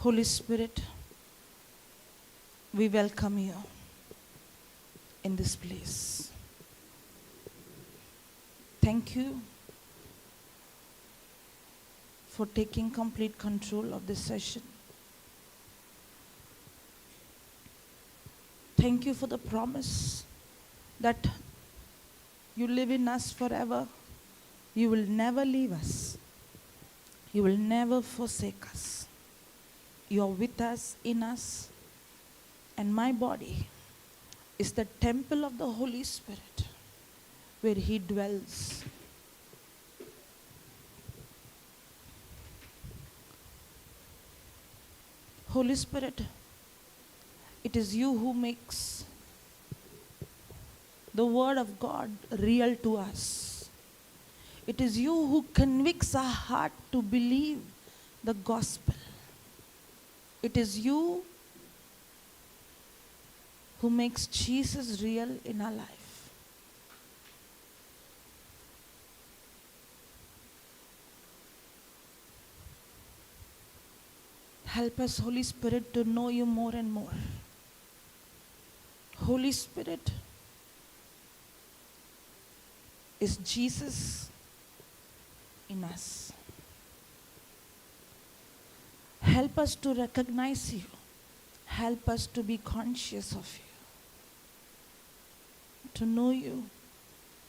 Holy Spirit, we welcome you in this place. Thank you for taking complete control of this session. Thank you for the promise that you live in us forever. You will never leave us. You will never forsake us. You are with us, in us, and my body is the temple of the Holy Spirit where He dwells. Holy Spirit, it is you who makes the Word of God real to us. It is you who convicts our heart to believe the gospel. It is you who makes Jesus real in our life. Help us, Holy Spirit, to know you more and more. Holy Spirit is Jesus in us. Help us to recognize you. Help us to be conscious of you. To know you,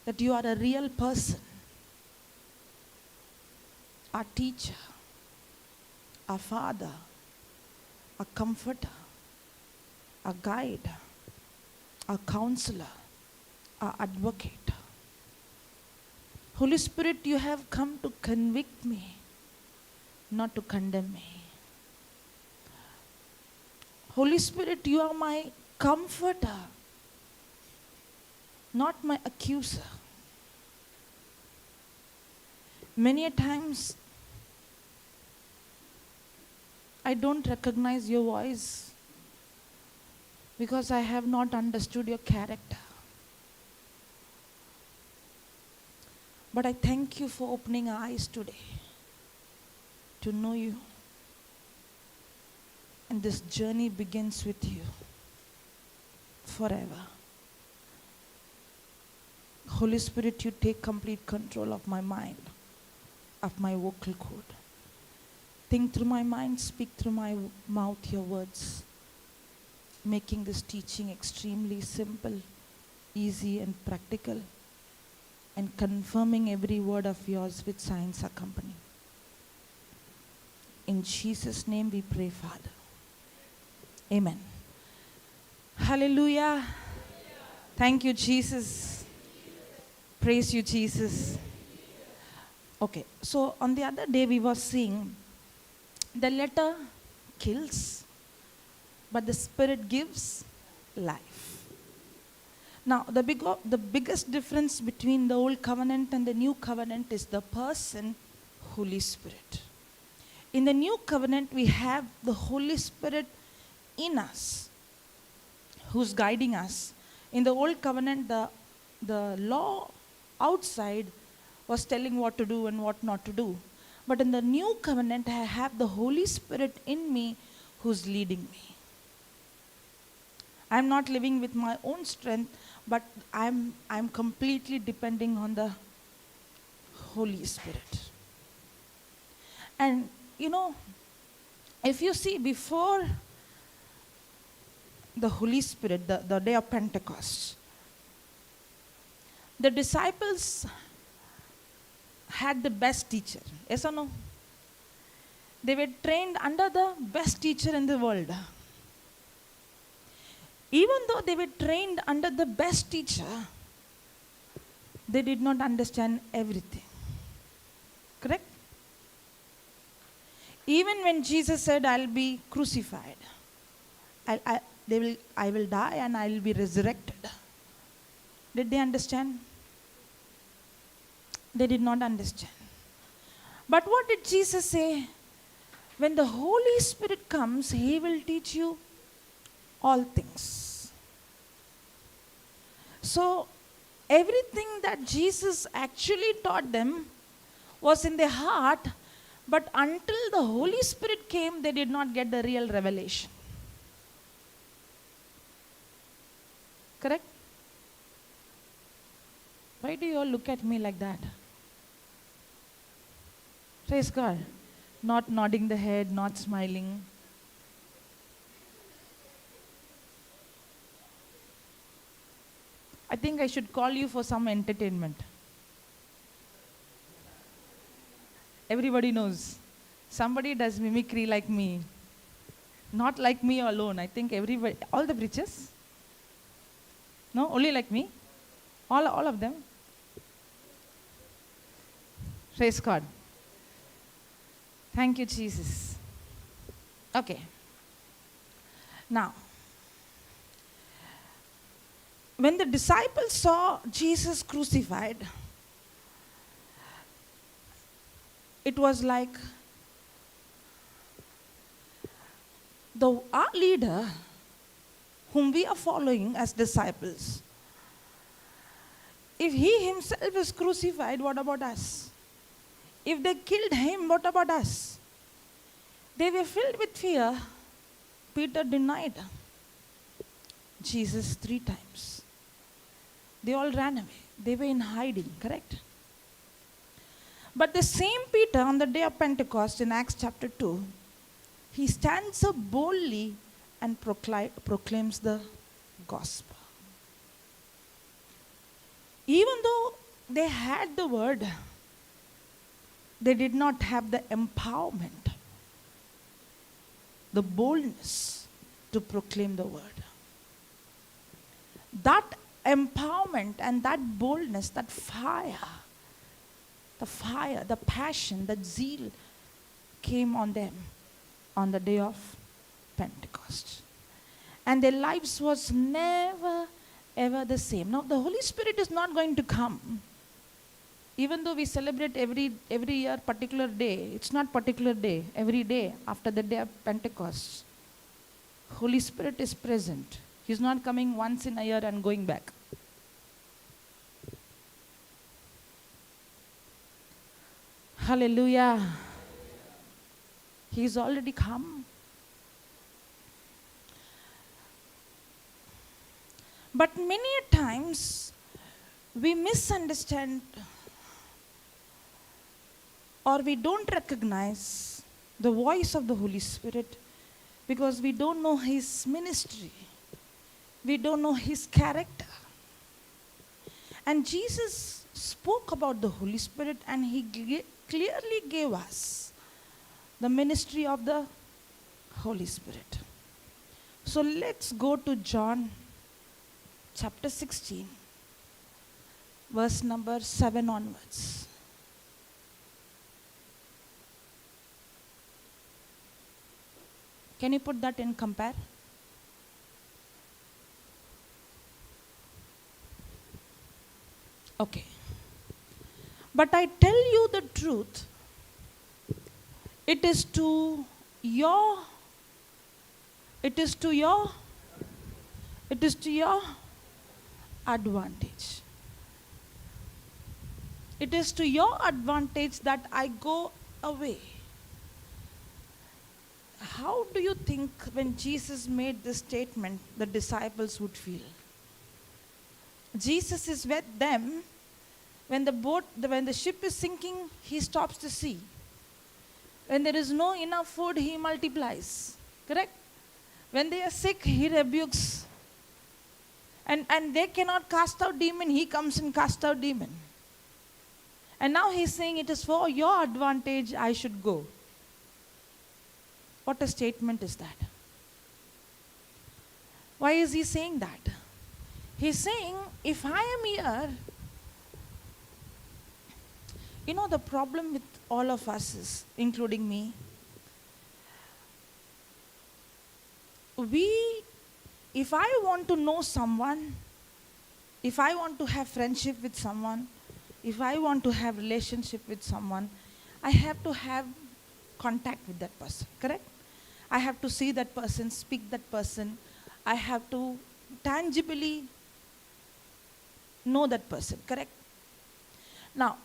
that you are a real person, our teacher, our Father, our comforter, our guide, our counselor, our advocate. Holy Spirit, you have come to convict me, not to condemn me. Holy Spirit, you are my comforter, not my accuser. Many a times, I don't recognize your voice because I have not understood your character. But I thank you for opening our eyes today to know you. And this journey begins with you forever. Holy Spirit, you take complete control of my mind, of my vocal cord. Think through my mind, speak through my mouth your words, making this teaching extremely simple, easy and practical, and confirming every word of yours with signs accompanying. In Jesus' name we pray, Father. Amen. Hallelujah. Thank you, Jesus. Praise you, Jesus. Okay, so on the other day we were seeing the letter kills, but the Spirit gives life. Now, the biggest difference between the Old Covenant and the New Covenant is the person, Holy Spirit. In the New Covenant, we have the Holy Spirit in us, who's guiding us. In the Old Covenant, the law outside was telling what to do and what not to do. But in the New Covenant, I have the Holy Spirit in me who's leading me. I'm not living with my own strength, but I'm completely depending on the Holy Spirit. And you know, if you see before the Holy Spirit, the day of Pentecost, the disciples had the best teacher. Yes or no? They were trained under the best teacher in the world. Even though they were trained under the best teacher, they did not understand everything. Correct? Even when Jesus said, I'll be crucified, I will die and I will be resurrected. Did they understand? They did not understand. But what did Jesus say? When the Holy Spirit comes, He will teach you all things. So, everything that Jesus actually taught them was in their heart, But until the Holy Spirit came, they did not get the real revelation. Correct? Why do you all look at me like that? Praise God. Not nodding the head, not smiling. I think I should call you for some entertainment. Everybody knows. Somebody does mimicry like me. Not like me alone. I think everybody, all the preachers. No, only like me. All of them. Praise God. Thank you, Jesus. Okay. Now, when the disciples saw Jesus crucified, it was like our leader, whom we are following as disciples, if he himself is crucified, what about us? If they killed him, what about us? They were filled with fear. Peter denied Jesus 3 times. They all ran away. They were in hiding, correct? But the same Peter, on the day of Pentecost in Acts chapter 2, he stands up boldly and proclaims the gospel. Even though they had the word, they did not have the empowerment, the boldness to proclaim the word. That empowerment and that boldness, that fire, the passion, that zeal came on them on the day of Pentecost. And their lives was never, ever the same. Now, the Holy Spirit is not going to come. Even though we celebrate every year particular day, it's not particular day, every day after the day of Pentecost, Holy Spirit is present. He's not coming once in a year and going back. Hallelujah. He's already come. But many a times we misunderstand or we don't recognize the voice of the Holy Spirit because we don't know His ministry. We don't know His character. And Jesus spoke about the Holy Spirit and He clearly gave us the ministry of the Holy Spirit. So let's go to John chapter 16, verse number 7 onwards. Can you put that in compare? Okay. But I tell you the truth, it is to your advantage. It is to your advantage that I go away. How do you think when Jesus made this statement, the disciples would feel? Jesus is with them. When the ship is sinking, He stops the sea. When there is no enough food, He multiplies. Correct? When they are sick, He rebukes. And they cannot cast out demon, He comes and casts out demon. And now He's saying, it is for your advantage I should go. What a statement is that? Why is He saying that? He's saying, if I am here, you know, the problem with all of us is, including me, if I want to know someone, if I want to have friendship with someone, if I want to have relationship with someone, I have to have contact with that person, correct? I have to see that person, speak that person. I have to tangibly know that person, correct? Now,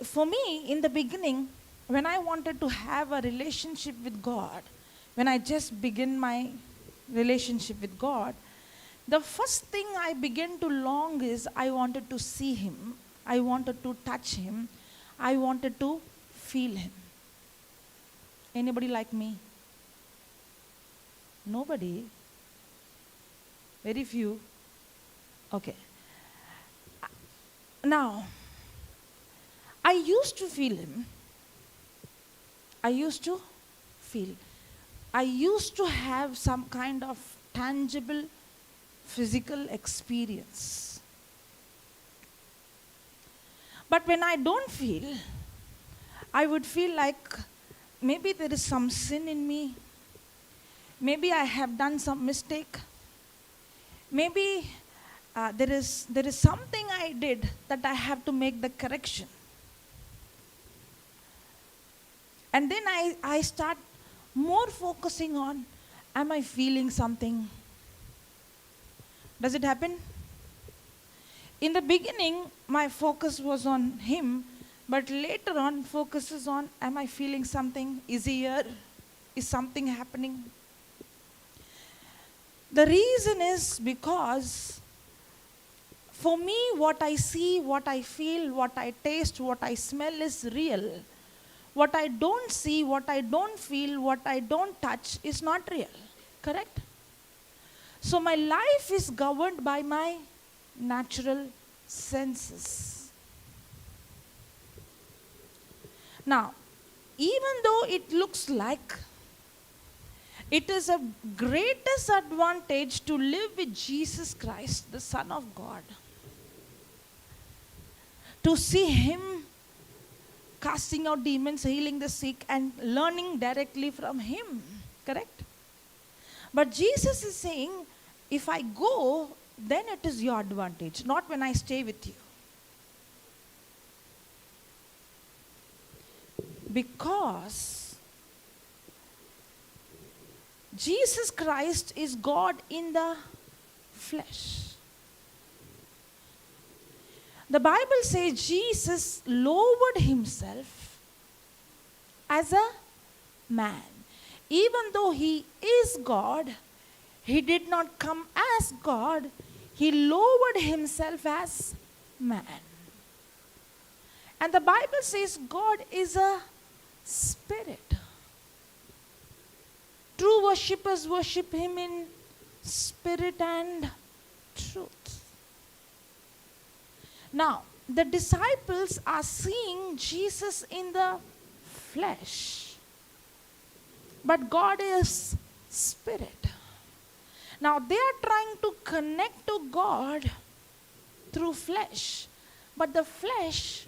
for me, in the beginning, when I wanted to have a relationship with God, when I just began my relationship with God, the first thing I began to long is I wanted to see Him, I wanted to touch Him, I wanted to feel Him. Anybody like me? Nobody? Very few? Okay. Now, I used to feel Him. I used to feel. I used to have some kind of tangible physical experience. But when I don't feel, I would feel like maybe there is some sin in me. Maybe I have done some mistake. Maybe there is something I did that I have to make the correction. And then I start more focusing on, am I feeling something? Does it happen? In the beginning, my focus was on Him, but later on, focus is on, am I feeling something? Is He here? Is something happening? The reason is because for me, what I see, what I feel, what I taste, what I smell is real. What I don't see, what I don't feel, what I don't touch is not real. Correct? So my life is governed by my natural senses. Now, even though it looks like it is a greatest advantage to live with Jesus Christ, the Son of God, to see Him casting out demons, healing the sick, and learning directly from Him. Correct? But Jesus is saying, if I go, then it is your advantage, not when I stay with you. Because Jesus Christ is God in the flesh. The Bible says Jesus lowered Himself as a man. Even though He is God, He did not come as God. He lowered Himself as man. And the Bible says God is a spirit. True worshippers worship Him in spirit and truth. Now, the disciples are seeing Jesus in the flesh. But God is spirit. Now, they are trying to connect to God through flesh. But the flesh,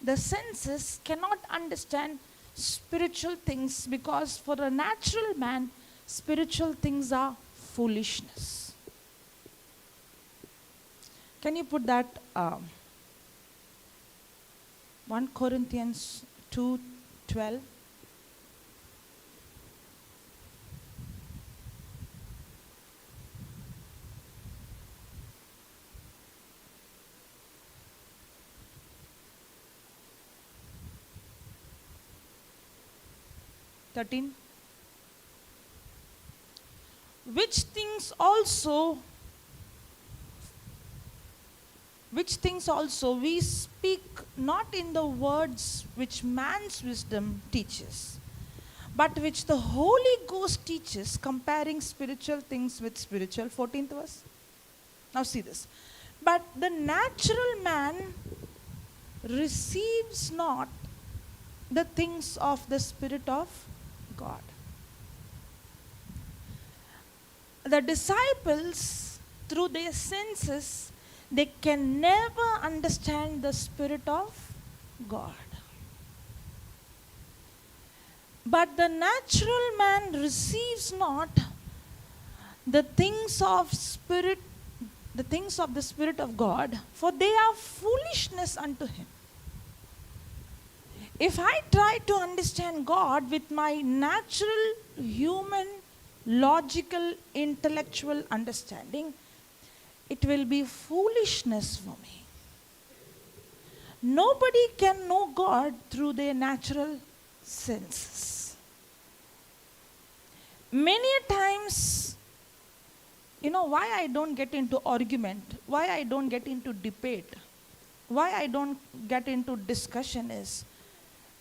the senses, cannot understand spiritual things, because for a natural man, spiritual things are foolishness. Can you put that 1 Corinthians 2:12? Which things also we speak not in the words which man's wisdom teaches, but which the Holy Ghost teaches, comparing spiritual things with spiritual. 14th verse. Now see this. But the natural man receives not the things of the Spirit of God. The disciples, through their senses, they can never understand the Spirit of God. But the natural man receives not the things of Spirit, the things of the Spirit of God, for they are foolishness unto him. If I try to understand God with my natural, human, logical, intellectual understanding, it will be foolishness for me. Nobody can know God through their natural senses. Many times, why I don't get into argument, why I don't get into debate, why I don't get into discussion is,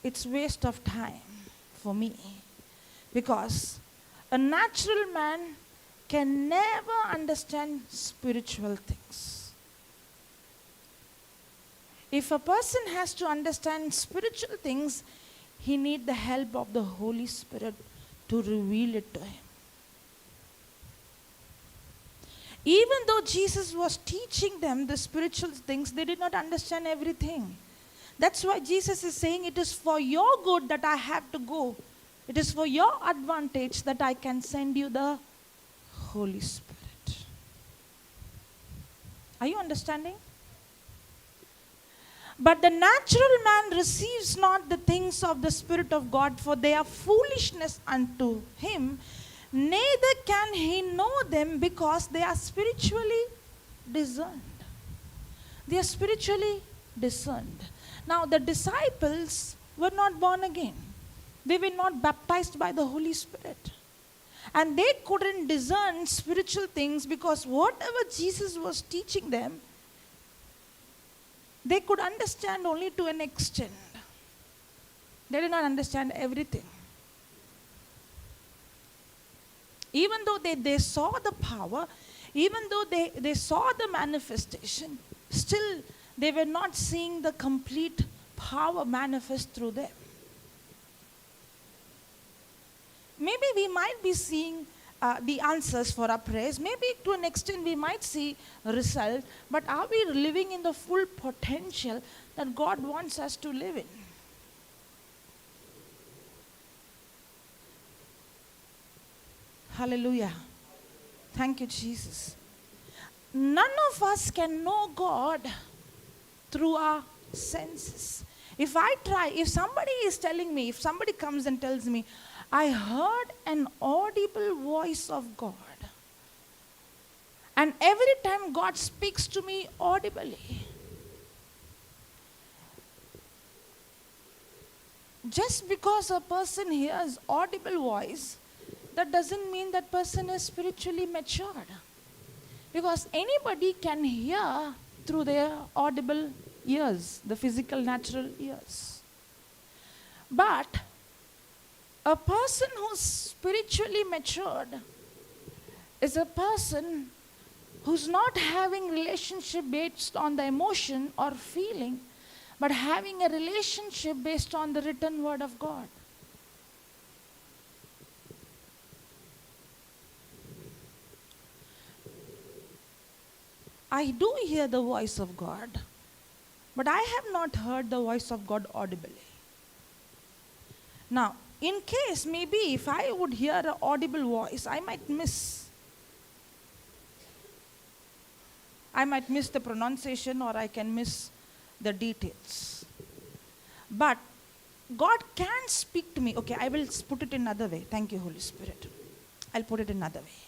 it's waste of time for me. Because a natural man can never understand spiritual things. If a person has to understand spiritual things, he needs the help of the Holy Spirit to reveal it to him. Even though Jesus was teaching them the spiritual things, they did not understand everything. That's why Jesus is saying, it is for your good that I have to go. It is for your advantage that I can send you the Holy Spirit. Are you understanding? But the natural man receives not the things of the Spirit of God, for they are foolishness unto him. Neither can he know them, because they are spiritually discerned. They are spiritually discerned. Now, the disciples were not born again. They were not baptized by the Holy Spirit. And they couldn't discern spiritual things, because whatever Jesus was teaching them, they could understand only to an extent. They did not understand everything. Even though they saw the power, even though they saw the manifestation, still they were not seeing the complete power manifest through them. Maybe we might be seeing the answers for our prayers. Maybe to an extent we might see a result. But are we living in the full potential that God wants us to live in? Hallelujah. Thank you, Jesus. None of us can know God through our senses. If somebody is telling me, if somebody comes and tells me, I heard an audible voice of God. And every time God speaks to me audibly, just because a person hears audible voice, that doesn't mean that person is spiritually matured. Because anybody can hear through their audible ears, the physical, natural ears. But a person who's spiritually matured is a person who's not having relationship based on the emotion or feeling, but having a relationship based on the written word of God. I do hear the voice of God, but I have not heard the voice of God audibly. Now, in case, maybe if I would hear an audible voice, I might miss the pronunciation, or I can miss the details. But God can speak to me. Okay, I will put it another way. Thank you, Holy Spirit. I'll put it another way.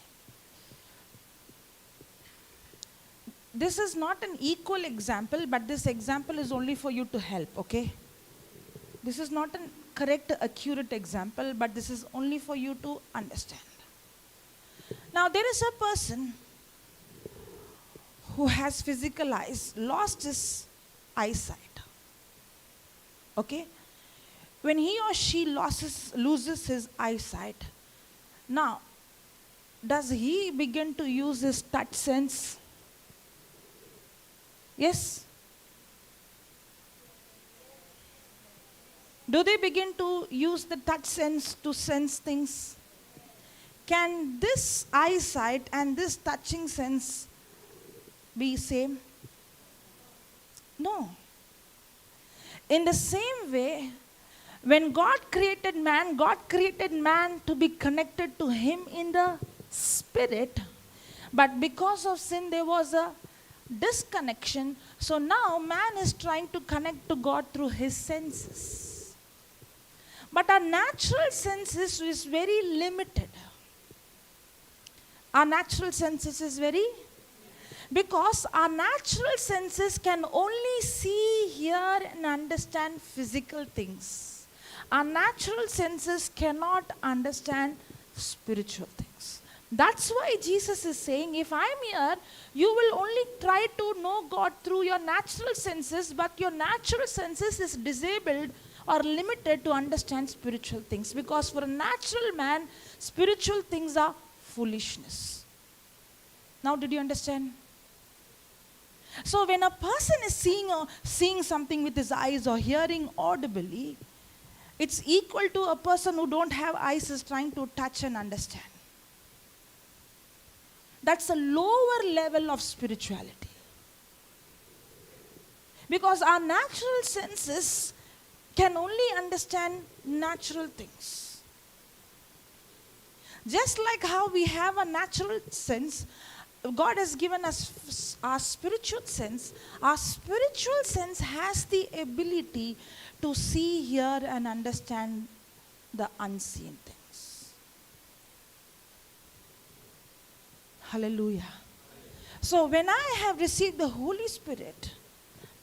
This is not an equal example, but this example is only for you to help, okay? This is not a correct, accurate example, but this is only for you to understand. Now, there is a person who has physical eyes, lost his eyesight, okay? When he or she loses his eyesight, now, does he begin to use his touch sense? Yes? Do they begin to use the touch sense to sense things? Can this eyesight and this touching sense be same? No. In the same way, when God created man to be connected to him in the spirit. But because of sin, there was a disconnection. So now man is trying to connect to God through his senses. But our natural senses is very limited. Our natural senses is because our natural senses can only see, hear and understand physical things. Our natural senses cannot understand spiritual things. That's why Jesus is saying, if I'm here, you will only try to know God through your natural senses, but your natural senses is disabled or limited to understand spiritual things. Because for a natural man, spiritual things are foolishness. Now, did you understand? So when a person is seeing something with his eyes or hearing audibly, it's equal to a person who don't have eyes is trying to touch and understand. That's a lower level of spirituality. Because our natural senses can only understand natural things. Just like how we have a natural sense, God has given us our spiritual sense. Our spiritual sense has the ability to see, hear, and understand the unseen things. Hallelujah. So when I have received the Holy Spirit,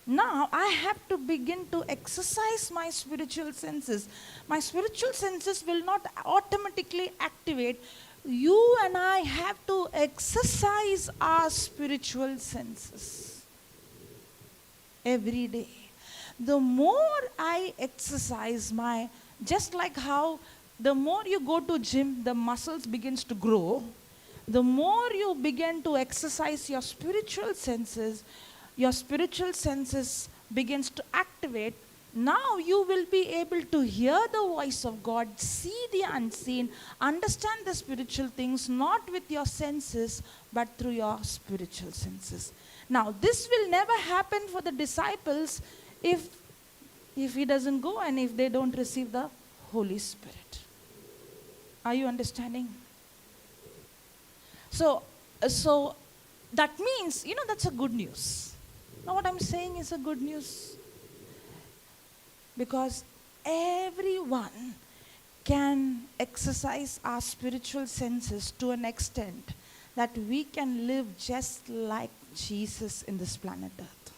now I have to begin to exercise my spiritual senses. My spiritual senses will not automatically activate. You and I have to exercise our spiritual senses every day. The more I exercise just like how the more you go to gym, the muscles begins to grow, the more you begin to exercise your spiritual senses begins to activate. Now you will be able to hear the voice of God, see the unseen, understand the spiritual things, not with your senses, but through your spiritual senses. Now, this will never happen for the disciples if he doesn't go and if they don't receive the Holy Spirit. Are you understanding? So that means, that's a good news. Now what I'm saying is a good news. Because everyone can exercise our spiritual senses to an extent that we can live just like Jesus in this planet Earth.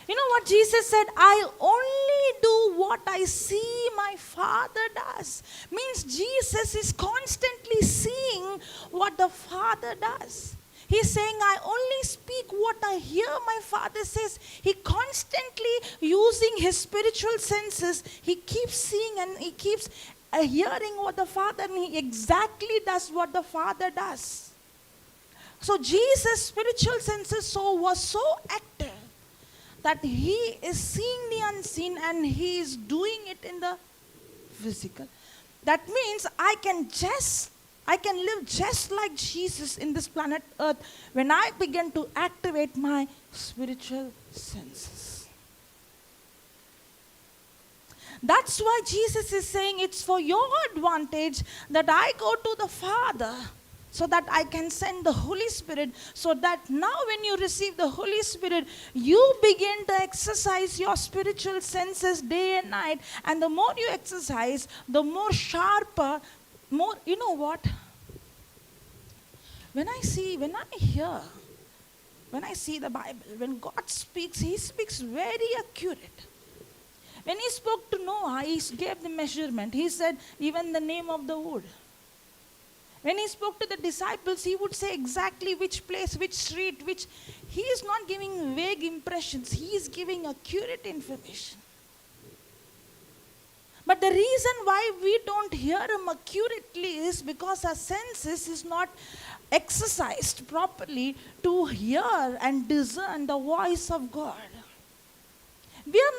You know what Jesus said? I only do what I see my Father does. Means Jesus is constantly seeing what the Father does. He's saying, I only speak what I hear my Father says. He constantly using his spiritual senses. He keeps seeing and he keeps hearing what the Father, and he exactly does what the Father does. So Jesus' spiritual senses was so active that he is seeing the unseen and he is doing it in the physical. That means I can live just like Jesus in this planet Earth when I begin to activate my spiritual senses. That's why Jesus is saying it's for your advantage that I go to the Father so that I can send the Holy Spirit, so that now when you receive the Holy Spirit, you begin to exercise your spiritual senses day and night. And the more you exercise, the more sharper, more, you know what? When I see the Bible, when God speaks, he speaks very accurate. When he spoke to Noah, he gave the measurement. He said, even the name of the wood. When he spoke to the disciples, he would say exactly which place, which street, he is not giving vague impressions. He is giving accurate information. But the reason why we don't hear him accurately is because our senses is not exercised properly to hear and discern the voice of God. We are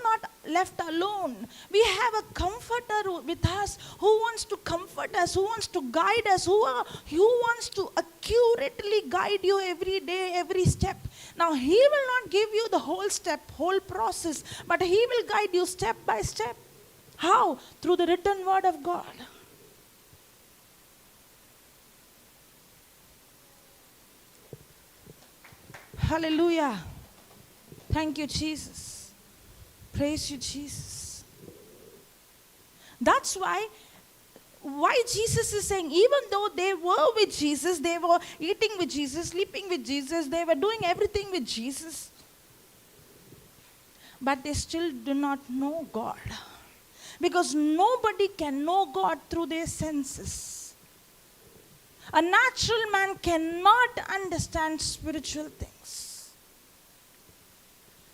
not left alone. We have a comforter with us who wants to comfort us, who wants to guide us, who wants to accurately guide you every day, every step. Now, he will not give you the whole process, but he will guide you step by step. How? Through the written word of God. Hallelujah. Thank you, Jesus. Praise you, Jesus. That's why Jesus is saying, even though they were with Jesus, they were eating with Jesus, sleeping with Jesus, they were doing everything with Jesus, but they still do not know God. Because nobody can know God through their senses. A natural man cannot understand spiritual things.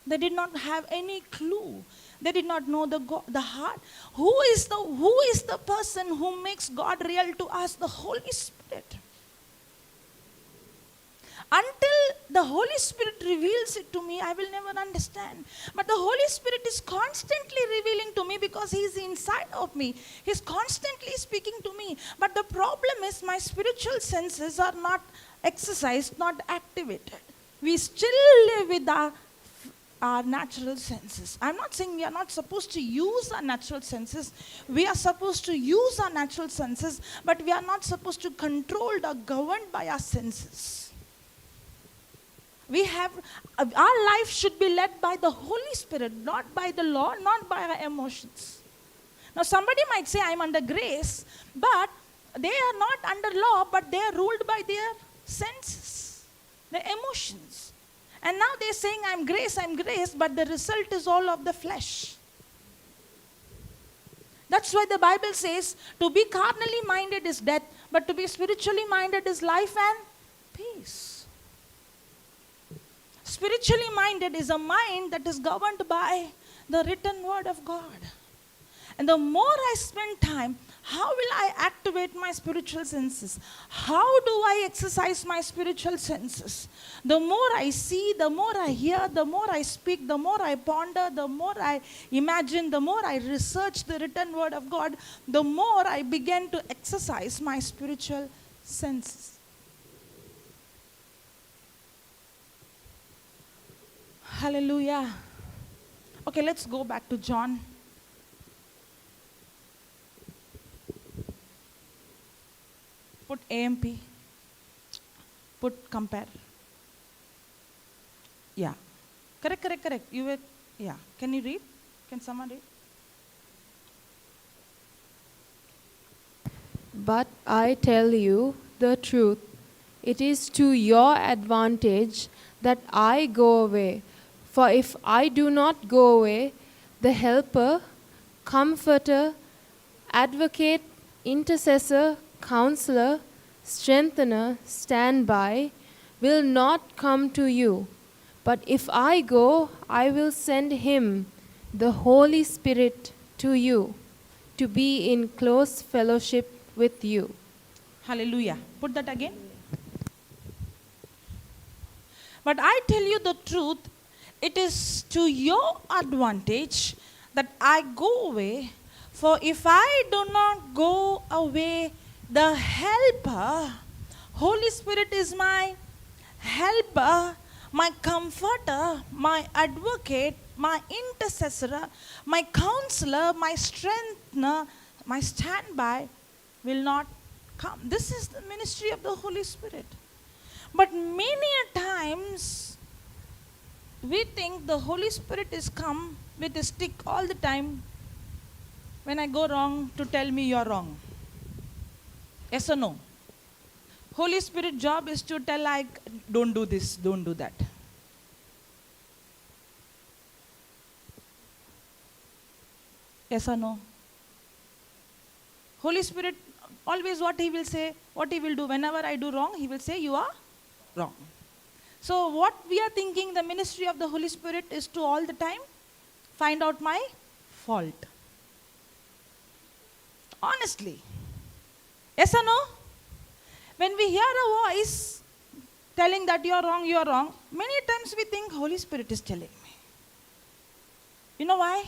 They did not have any clue. They did not know the heart. Who is the person who makes God real to us? The Holy Spirit. Until the Holy Spirit reveals it to me, I will never understand. But the Holy Spirit is constantly revealing to me because He is inside of me. He is constantly speaking to me. But the problem is my spiritual senses are not exercised, not activated. We still live with our natural senses. I'm not saying we are not supposed to use our natural senses. We are supposed to use our natural senses, but we are not supposed to control or governed by our senses. Our life should be led by the Holy Spirit, not by the law, not by our emotions. Now somebody might say, I'm under grace, but they are not under law, but they are ruled by their senses, their emotions. And now they're saying, I'm grace, but the result is all of the flesh. That's why the Bible says, to be carnally minded is death, but to be spiritually minded is life and peace. Spiritually minded is a mind that is governed by the written word of God. And the more I spend time, how will I activate my spiritual senses? How do I exercise my spiritual senses? The more I see, the more I hear, the more I speak, the more I ponder, the more I imagine, the more I research the written word of God, the more I begin to exercise my spiritual senses. Hallelujah. Okay, let's go back to John. Put AMP. Put compare. Yeah. Correct. Yeah. Can you read? Can someone read? But I tell you the truth. It is to your advantage that I go away. For if I do not go away, the Helper, Comforter, Advocate, Intercessor, Counselor, Strengthener, Standby, will not come to you. But if I go, I will send Him, the Holy Spirit, to you, to be in close fellowship with you. Hallelujah. Put that again. But I tell you the truth, it is to your advantage that I go away. For if I do not go away, the Helper, Holy Spirit is my helper, my comforter, my advocate, my intercessor, my counselor, my strengthener, my standby, will not come. This is the ministry of the Holy Spirit. But many a times, we think the Holy Spirit is come with a stick all the time when I go wrong to tell me you're wrong. Yes or no? Holy Spirit job is to tell like, don't do this, don't do that. Yes or no? Holy Spirit, always what He will say, what He will do, whenever I do wrong, He will say, you are wrong. So what we are thinking, the ministry of the Holy Spirit is to all the time find out my fault. Honestly. Yes or no? When we hear a voice telling that you are wrong, many times we think Holy Spirit is telling me. You know why?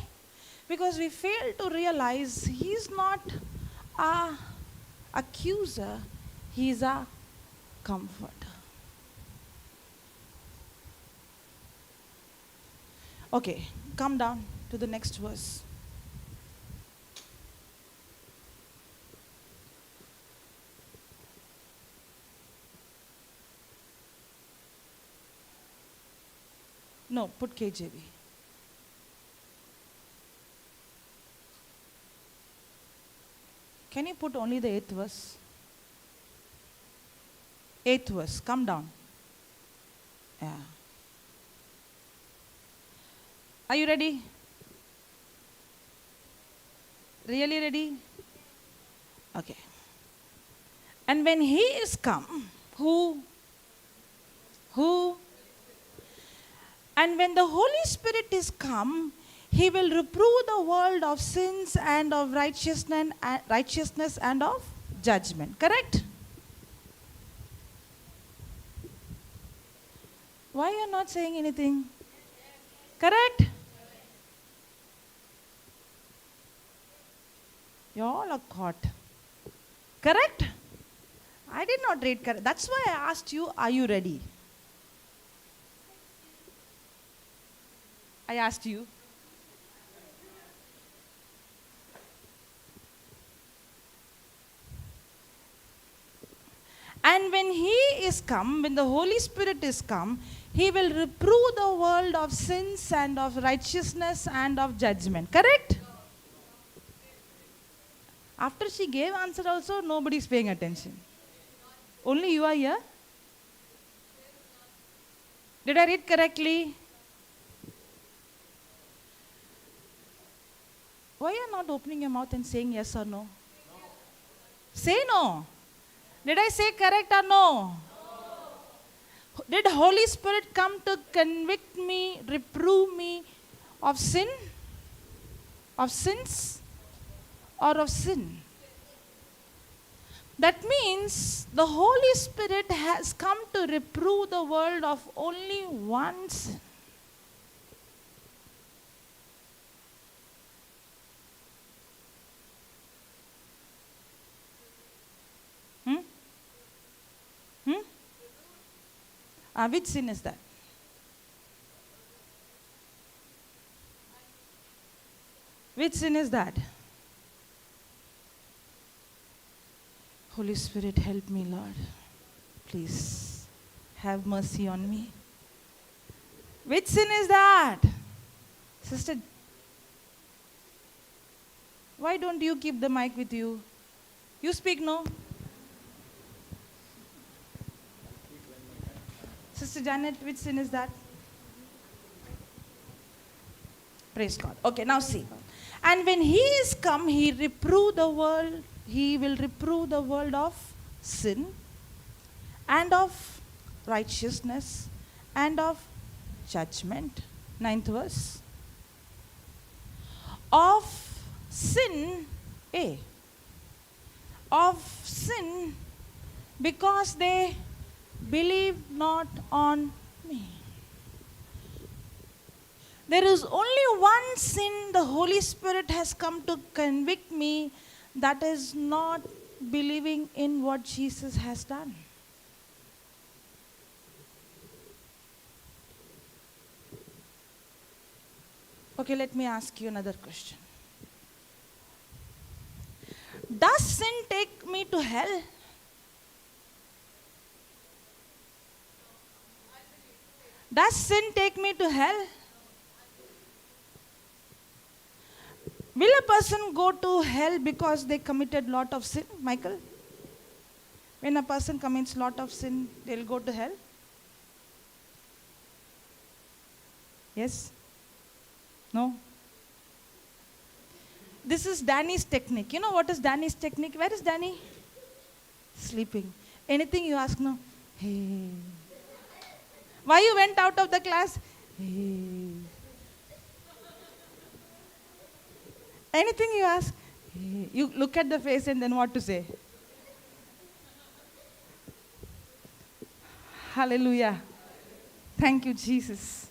Because we fail to realize He is not our accuser, He is our comforter. Okay, come down to the next verse. No, put KJV. Can you put only the 8th verse? 8th verse, come down. Yeah. Are you ready? Really ready? Okay. And when he is come, who? Who? And when the Holy Spirit is come, he will reprove the world of sins and of righteousness and of judgment. Correct? Why are you not saying anything? Correct? You all are caught. Correct? I did not read correct. That's why I asked you, are you ready? I asked you. And when he is come, when the Holy Spirit is come, he will reprove the world of sins and of righteousness and of judgment. Correct? After she gave answer also, nobody is paying attention. Only you are here. Did I read correctly? Why are you not opening your mouth and saying yes or no? Say no. Did I say correct or no? Did Holy Spirit come to convict me, reprove me of sin? Of sins? Or of sin? That means the Holy Spirit has come to reprove the world of only one sin. Which sin is that? Which sin is that? Holy Spirit, help me, Lord. Please have mercy on me. Which sin is that? Sister, why don't you keep the mic with you? You speak, no? Sister Janet, which sin is that? Praise God. Okay, now see. And when he is come, he will reprove the world of sin and of righteousness and of judgment. 9th verse. Of sin, of sin, because they believe not on me. There is only one sin the Holy Spirit has come to convict me, that is not believing in what Jesus has done. Okay, let me ask you another question. Does sin take me to hell? Does sin take me to hell? Will a person go to hell because they committed lot of sin, Michael? When a person commits lot of sin, they'll go to hell? Yes? No? This is Danny's technique. You know what is Danny's technique? Where is Danny? Sleeping. Anything you ask, no? Hey. Why you went out of the class? Hey. Anything you ask? Hey. You look at the face and then what to say? Hallelujah. Thank you, Jesus.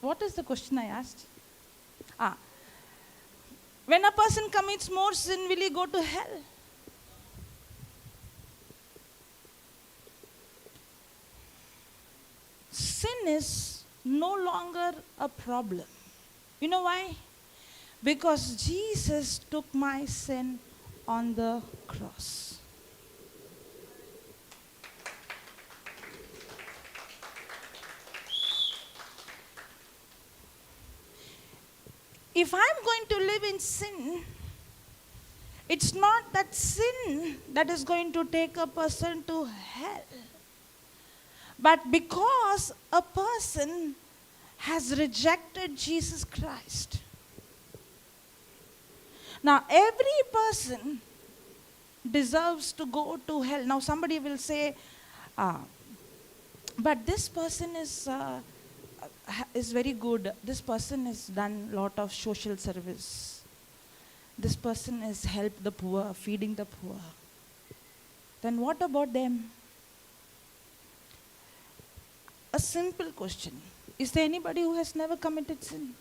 What is the question I asked? When a person commits more sin, will he go to hell? Sin is no longer a problem. You know why? Because Jesus took my sin on the cross. If I'm going to live in sin, it's not that sin that is going to take a person to hell. But because a person has rejected Jesus Christ. Now, every person deserves to go to hell. Now, somebody will say, but this person is very good. This person has done a lot of social service. This person has helped the poor, feeding the poor. Then what about them? A simple question. Is there anybody who has never committed sin?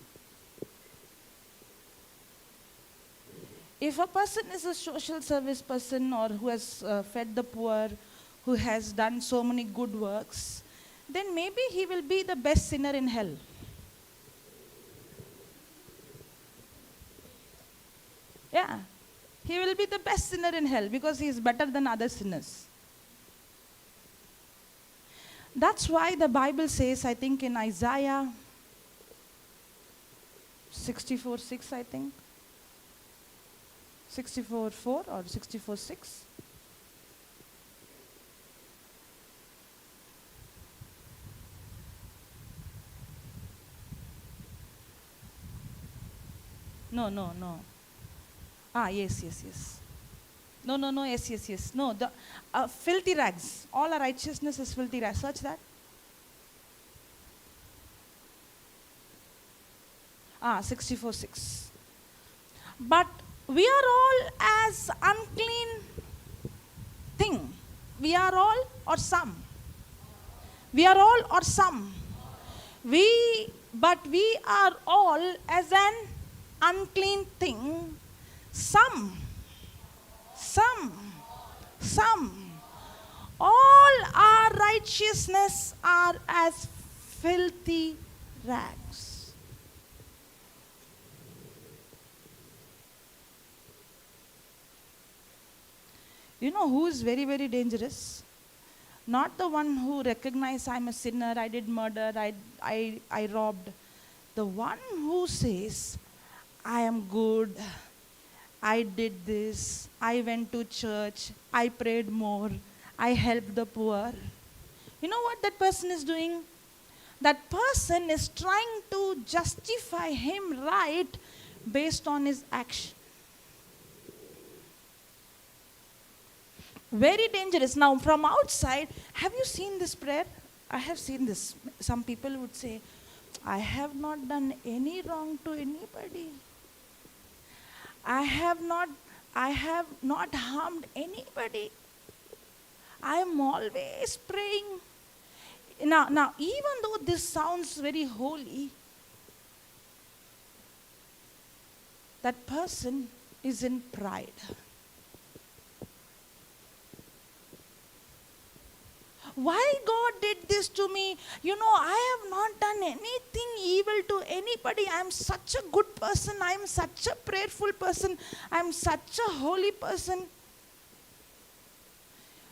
If a person is a social service person or who has fed the poor, who has done so many good works, then maybe he will be the best sinner in hell. Yeah, he will be the best sinner in hell because he is better than other sinners. That's why the Bible says, I think in Isaiah 64:6, I think. 64:4 or 64:6. No. Yes. No, yes. No, the filthy rags. All our righteousness is filthy rags. Search that. 64:6. But we are all as unclean thing. We are all or some. We are all or some. But we are all as an unclean thing. Some. All our righteousness are as filthy rags. You know who is very, very dangerous? Not the one who recognizes I'm a sinner, I did murder, I robbed. The one who says, I am good, I did this, I went to church, I prayed more, I helped the poor. You know what that person is doing? That person is trying to justify him right based on his action. Very dangerous. Now, from outside, have you seen this prayer? I have seen this. Some people would say, I have not done any wrong to anybody. I have not harmed anybody. I am always praying. Now, even though this sounds very holy, that person is in pride. Why God did this to me? You know, I have not done anything evil to anybody. I am such a good person. I am such a prayerful person. I am such a holy person.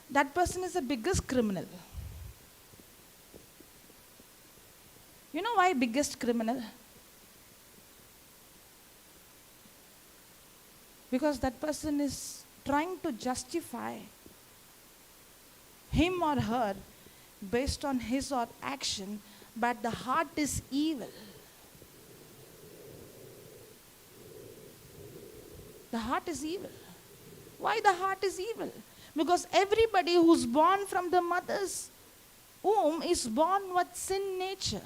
That person is the biggest criminal. You know why biggest criminal? Because that person is trying to justify him or her based on his or action, but the heart is evil. The heart is evil. Why the heart is evil? Because everybody who's born from the mother's womb is born with sin nature.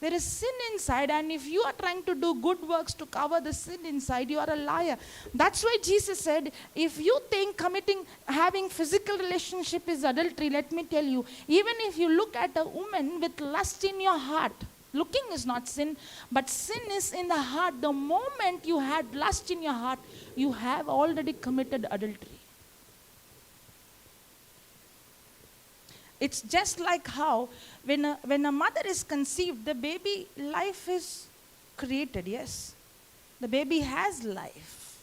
There is sin inside, and if you are trying to do good works to cover the sin inside, you are a liar. That's why Jesus said, if you think having physical relationship is adultery, let me tell you, even if you look at a woman with lust in your heart, looking is not sin, but sin is in the heart. The moment you had lust in your heart, you have already committed adultery. It's just like how when a mother is conceived, the baby life is created, yes. The baby has life.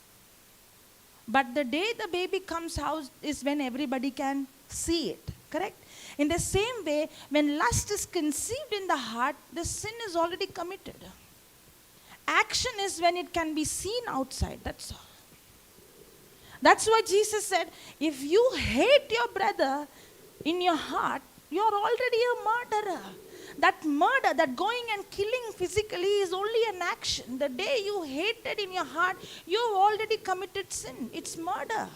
But the day the baby comes out is when everybody can see it, correct? In the same way, when lust is conceived in the heart, the sin is already committed. Action is when it can be seen outside, that's all. That's why Jesus said, if you hate your brother in your heart, you're already a murderer. That murder, that going and killing physically is only an action. The day you hated in your heart, you've already committed sin. It's murder.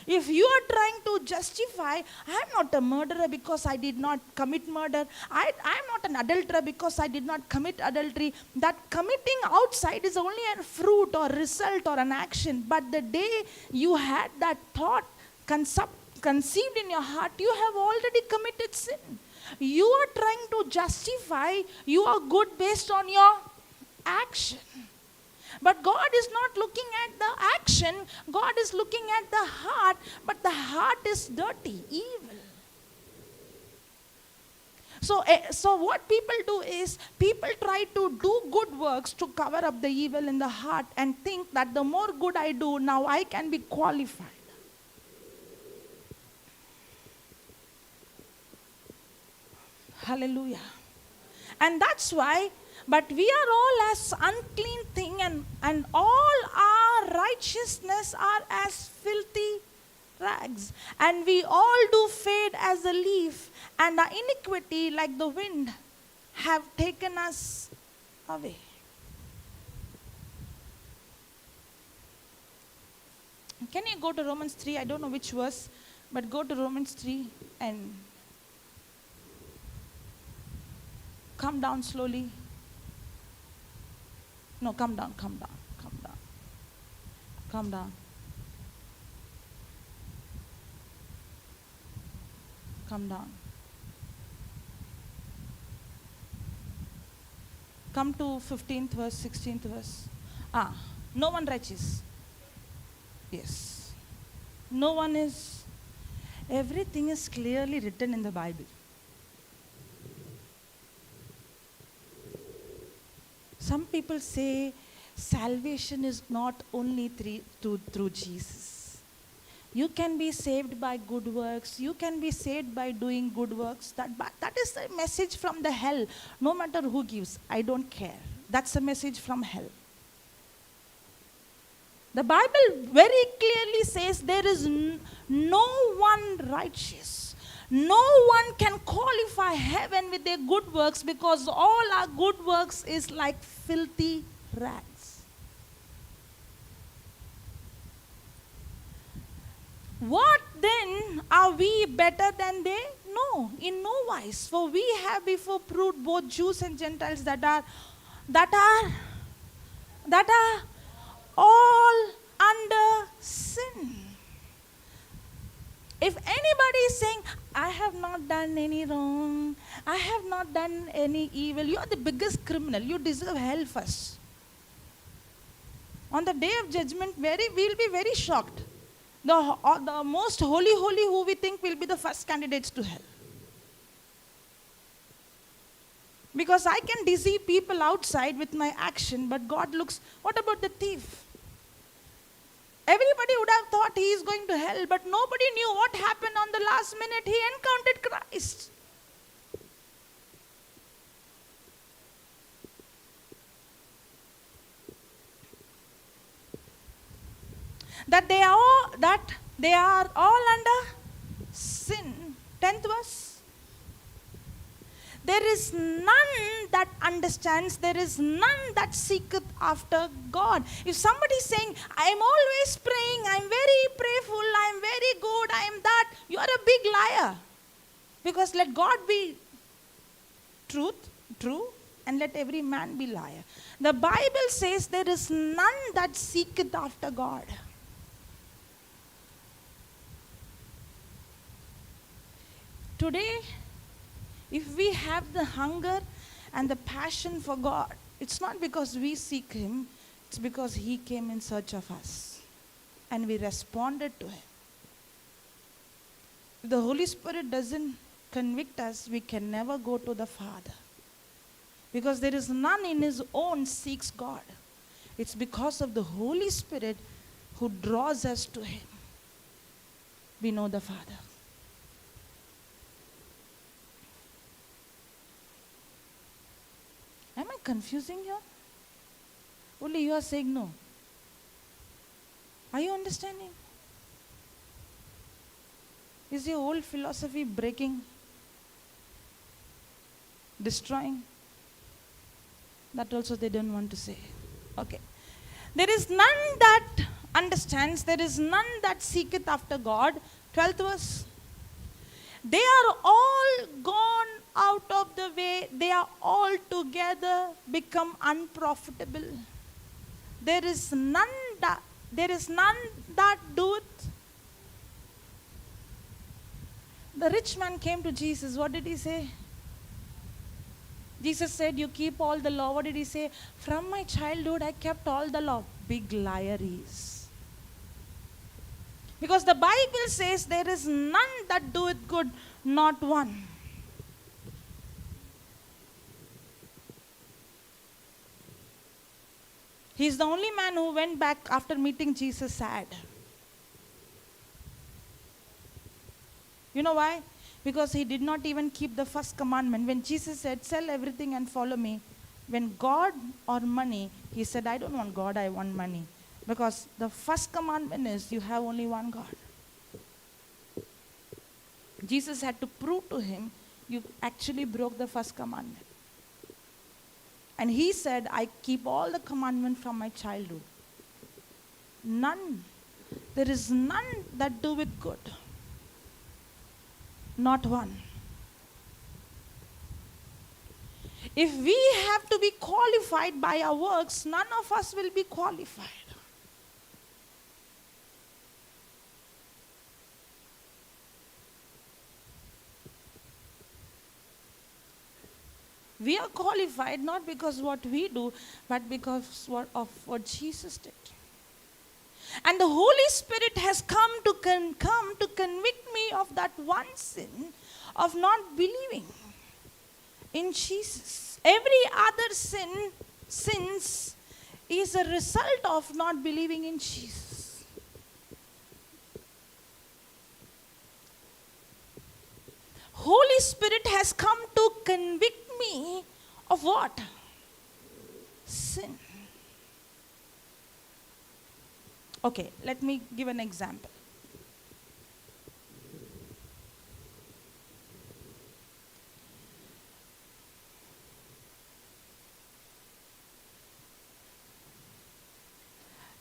If you are trying to justify, I'm not a murderer because I did not commit murder. I'm not an adulterer because I did not commit adultery. That committing outside is only a fruit or result or an action. But the day you had that thought conceived in your heart, you have already committed sin. You are trying to justify you are good based on your action. But God is not looking at the action, God is looking at the heart, but the heart is dirty, evil. So what people do is, people try to do good works to cover up the evil in the heart and think that the more good I do, now I can be qualified. Hallelujah. And that's why, but we are all as unclean thing, and all our righteousness are as filthy rags. And we all do fade as a leaf, and our iniquity like the wind have taken us away. Can you go to Romans 3? I don't know which verse, but go to Romans 3 and come down slowly. No, come down. Come down. Come to 15th verse, 16th verse. No one righteous. Yes. No one is. Everything is clearly written in the Bible. Some people say salvation is not only through Jesus. You can be saved by good works. You can be saved by doing good works. That is a message from the hell. No matter who gives, I don't care. That's a message from hell. The Bible very clearly says there is no one righteous. No one can qualify heaven with their good works, because all our good works is like filthy rags. What then? Are we better than they? No, in no wise. For we have before proved both Jews and Gentiles that are all under sin. If anybody is saying, I have not done any wrong, I have not done any evil, you are the biggest criminal, you deserve hell first. On the day of judgment, we will be very shocked. The most holy who we think will be the first candidates to hell. Because I can deceive people outside with my action, but God looks, what about the thief? Everybody would have thought he is going to hell, but nobody knew what happened on the last minute. He encountered Christ. That they are all under sin. 10th verse. There is none that understands, there is none that seeketh after God. If somebody is saying, I am always praying, I am very prayerful, I am very good, I am that, you are a big liar. Because let God be true, and let every man be liar. The Bible says there is none that seeketh after God. Today, if we have the hunger and the passion for God, it's not because we seek Him, it's because He came in search of us. And we responded to Him. If the Holy Spirit doesn't convict us, we can never go to the Father. Because there is none in His own seeks God. It's because of the Holy Spirit who draws us to Him. We know the Father. Am I confusing you? Only you are saying no. Are you understanding? Is your old philosophy breaking? Destroying? That also they don't want to say. Okay. There is none that understands, there is none that seeketh after God. 12th verse. They are all gone out of the way, they are all together become unprofitable. There is none that doeth. The rich man came to Jesus. What did he say? Jesus said, you keep all the law. What did he say? From my childhood, I kept all the law. Big liar he is. Because the Bible says, there is none that doeth good, not one. He is the only man who went back after meeting Jesus sad. You know why? Because he did not even keep the first commandment. When Jesus said, sell everything and follow me, when God or money, he said, I don't want God, I want money. Because the first commandment is, you have only one God. Jesus had to prove to him, you actually broke the first commandment. And he said, I keep all the commandments from my childhood. None. There is none that doeth good. Not one. If we have to be qualified by our works, none of us will be qualified. We are qualified not because what we do, but because of what Jesus did. And the Holy Spirit has come to convict me of that one sin of not believing in Jesus. Every other sins is a result of not believing in Jesus. Holy Spirit has come to convict me of what? Sin. Okay, let me give an example.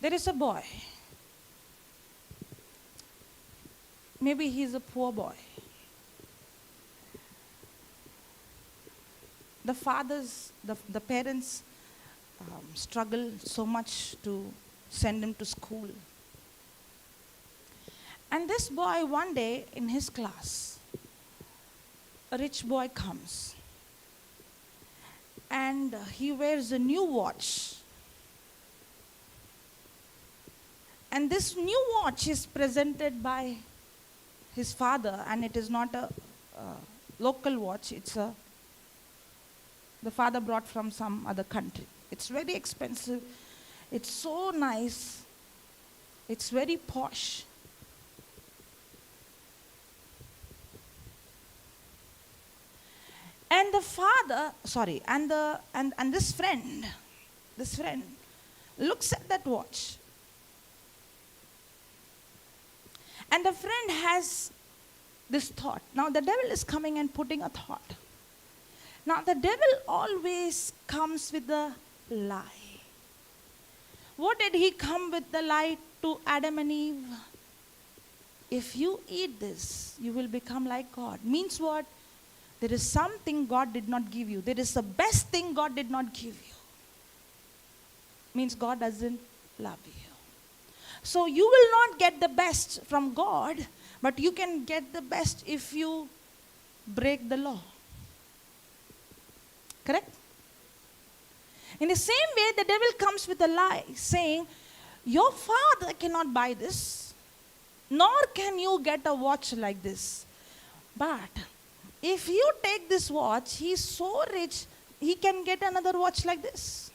There is a boy. Maybe he's a poor boy. The parents struggle so much to send him to school. And this boy, one day in his class, a rich boy comes. And he wears a new watch. And this new watch is presented by his father, and it is not a local watch, the father brought from some other country. It's very expensive. It's so nice. It's very posh. And the father, and this friend looks at that watch. And the friend has this thought. Now the devil is coming and putting a thought. Now the devil always comes with a lie. What did he come with the lie to Adam and Eve? If you eat this, you will become like God. Means what? There is something God did not give you. There is the best thing God did not give you. Means God doesn't love you. So you will not get the best from God, but you can get the best if you break the law. Correct? In the same way, the devil comes with a lie saying, your father cannot buy this, nor can you get a watch like this. But if you take this watch, he is so rich, he can get another watch like this.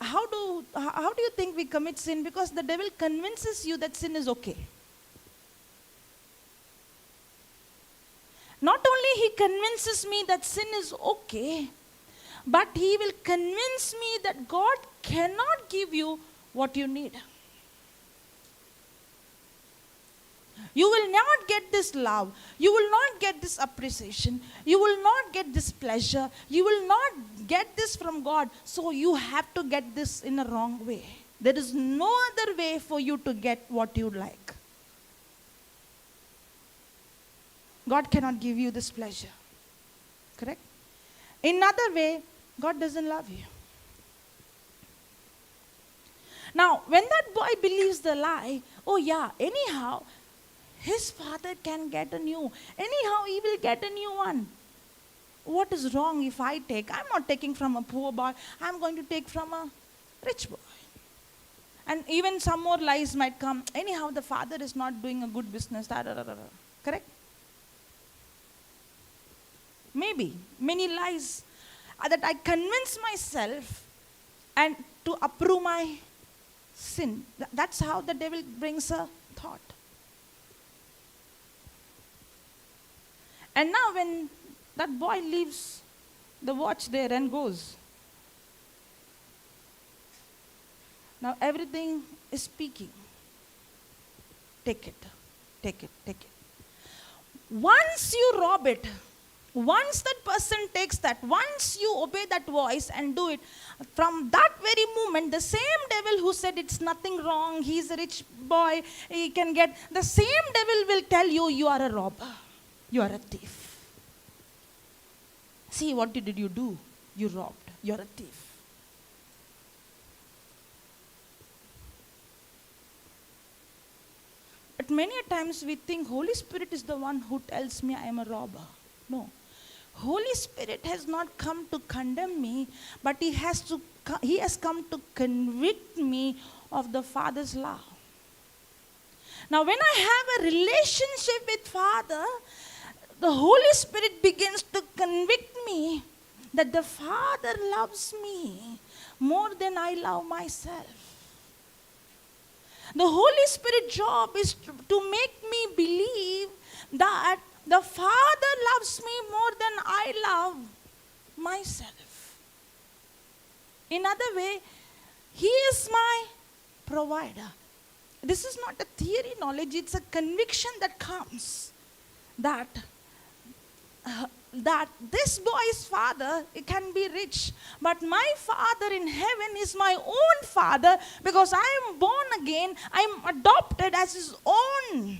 How do you think we commit sin? Because the devil convinces you that sin is okay. Not only he convinces me that sin is okay, but he will convince me that God cannot give you what you need. You will not get this love. You will not get this appreciation. You will not get this pleasure. You will not get this from God. So you have to get this in a wrong way. There is no other way for you to get what you like. God cannot give you this pleasure. Correct? In another way, God doesn't love you. Now, when that boy believes the lie, oh yeah, anyhow, his father can get a new. Anyhow, he will get a new one. What is wrong if I take? I'm not taking from a poor boy. I'm going to take from a rich boy. And even some more lies might come. Anyhow, the father is not doing a good business. Correct? Maybe. Many lies that I convince myself and to approve my sin. That's how the devil brings a thought. And now when that boy leaves the watch there and goes, now everything is speaking. Take it, take it, take it. Once you rob it, once that person takes that, once you obey that voice and do it, from that very moment, the same devil who said it's nothing wrong, he's a rich boy, he can get, the same devil will tell you, you are a robber, you are a thief. See, what did you do? You robbed, you're a thief. But many times we think Holy Spirit is the one who tells me I am a robber. No. Holy Spirit has not come to condemn me, but He has come to convict me of the Father's love. Now when I have a relationship with Father, the Holy Spirit begins to convict me that the Father loves me more than I love myself. The Holy Spirit's job is to make me believe that the Father loves me more than I love myself. In other way, He is my provider. This is not a theory knowledge, it's a conviction that comes that this boy's father can be rich, but my Father in heaven is my own Father because I am born again, I am adopted as His own.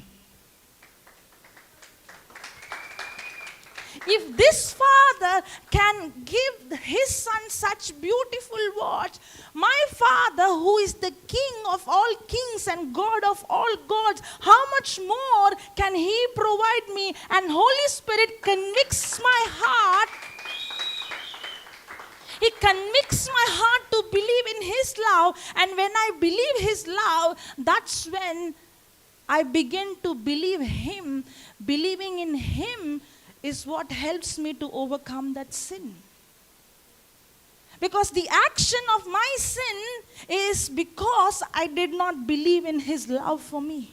If this Father can give His Son such beautiful watch, my Father who is the King of all kings and God of all gods, how much more can He provide me? And Holy Spirit convicts my heart. He convicts my heart to believe in His love. And when I believe His love, that's when I begin to believe Him. Believing in Him is what helps me to overcome that sin. Because the action of my sin is because I did not believe in His love for me.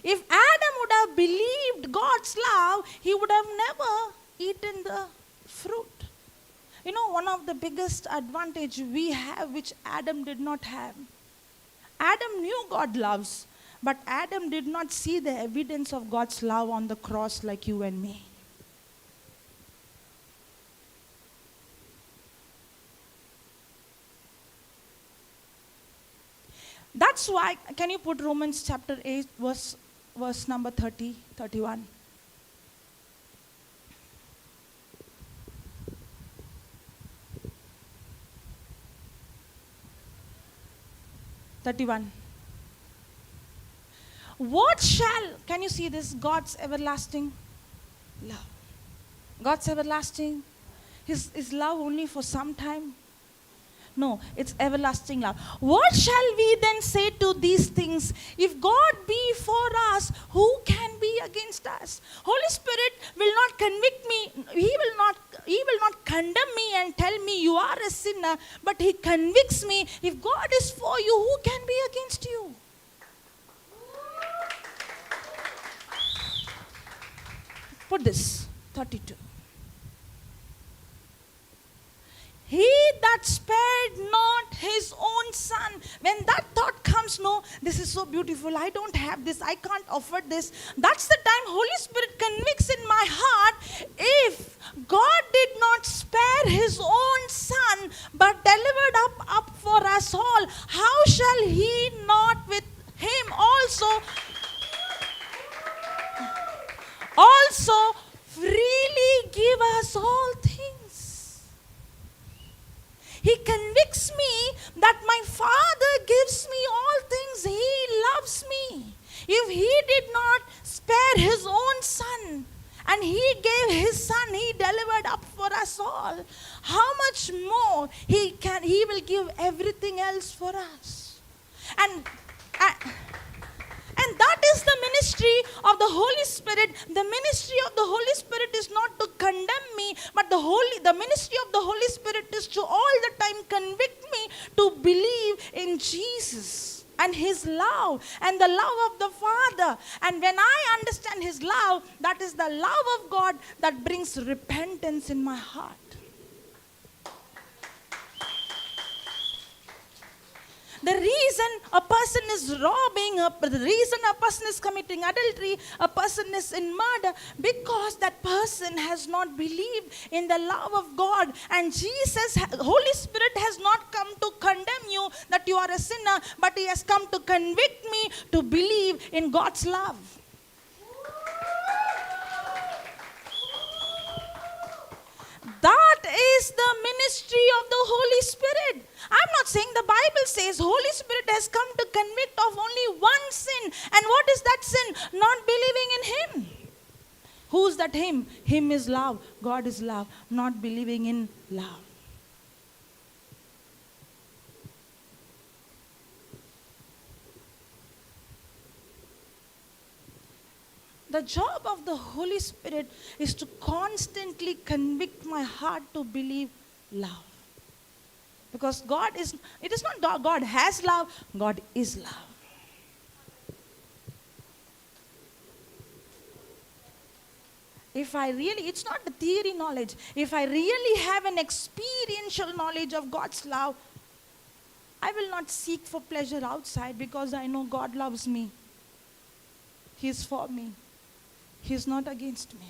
If Adam would have believed God's love, he would have never eaten the fruit. You know, one of the biggest advantage we have, which Adam did not have. Adam knew God loves, but Adam did not see the evidence of God's love on the cross like you and me. That's why, can you put Romans chapter 8, verse number 30, 31? What shall, can you see this? God's everlasting love. God's everlasting. His love only for some time? No, it's everlasting love. What shall we then say to these things? If God be for us, who can be against us? Holy Spirit will not convict me. He will not condemn me and tell me you are a sinner, but He convicts me. If God is for you, who can be against you? Put this, 32. He that spared not his own son. When that thought comes, no, this is so beautiful. I don't have this. I can't afford this. That's the time Holy Spirit convicts in my heart. If God did not spare his own son, but delivered up for us all, how shall he not with him also freely give us all things? He convicts me that my Father gives me all things. He loves me. If he did not spare his own son, and he gave his son, he delivered up for us all, how much more he will give everything else for us. And that is the ministry of the Holy Spirit. The ministry of the Holy Spirit is not to condemn me, but the ministry of the Holy Spirit is to all the time convict me to believe in Jesus and his love and the love of the Father. And when I understand his love, that is the love of God that brings repentance in my heart. The reason a person is robbing, the reason a person is committing adultery, a person is in murder, because that person has not believed in the love of God. And Jesus, Holy Spirit has not come to condemn you that you are a sinner, but he has come to convict me to believe in God's love. That is the ministry of the Holy Spirit. I'm not saying the Bible says Holy Spirit has come to convict of only one sin. And what is that sin? Not believing in him. Who's that him? Him is love. God is love. Not believing in love. The job of the Holy Spirit is to constantly convict my heart to believe love. Because it is not God has love, God is love. It's not the theory knowledge. If I really have an experiential knowledge of God's love, I will not seek for pleasure outside, because I know God loves me. He is for me. He is not against me.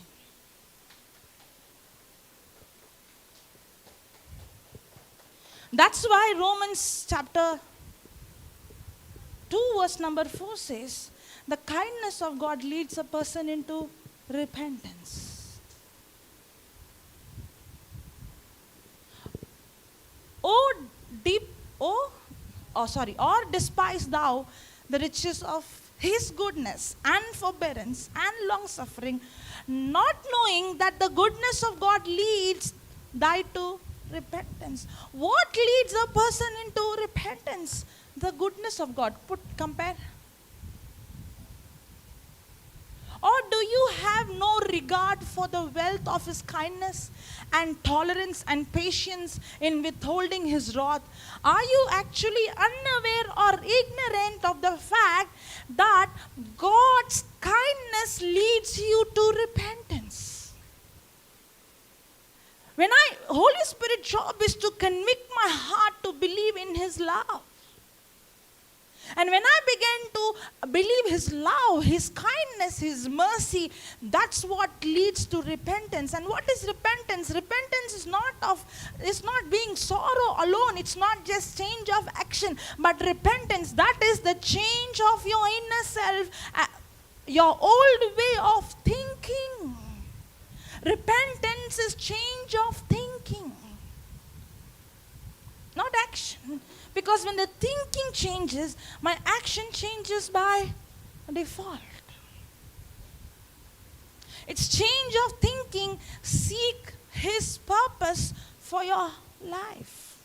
That's why Romans chapter 2 verse number 4 says, the kindness of God leads a person into repentance. Or despise thou the riches of his goodness and forbearance and long suffering, not knowing that the goodness of God leads thy to repentance. What leads a person into repentance? The goodness of God. Compare. Or do you have no regard for the wealth of his kindness and tolerance and patience in withholding his wrath? Are you actually unaware or ignorant of the fact that God's kindness leads you to repentance? Holy Spirit job is to convict my heart to believe in his love. And when I began to believe his love, his kindness, his mercy, that's what leads to repentance. And what is repentance? Repentance is not being sorrow alone. It's not just change of action. But repentance, that is the change of your inner self, your old way of thinking. Repentance is change of thinking, not action. Because when the thinking changes, my action changes by default. It's change of thinking. Seek his purpose for your life.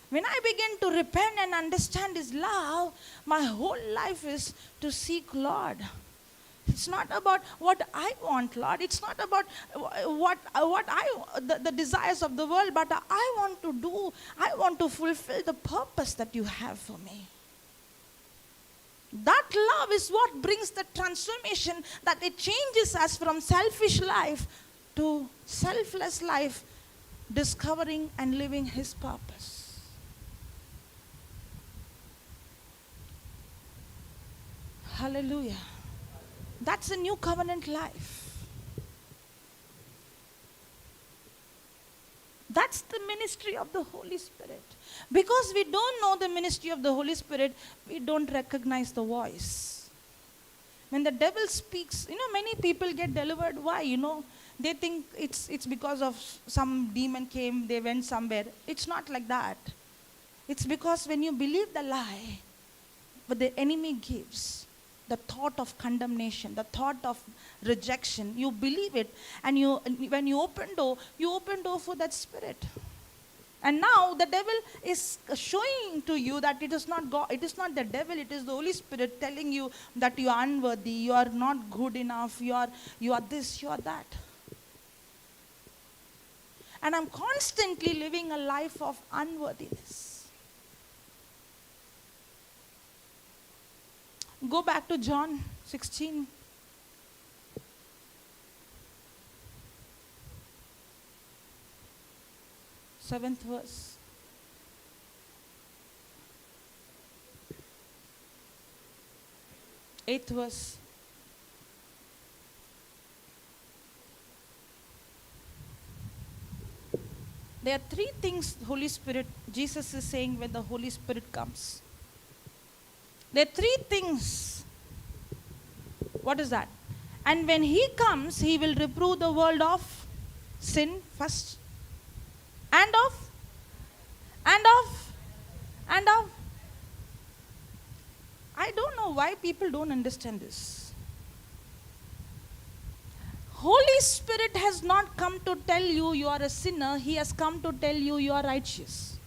When I begin to repent and understand his love, my whole life is to seek Lord. It's not about what I want, Lord. It's not about the desires of the world, but I want to fulfill the purpose that you have for me. That love is what brings the transformation, that it changes us from selfish life to selfless life, discovering and living His purpose. Hallelujah. That's a new covenant life. That's the ministry of the Holy Spirit. Because we don't know the ministry of the Holy Spirit, we don't recognize the voice. When the devil speaks, many people get delivered. Why? They think it's because of some demon came, they went somewhere. It's not like that. It's because when you believe the lie, what the enemy gives, the thought of condemnation, the thought of rejection, you believe it, and when you open door for that spirit. And now the devil is showing to you that it is not God, it is not the devil, it is the Holy Spirit telling you that you are unworthy, you are not good enough, you are this, you are that. And I'm constantly living a life of unworthiness. Go back to John 16. Seventh verse. Eighth verse. There are three things Holy Spirit, Jesus is saying when the Holy Spirit comes. There are three things. What is that? And when He comes, He will reprove the world of sin first. And of. I don't know why people don't understand this. Holy Spirit has not come to tell you you are a sinner. He has come to tell you you are righteous.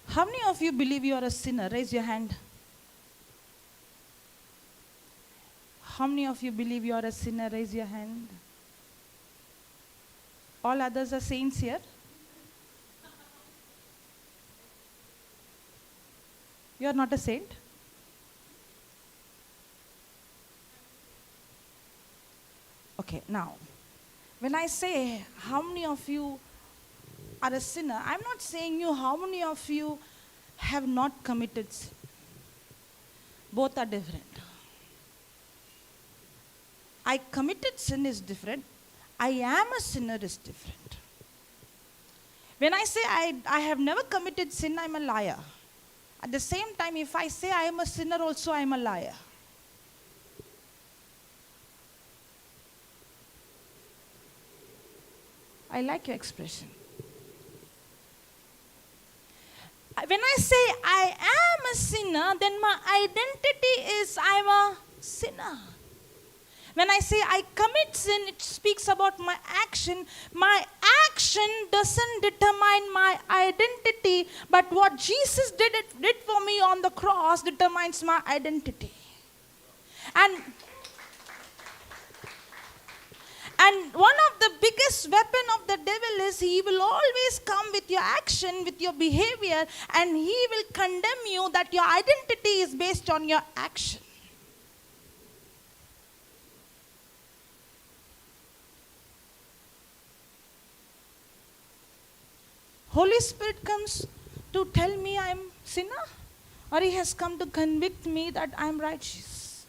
How many of you believe you are a sinner? Raise your hand. How many of you believe you are a sinner? Raise your hand. All others are saints here. You are not a saint. Okay, now, when I say how many of you are a sinner, I'm not saying you how many of you have not committed sin. Both are different. I committed sin is different. I am a sinner is different. When I say I have never committed sin, I'm a liar. At the same time, if I say I am a sinner also, I am a liar. I like your expression. When I say I am a sinner, then my identity is I'm a sinner. When I say I commit sin, it speaks about my action. My action doesn't determine my identity, but what Jesus did for me on the cross determines my identity. And one of the biggest weapon of the devil is he will always come with your action, with your behavior, and he will condemn you that your identity is based on your action. Holy Spirit comes to tell me I am sinner, or He has come to convict me that I am righteous.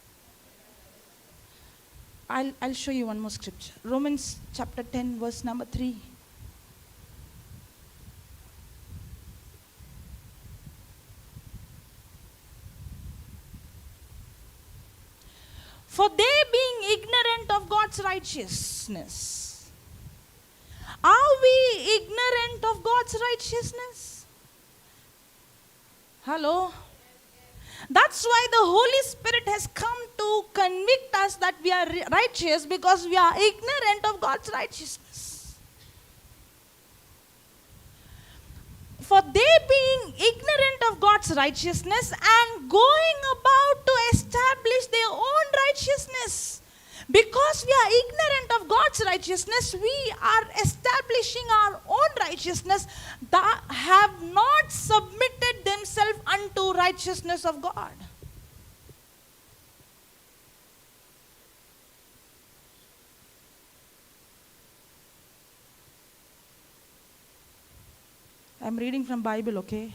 I'll show you one more scripture. Romans chapter 10, verse number 3. For they being ignorant of God's righteousness. Are we ignorant of God's righteousness? Hello? That's why the Holy Spirit has come to convict us that we are righteous, because we are ignorant of God's righteousness. For they being ignorant of God's righteousness and going about to establish their own righteousness. Because we are ignorant of God's righteousness, we are establishing our own righteousness that have not submitted themselves unto righteousness of God. I'm reading from Bible, okay?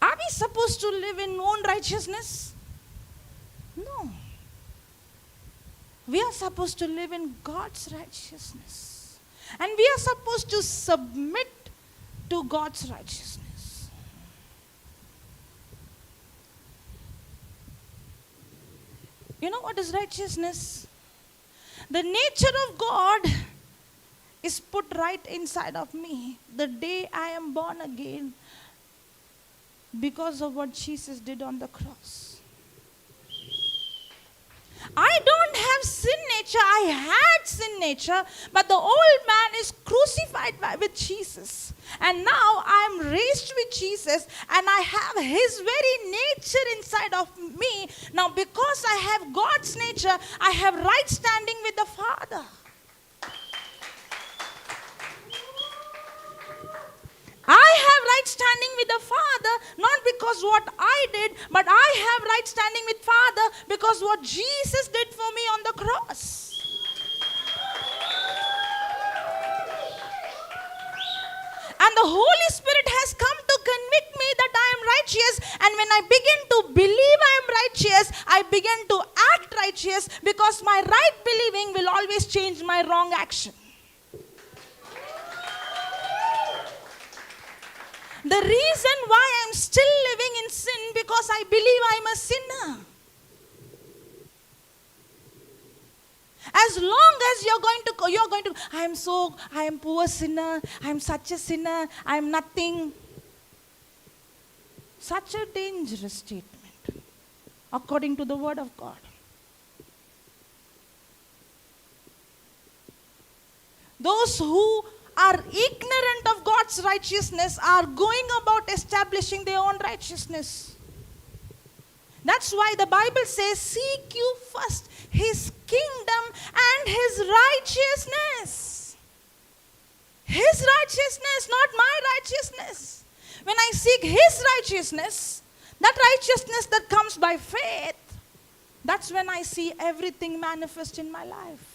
Are we supposed to live in own righteousness? No. We are supposed to live in God's righteousness. And we are supposed to submit to God's righteousness. You know what is righteousness? The nature of God is put right inside of me the day I am born again because of what Jesus did on the cross. I don't have sin nature. I had sin nature, but the old man is crucified with Jesus. And now I am raised with Jesus, and I have his very nature inside of me. Now because I have God's nature, I have right standing with the Father. I have right standing with the Father, not because what I did, but I have right standing with Father because what Jesus did for me on the cross. And the Holy Spirit has come to convict me that I am righteous, and when I begin to believe I am righteous, I begin to act righteous because my right believing will always change my wrong action. The reason why I'm still living in sin because I believe I'm a sinner. As long as you're going to, I am poor sinner, I am such a sinner, I am nothing. Such a dangerous statement, according to the word of God. Those who are ignorant of God's righteousness are going about establishing their own righteousness. That's why the Bible says, seek you first his kingdom and his righteousness. His righteousness, not my righteousness. When I seek his righteousness, that righteousness that comes by faith, that's when I see everything manifest in my life.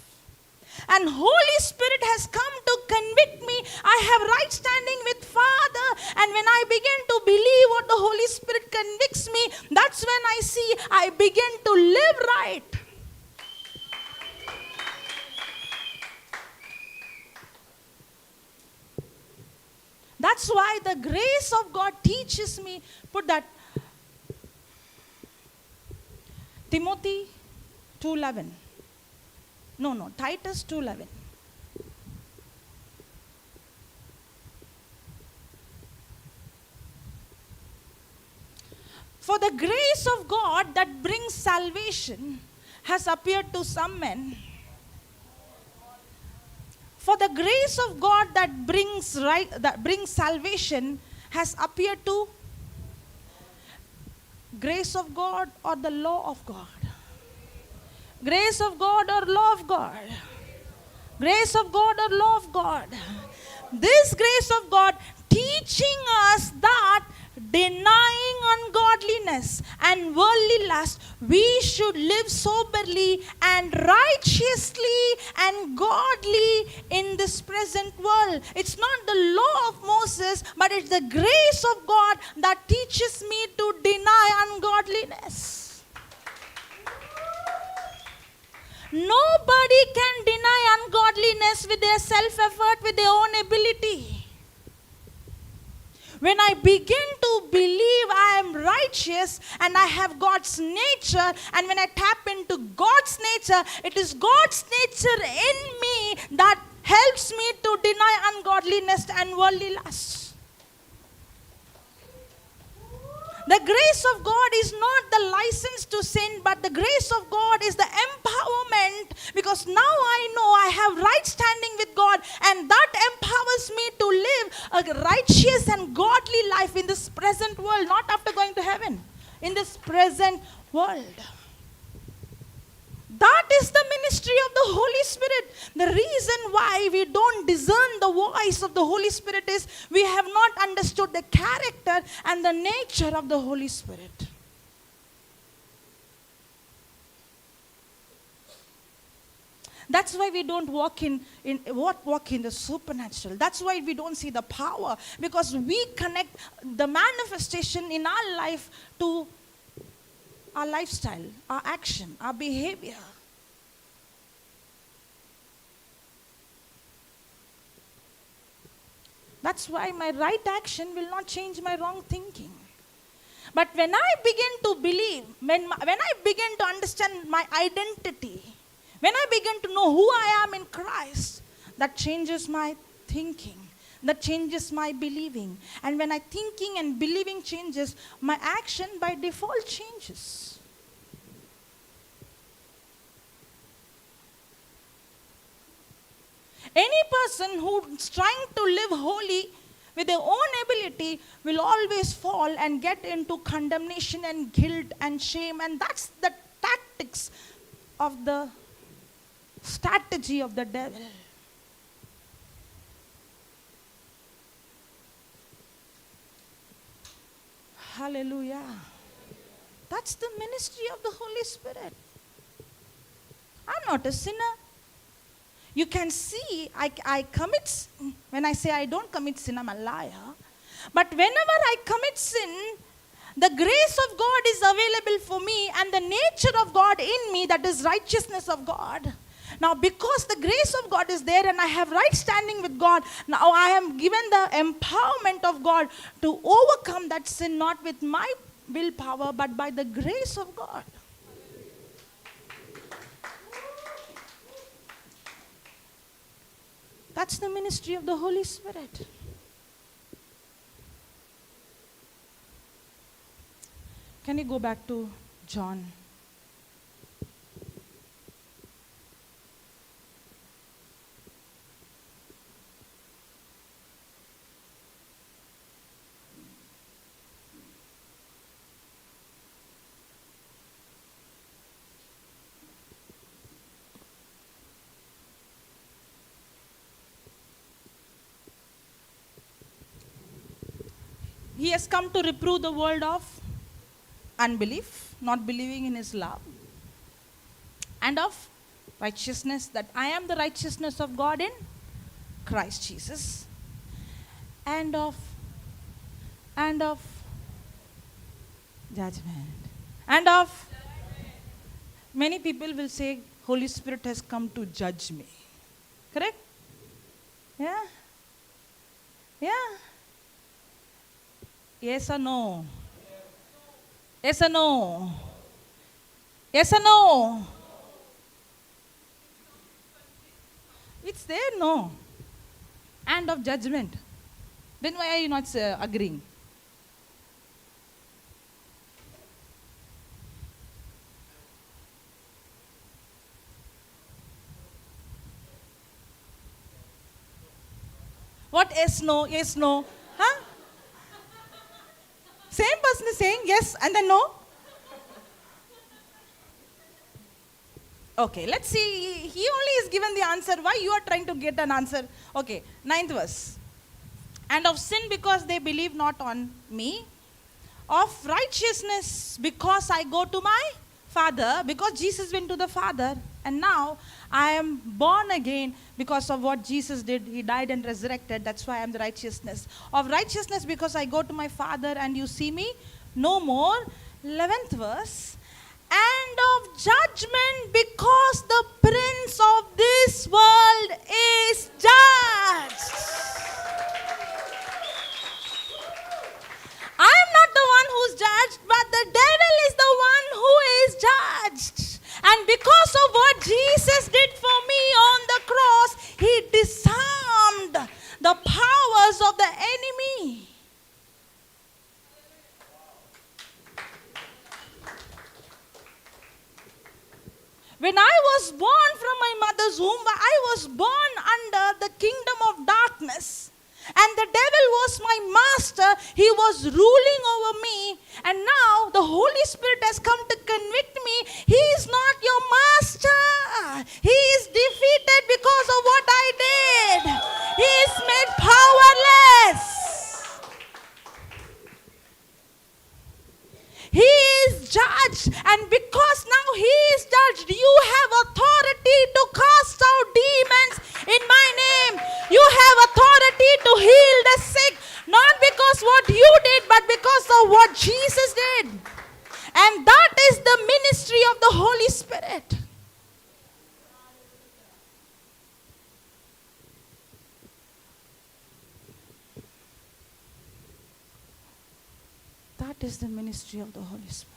And Holy Spirit has come to convict me. I have right standing with Father. And when I begin to believe what the Holy Spirit convicts me, that's when I begin to live right. That's why the grace of God teaches me. Put that. Timothy 2:11. No, Titus 2:11. For the grace of God that brings salvation has appeared to some men. For the grace of God that brings salvation has appeared to grace of God or the law of God. Grace of God or law of God. Grace of God or law of God. This grace of God teaching us that denying ungodliness and worldly lust, we should live soberly and righteously and godly in this present world. It's not the law of Moses, but it's the grace of God that teaches me to deny ungodliness. Nobody can deny ungodliness with their self-effort, with their own ability. When I begin to believe I am righteous and I have God's nature, and when I tap into God's nature, it is God's nature in me that helps me to deny ungodliness and worldly lust. The grace of God is not the license to sin, but the grace of God is the empowerment, because now I know I have right standing with God, and that empowers me to live a righteous and godly life in this present world, not after going to heaven, in this present world. That is the ministry of the Holy Spirit. The reason why we don't discern the voice of the Holy Spirit is we have not understood the character and the nature of the Holy Spirit. That's why we don't walk in the supernatural. That's why we don't see the power, because we connect the manifestation in our life to our lifestyle, our action, our behavior. That's why my right action will not change my wrong thinking. But when I begin to believe, when I begin to understand my identity, when I begin to know who I am in Christ, that changes my thinking, that changes my believing. And when my thinking and believing changes, my action by default changes. Any person who's trying to live holy with their own ability will always fall and get into condemnation and guilt and shame. And that's the tactics of the strategy of the devil. Hallelujah. That's the ministry of the Holy Spirit. I'm not a sinner. You can see I commit, when I say I don't commit sin, I'm a liar. But whenever I commit sin, the grace of God is available for me, and the nature of God in me, that is righteousness of God. Now, because the grace of God is there and I have right standing with God, now I am given the empowerment of God to overcome that sin, not with my willpower, but by the grace of God. That's the ministry of the Holy Spirit. Can you go back to John? He has come to reprove the world of unbelief, not believing in his love, and of righteousness, that I am the righteousness of God in Christ Jesus, and of judgment. And of, many people will say, Holy Spirit has come to judge me. Correct? Yeah? Yeah? Yes or no? Yes or no? Yes or no? It's there, no. And of judgment. Then why are you not agreeing? What yes, no, yes, no? Huh? Same person is saying yes and then no. Okay, let's see. He only is given the answer. Why you are trying to get an answer? Okay, 9th verse. And of sin, because they believe not on me. Of righteousness, because I go to my Father, because Jesus went to the Father. And now I am born again because of what Jesus did. He died and resurrected. That's why I am the righteousness. Of righteousness, because I go to my Father and you see me no more. 11th verse. And of judgment, because the prince of this world is judged. I am not the one who's judged, but the devil is the one who is judged. And because of what Jesus did for me on the cross, he disarmed the powers of the enemy. When I was born from my mother's womb, I was born under the kingdom of darkness. And the devil was my master. He was ruling over me. And now the Holy Spirit has come to convict me. He is not your master. He is defeated because of what I did. He is made powerless. He is judged, and because now he is judged, you have authority to cast That is the ministry of the Holy Spirit.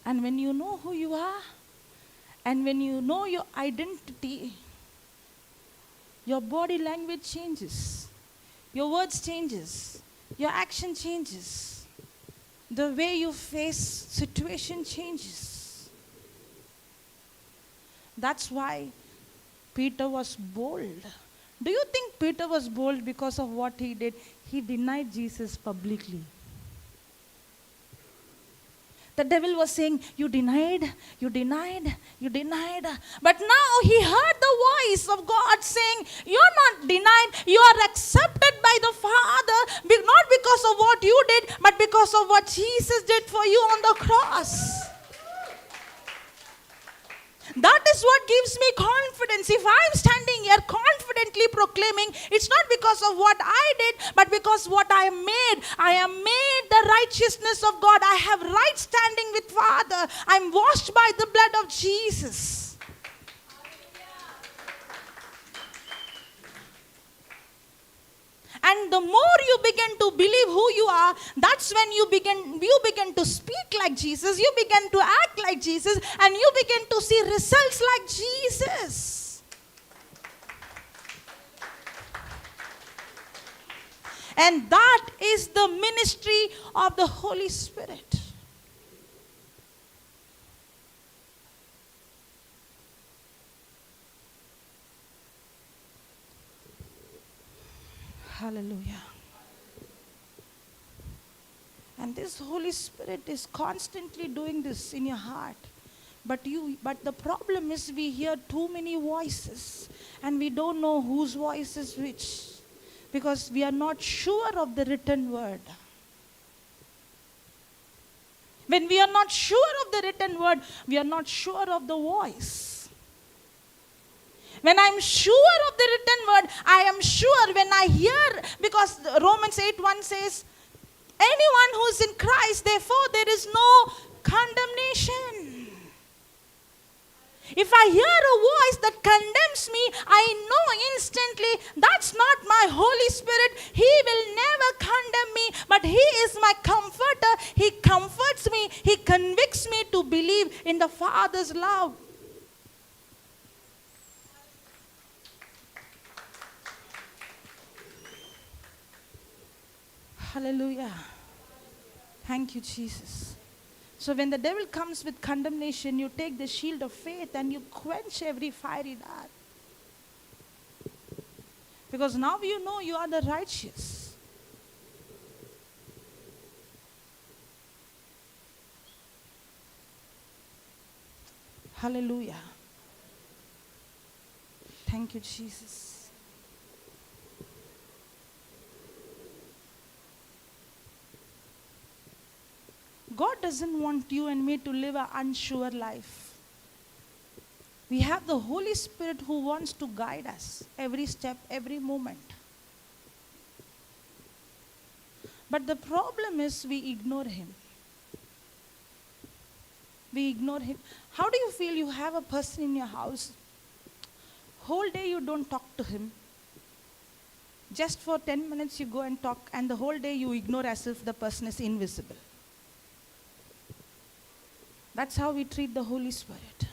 And when you know who you are, and when you know your identity, your body language changes, your words changes, your action changes, the way you face situation changes. That's why Peter was bold. Do you think Peter was bold because of what he did? He denied Jesus publicly. The devil was saying, you denied, you denied, you denied. But now he heard the voice of God saying, you're not denied, you are accepted by the Father, not because of what you did, but because of what Jesus did for you on the cross. That is what gives me confidence. If I'm standing here confidently proclaiming, it's not because of what I did, but because what I am made. I am made the righteousness of God. I have right standing with Father. I'm washed by the blood of Jesus. And the more you begin to believe who you are, that's when you begin to speak like Jesus, you begin to act like Jesus, and you begin to see results like Jesus. And that is the ministry of the Holy Spirit. Hallelujah. And this Holy Spirit is constantly doing this in your heart. But the problem is we hear too many voices and we don't know whose voice is which, because we are not sure of the written word. When we are not sure of the written word, we are not sure of the voice. When I'm sure of the written word, I am sure when I hear, because Romans 8:1 says, anyone who is in Christ, therefore there is no condemnation. If I hear a voice that condemns me, I know instantly that's not my Holy Spirit. He will never condemn me, but He is my comforter. He comforts me. He convicts me to believe in the Father's love. Hallelujah. Thank you, Jesus. So when the devil comes with condemnation, you take the shield of faith and you quench every fiery dart. Because now you know you are the righteous. Hallelujah. Thank you, Jesus. God doesn't want you and me to live an unsure life. We have the Holy Spirit who wants to guide us every step, every moment. But the problem is we ignore Him. We ignore Him. How do you feel? You have a person in your house, whole day you don't talk to him. Just for 10 minutes you go and talk, and the whole day you ignore as if the person is invisible. That's how we treat the Holy Spirit.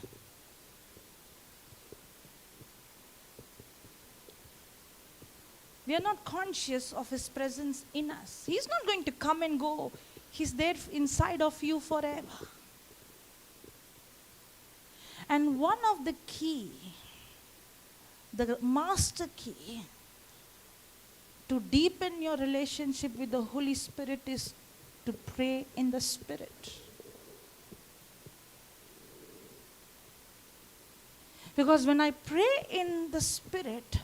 We are not conscious of His presence in us. He's not going to come and go. He's there inside of you forever. And one of the key, the master key to deepen your relationship with the Holy Spirit is to pray in the Spirit. Because when I pray in the Spirit,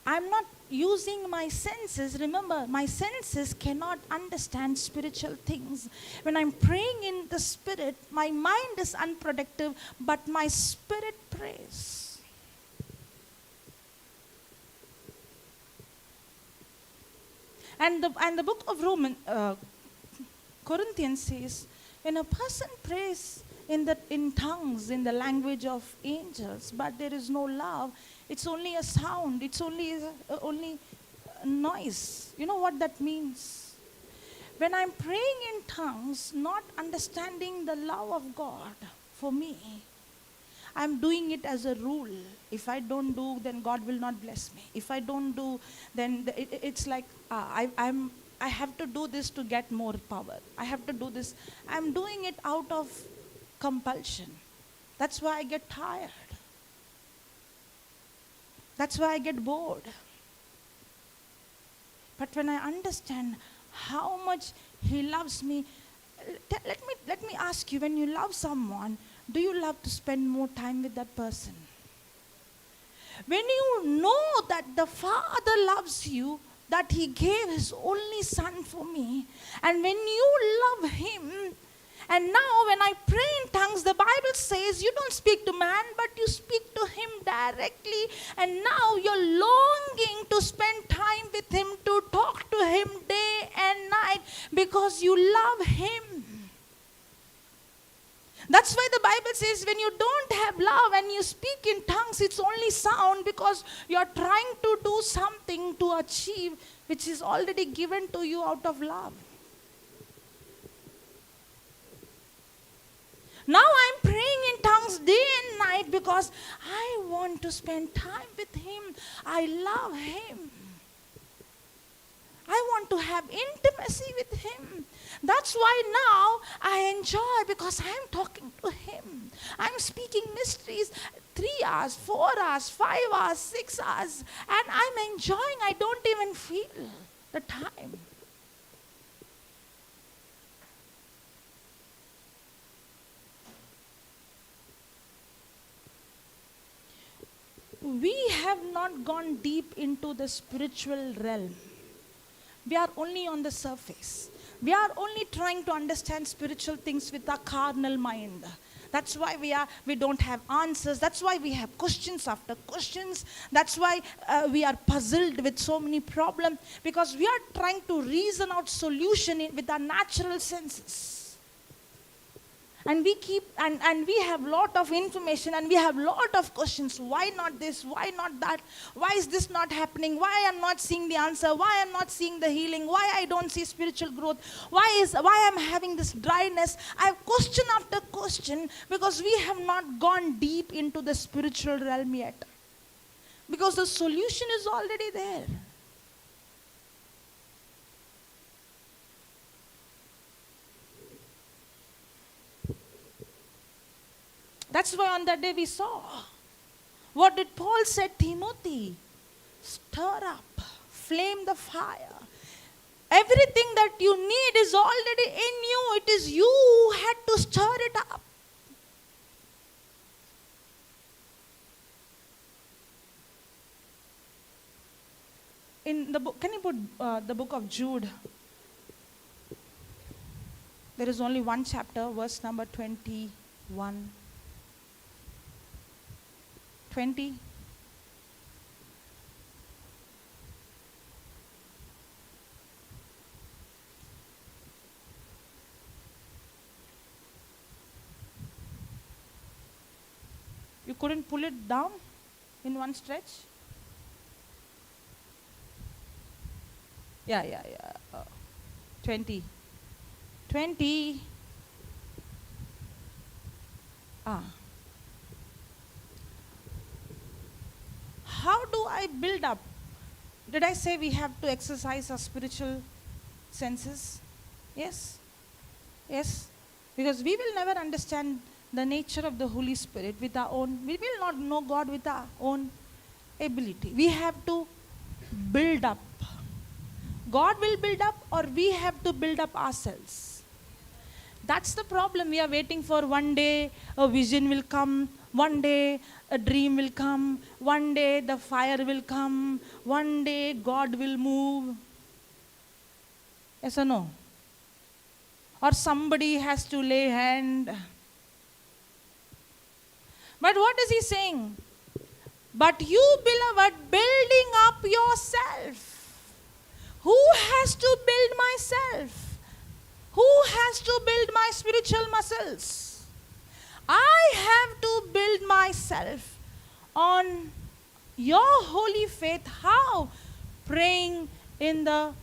I'm not using my senses. Remember, my senses cannot understand spiritual things. When I'm praying in the Spirit, my mind is unproductive, but my spirit prays. And the book of Corinthians says, when a person prays in tongues, in the language of angels, but there is no love. It's only a sound. It's only a noise. You know what that means? When I'm praying in tongues, not understanding the love of God for me, I'm doing it as a rule. If I don't do, then God will not bless me. If I don't do, then it's like I have to do this to get more power. I have to do this. I'm doing it out of compulsion. That's why I get tired. That's why I get bored. But when I understand how much He loves me, let me ask you, when you love someone, do you love to spend more time with that person? When you know that the Father loves you, that He gave His only Son for me, and when you love Him, and now when I pray in tongues, the Bible says you don't speak to man, but you speak to Him directly, and now you're longing to spend time with Him, to talk to Him day and night, because you love Him. That's why the Bible says when you don't have love and you speak in tongues, it's only sound, because you're trying to do something to achieve which is already given to you out of love. Now I'm praying in tongues day and night because I want to spend time with Him. I love Him. I want to have intimacy with Him. That's why now I enjoy, because I'm talking to Him. I'm speaking mysteries 3 hours, 4 hours, 5 hours, 6 hours, and I'm enjoying. I don't even feel the time. We have not gone deep into the spiritual realm. We are only on the surface. We are only trying to understand spiritual things with our carnal mind. That's why we don't have answers. That's why we have questions after questions. That's why we are puzzled with so many problems, because we are trying to reason out solution with our natural senses. And we have lot of information, and we have lot of questions. Why not this? Why not that? Why is this not happening? Why I'm not seeing the answer? Why I'm not seeing the healing? Why I don't see spiritual growth? Why I'm having this dryness? I have question after question, because we have not gone deep into the spiritual realm yet. Because the solution is already there. That's why on that day we saw. What did Paul say? Timothy, stir up, flame the fire. Everything that you need is already in you. It is you who had to stir it up. In the book, can you put the book of Jude? There is only one chapter, verse number 21. 20. You couldn't pull it down in one stretch? Yeah. 20. 20. How do I build up? Did I say we have to exercise our spiritual senses? Yes. Because we will never understand the nature of the Holy Spirit with our own. We will not know God with our own ability. We have to build up. God will build up, or we have to build up ourselves. That's the problem. We are waiting for one day a vision will come. One day a dream will come. One day the fire will come. One day God will move. Yes or no? Or somebody has to lay hand. But what is he saying? But you, beloved, building up yourself. Who has to build myself? Who has to build my spiritual muscles? I have to build myself on your holy faith. How? Praying in the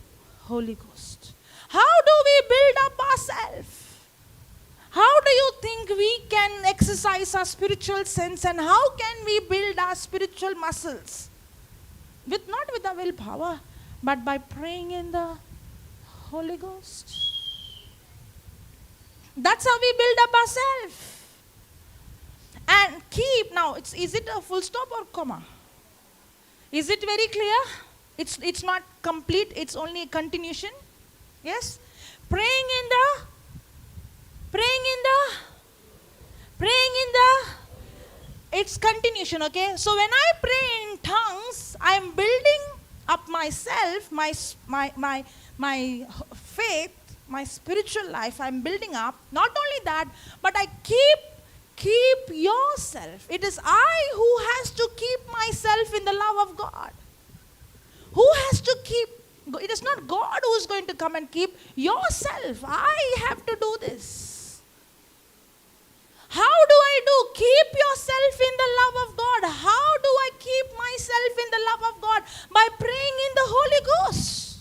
Holy Ghost. How do we build up ourselves? How do you think we can exercise our spiritual sense, and how can we build our spiritual muscles? Not with the willpower, but by praying in the Holy Ghost. That's how we build up ourselves. And keep, now, is it a full stop or comma? Is it very clear? It's not complete, it's only a continuation. Yes? Praying in the, it's continuation, okay? So when I pray in tongues, I'm building up myself, my faith, my spiritual life, I'm building up. Not only that, but I keep yourself. It is I who has to keep myself in the love of God. Who has to keep? It is not God who is going to come and keep yourself. I have to do this. How do I do? Keep yourself in the love of God. How do I keep myself in the love of God? By praying in the Holy Ghost.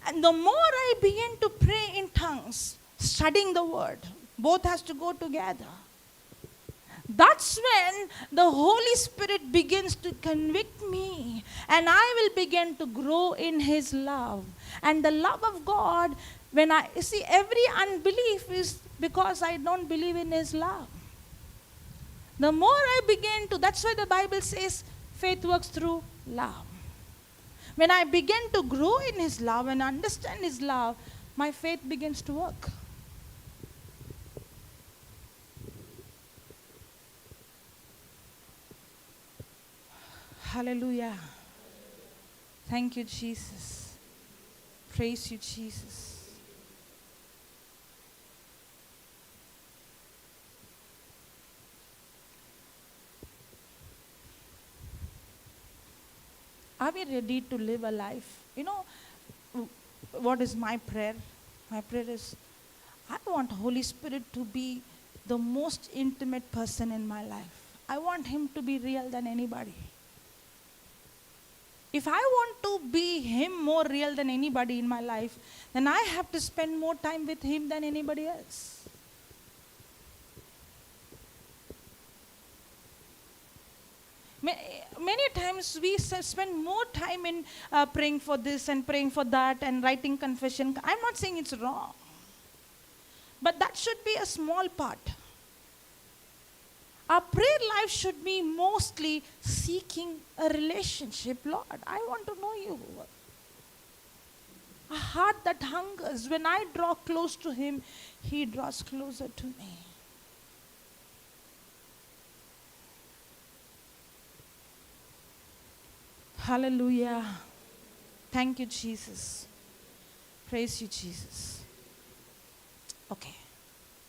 And the more I begin to pray in tongues, studying the word, both has to go together. That's when the Holy Spirit begins to convict me, and I will begin to grow in His love. And the love of God, when every unbelief is because I don't believe in His love. The more I begin to, that's why the Bible says faith works through love. When I begin to grow in His love and understand His love, my faith begins to work. Hallelujah. Thank you, Jesus. Praise you, Jesus. Are we ready to live a life? You know, what is my prayer? My prayer is, I want Holy Spirit to be the most intimate person in my life. I want Him to be real than anybody. If I want to be Him more real than anybody in my life, then I have to spend more time with Him than anybody else. Many times we spend more time in praying for this and praying for that and writing confession. I'm not saying it's wrong, but that should be a small part. Our prayer life should be mostly seeking a relationship. Lord, I want to know you. A heart that hungers. When I draw close to Him, He draws closer to me. Hallelujah. Thank you, Jesus. Praise you, Jesus. Okay.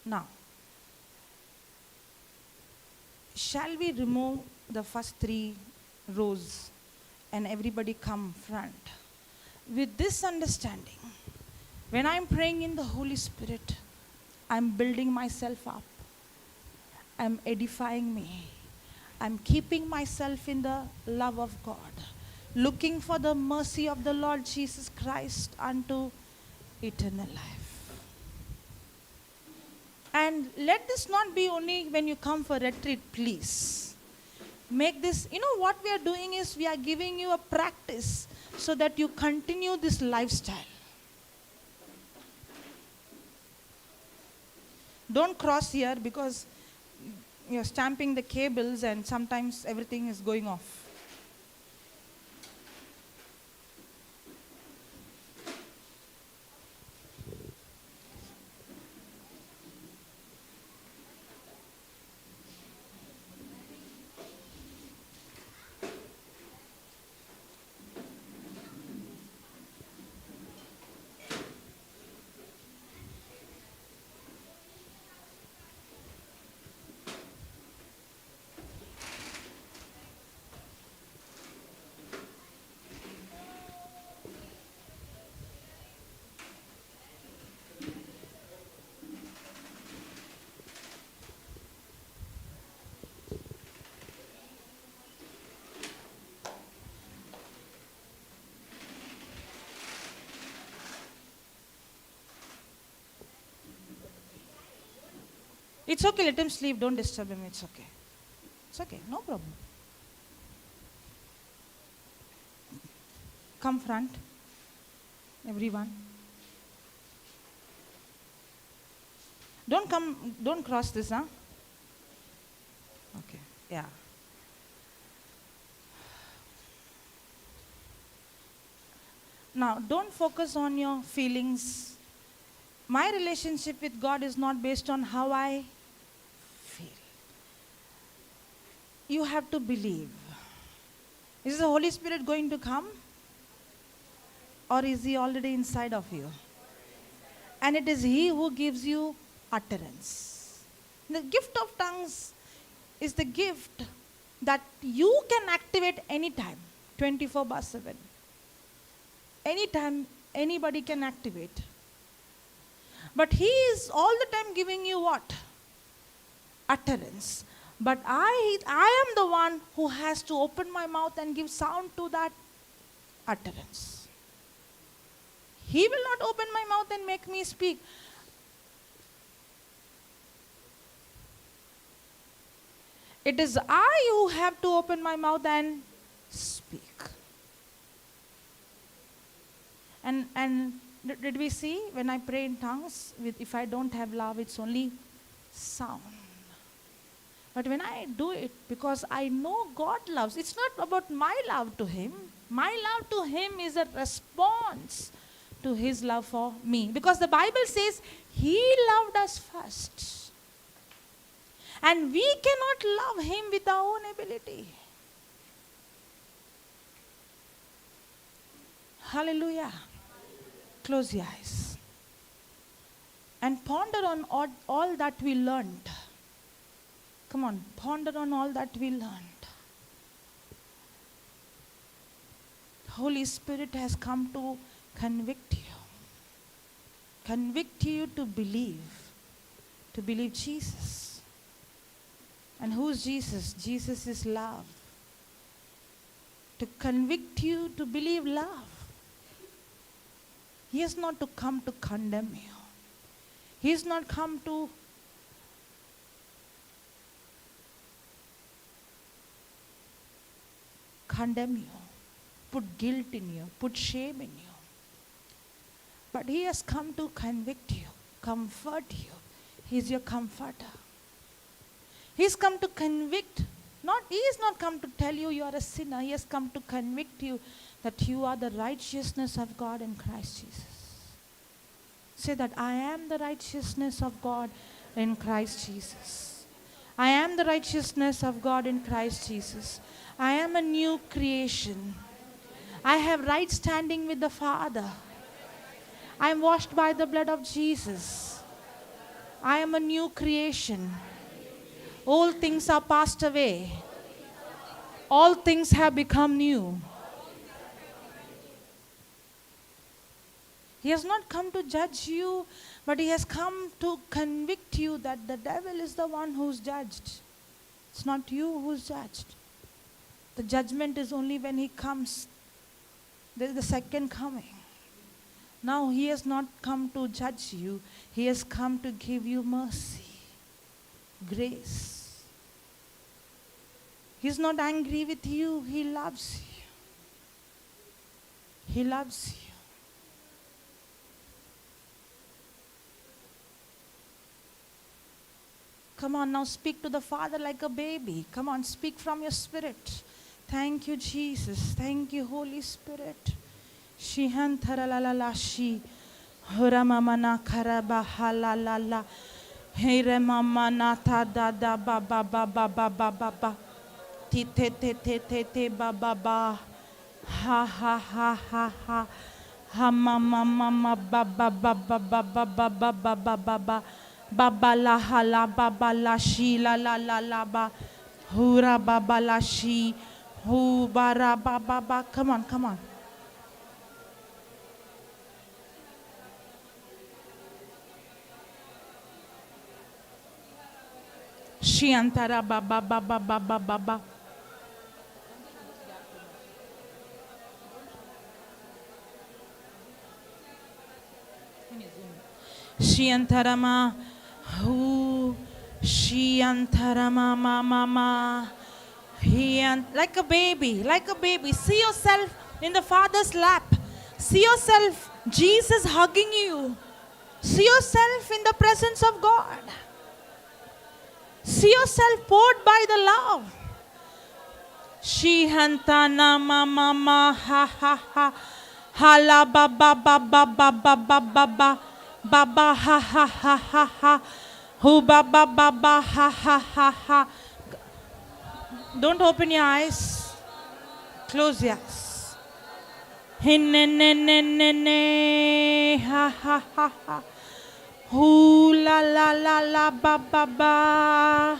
Now, shall we remove the first 3 rows and everybody come front? With this understanding, when I'm praying in the Holy Spirit, I'm building myself up. I'm edifying me. I'm keeping myself in the love of God, looking for the mercy of the Lord Jesus Christ unto eternal life. And let this not be only when you come for retreat, please. Make this, what we are doing is we are giving you a practice so that you continue this lifestyle. Don't cross here because you're stamping the cables and sometimes everything is going off. It's okay, let him sleep, don't disturb him, it's okay. It's okay, no problem. Come front, everyone. Don't cross this, huh? Okay, yeah. Now, don't focus on your feelings. My relationship with God is not based on how I feel. You have to believe. Is the Holy Spirit going to come? Or is He already inside of you? And it is He who gives you utterance. The gift of tongues is the gift that you can activate anytime, 24/7. Anytime, anybody can activate. But He is all the time giving you what? Utterance. But I am the one who has to open my mouth and give sound to that utterance. He will not open my mouth and make me speak. It is I who have to open my mouth and speak. And did we see when I pray in tongues, if I don't have love, it's only sound. But when I do it, because I know God loves, it's not about my love to Him. My love to Him is a response to His love for me. Because the Bible says He loved us first. And we cannot love Him with our own ability. Hallelujah. Close your eyes. And ponder on all that we learned. Come on, ponder on all that we learned. Holy Spirit has come to convict you. Convict you to believe Jesus. And who's Jesus? Jesus is love. To convict you to believe love. He has not to come to condemn you. He has not come to condemn you, put guilt in you, put shame in you. But He has come to convict you, comfort you. He is your comforter. He's come to convict. He is not come to tell you you are a sinner. He has come to convict you that you are the righteousness of God in Christ Jesus. Say that, I am the righteousness of God in Christ Jesus. I am the righteousness of God in Christ Jesus. I am a new creation. I have right standing with the Father. I am washed by the blood of Jesus. I am a new creation. All things are passed away. All things have become new. He has not come to judge you, but He has come to convict you that the devil is the one who's judged. It's not you who's judged. The judgment is only when He comes. There is the second coming. Now He has not come to judge you. He has come to give you mercy, grace. He's not angry with you. He loves you. He loves you. Come on, now speak to the Father like a baby. Come on, speak from your spirit. Thank you, Jesus. Thank you, Holy Spirit. Shihantaralalashi. Huramamana karabahalalala. Here mama nata da da ba ba ba ba ba ba ba ba. Ti te te te te te ba ba ba. Ha ha ha ha ha. Ha mama mama ba ba ba ba ba ba ba ba ba ba ba ba. Baba la hala baba la shi la la la la ba. Hura baba la shi. Hu bara ba ba ba. Come on, come on. Shiantara ba ba ba ba ba ba ba ba. Shiantarama hu She antara mama mama. Like a baby, like a baby. See yourself in the Father's lap. See yourself, Jesus hugging you. See yourself in the presence of God. See yourself poured by the love. She hantana mama ma ha ha ha. Hala ba ba ba ba ba ba ba ba ba. Baba ha ha ha ha ha. Hu ba ba ba ba ha ha ha ha. Don't open your eyes. Close your eyes. Hinne ne ne ne ne ha ha ha ha. Hu la la la la ba ba ba.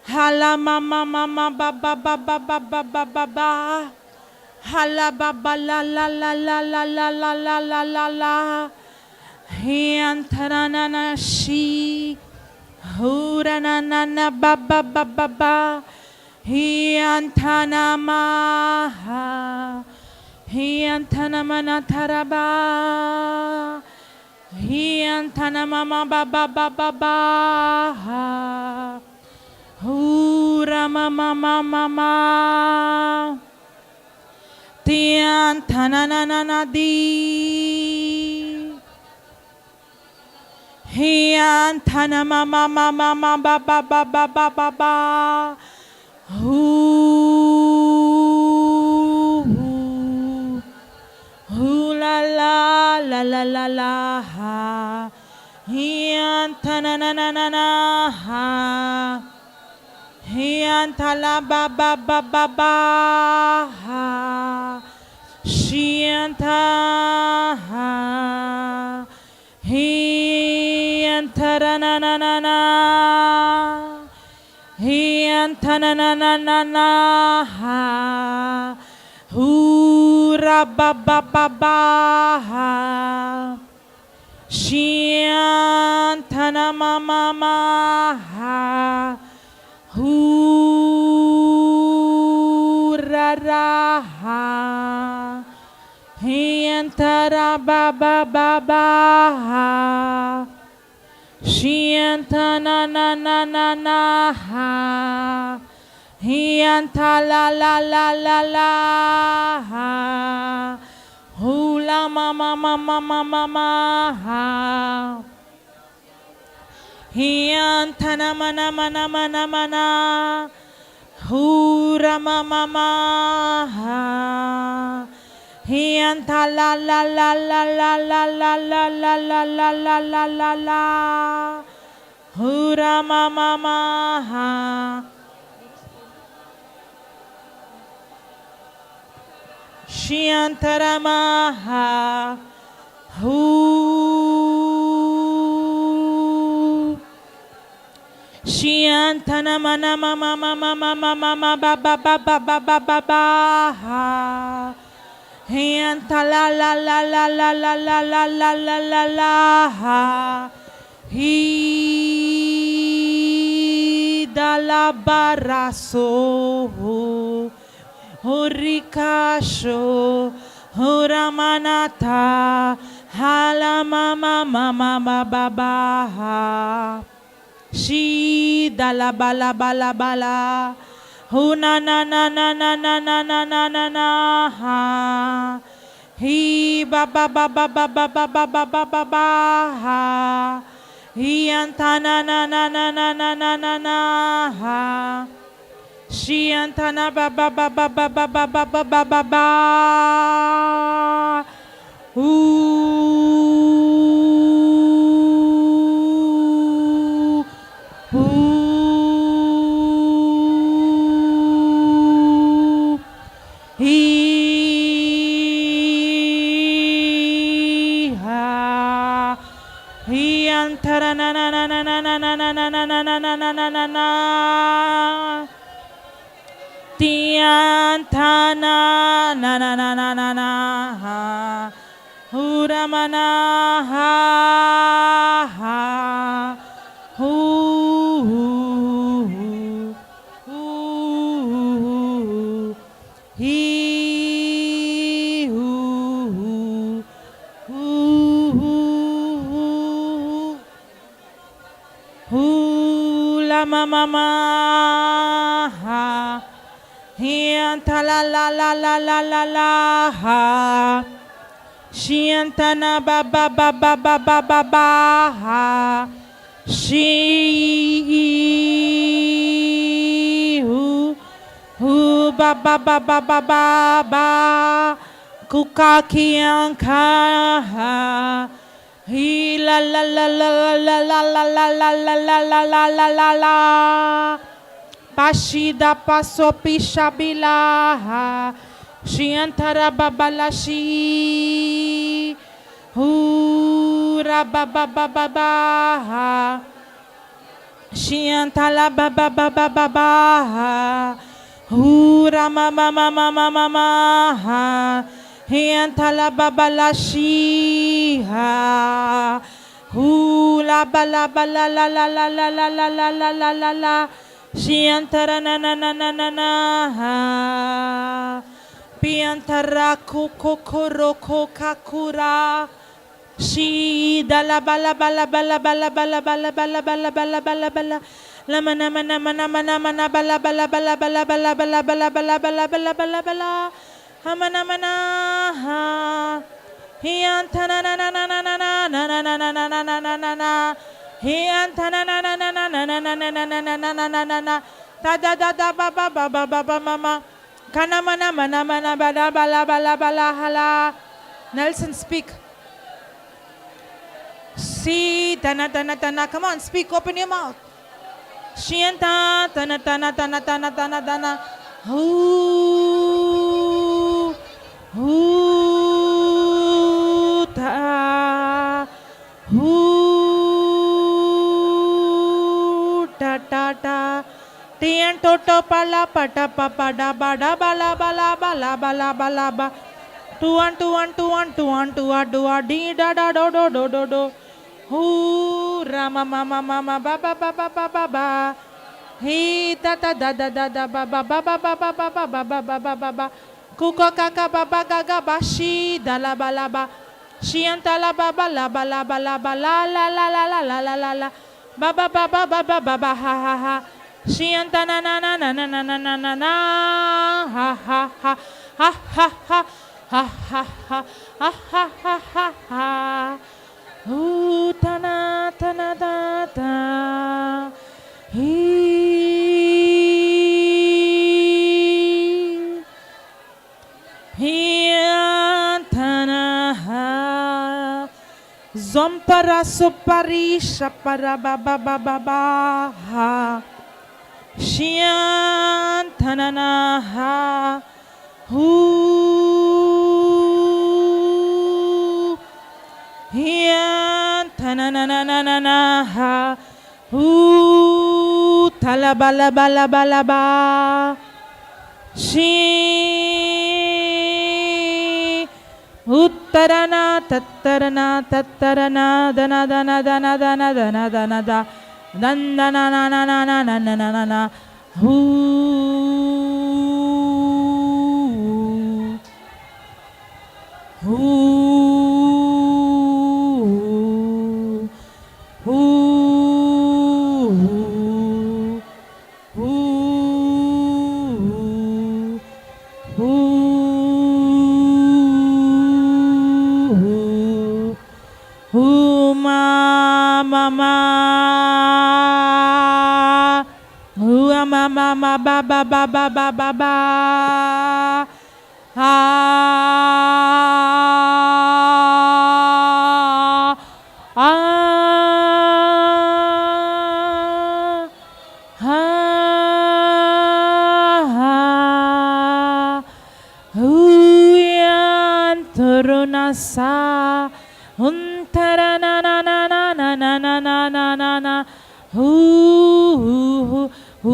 Hala mama mama ba ba ba ba ba ba ba ba ba. Hala ba ba la la la la la la la la la la la. He antara na na shi. Hu ra na na na ba ba ba ba ba. He antana maha. He antana mana taraba. He antana mama ba ba ba ba ba. Hura mama mama mama. Ti antana na na na di. He antana mama mama mama ba ba ba ba ba ba ba. La la la la la la ha. Hianta na na na na na ha. Hianta la ba ba ba ba ba ha. Shianta ha. Hianta na na na na na. Hianta na na na na na ha. Hura ba ba ba ba ha. Shiantana mama ma ha. Hura ra ha. Hiantara ba ba ba ba ha. Shiantana na na na na ha. Hianta la la la la la ha. Hula mama mama mama ma ha. Hianta na mana mana mana mana. Hura mama ma ha. Hianta la la la la la la la la la la la la la la la. Hura mama ma ha. Shiantara maha. Hu. Shiantana mana mama mama mama mama ba ba ba ba ba ba ba ba ha. Hianta la la la la la la la la la la la la ha. Hi da la baraso. Horikasho, Horamanata, Halamama Mama Baba, She Dala Bala Bala Bala, Huna na na na na na na na na na na ha. He Baba Baba Baba Baba Baba Baba, He Antana na na na na na na na na ha. She antana ba ba ba ba ba ba ba ba ba ba ba ba. Ooh. Ooh. He ha. He antara na na na na na na na na na na na na na na na na. Tiantana na na na na na na ha. Huramana ha ha. Hu hu he hu hu la ma ma ma ha. Hianta la la la la la la la ha. Shiantana ba ba ba ba ba ba ba ba ha. She hu ba ba ba ba ba ba ba. Kukakianka ha. He la la la la la la la la la la la la la la la la. Pashida paso pishabila. Shiantara babala shi. Hura baba baba ba. Shiantala baba baba baba. Hura mama mama mama mama. Hiantala babala shi ha. Hula bala bala la la la la la la la la la la la. Shiantara na na na na na na. Piantara kukokoroko kakura. Shi dala bala bala bala bala bala bala bala bala bala bala bala. Lama nama nama nama nama na bala bala bala bala bala bala bala bala bala bala bala bala. Hamana mana ha. Hiantana na na na na na na na na na na na na na na na. Hiantana na na na na na na na na na na na na na na na. Da da da da ba ba ba ba ba ba mama. Kana mana mana mana bala bala bala bala hala. Nelson, speak. See, tana tana tana. Come on, speak. Open your mouth. Shianta tana tana tana tana tana tana. Ooh, ooh, ta, ooh, ta ta ta. Tian toto pala pata papa da ba da bala bala bala bala bala ba. Tuan tuan tuan tuan tua dua di da da do do do do do. Ooh, rama mama mama ba ba ba ba ba ba ba. He da da da da da da ba ba ba ba ba ba ba ba ba ba ba ba ba ba. Kuko kaka ba ba gaga ba shi da la ba la ba. Shianta la ba ba la ba la ba la ba la la la la la la la la la. Ba ba ba ba ba ba ba ba ha ha ha. Shianta na na na na na na na na na na ha ha ha ha ha ha ha ha ha ha ha ha ha ha. Ooh, tana tana da da. Zompara sopari shapara ba ba ba ba ba ha. Shian tanana ha. Hu. Hian tanana na na na na ha. Hu. Talabala bala bala ba. Shi. Uttarana tattarana tattarana dana dana dana dana dana dana da dan dana na na na na na na na na na hu hu hu hu hu. Mama, mama, mama, ba ba ba ba ba ba ba. Sa untara na na na na na na na na na na na hu hu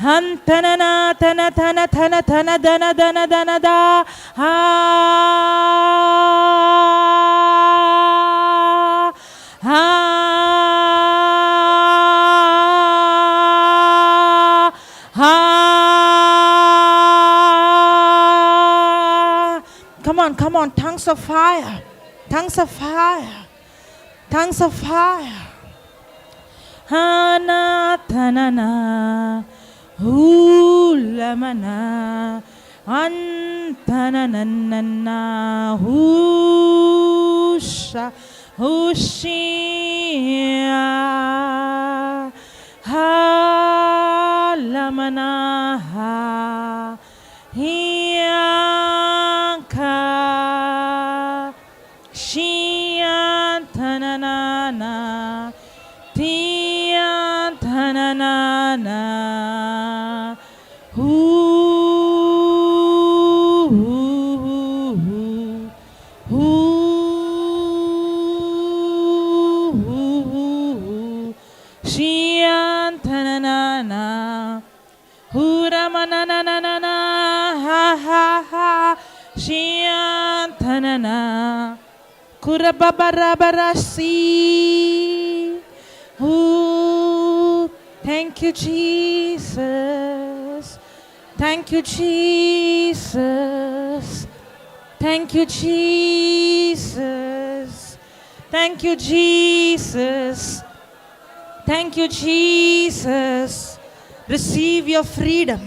Hantanana tana tana tana tana dana dana dana da. Ha. Ha. Ha. Come on, tongues of fire. Tongues of fire. Tongues of fire. Hana tanana. Hulamana. Antananana. Husha. Hushia. Halamana. Ha. Hiyanka. Shiyantanana. Tiyantanana. Shiyantanana. Huramananana. Ha ha ha. Shiyantanana. Kurababarabarasi. Ooh, thank you, Jesus. Thank you, Jesus. Thank you, Jesus. Thank you, Jesus. Thank you, Jesus. Receive your freedom.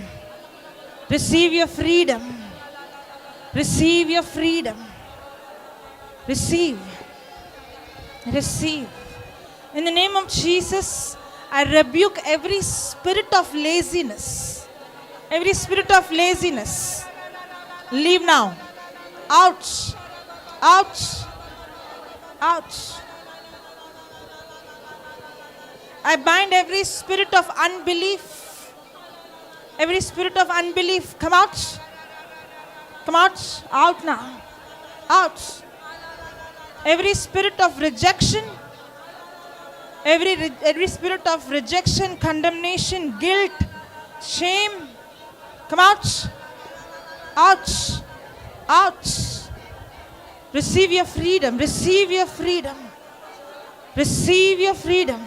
Receive your freedom. Receive your freedom. Receive. Receive. In the name of Jesus, I rebuke every spirit of laziness. Every spirit of laziness. Leave now. Out. Out. Out. I bind every spirit of unbelief. Every spirit of unbelief. Come out. Come out. Out now. Out. Every spirit of rejection. Every spirit of rejection, condemnation, guilt, shame. Come out. Out. Out. Receive your freedom. Receive your freedom. Receive your freedom.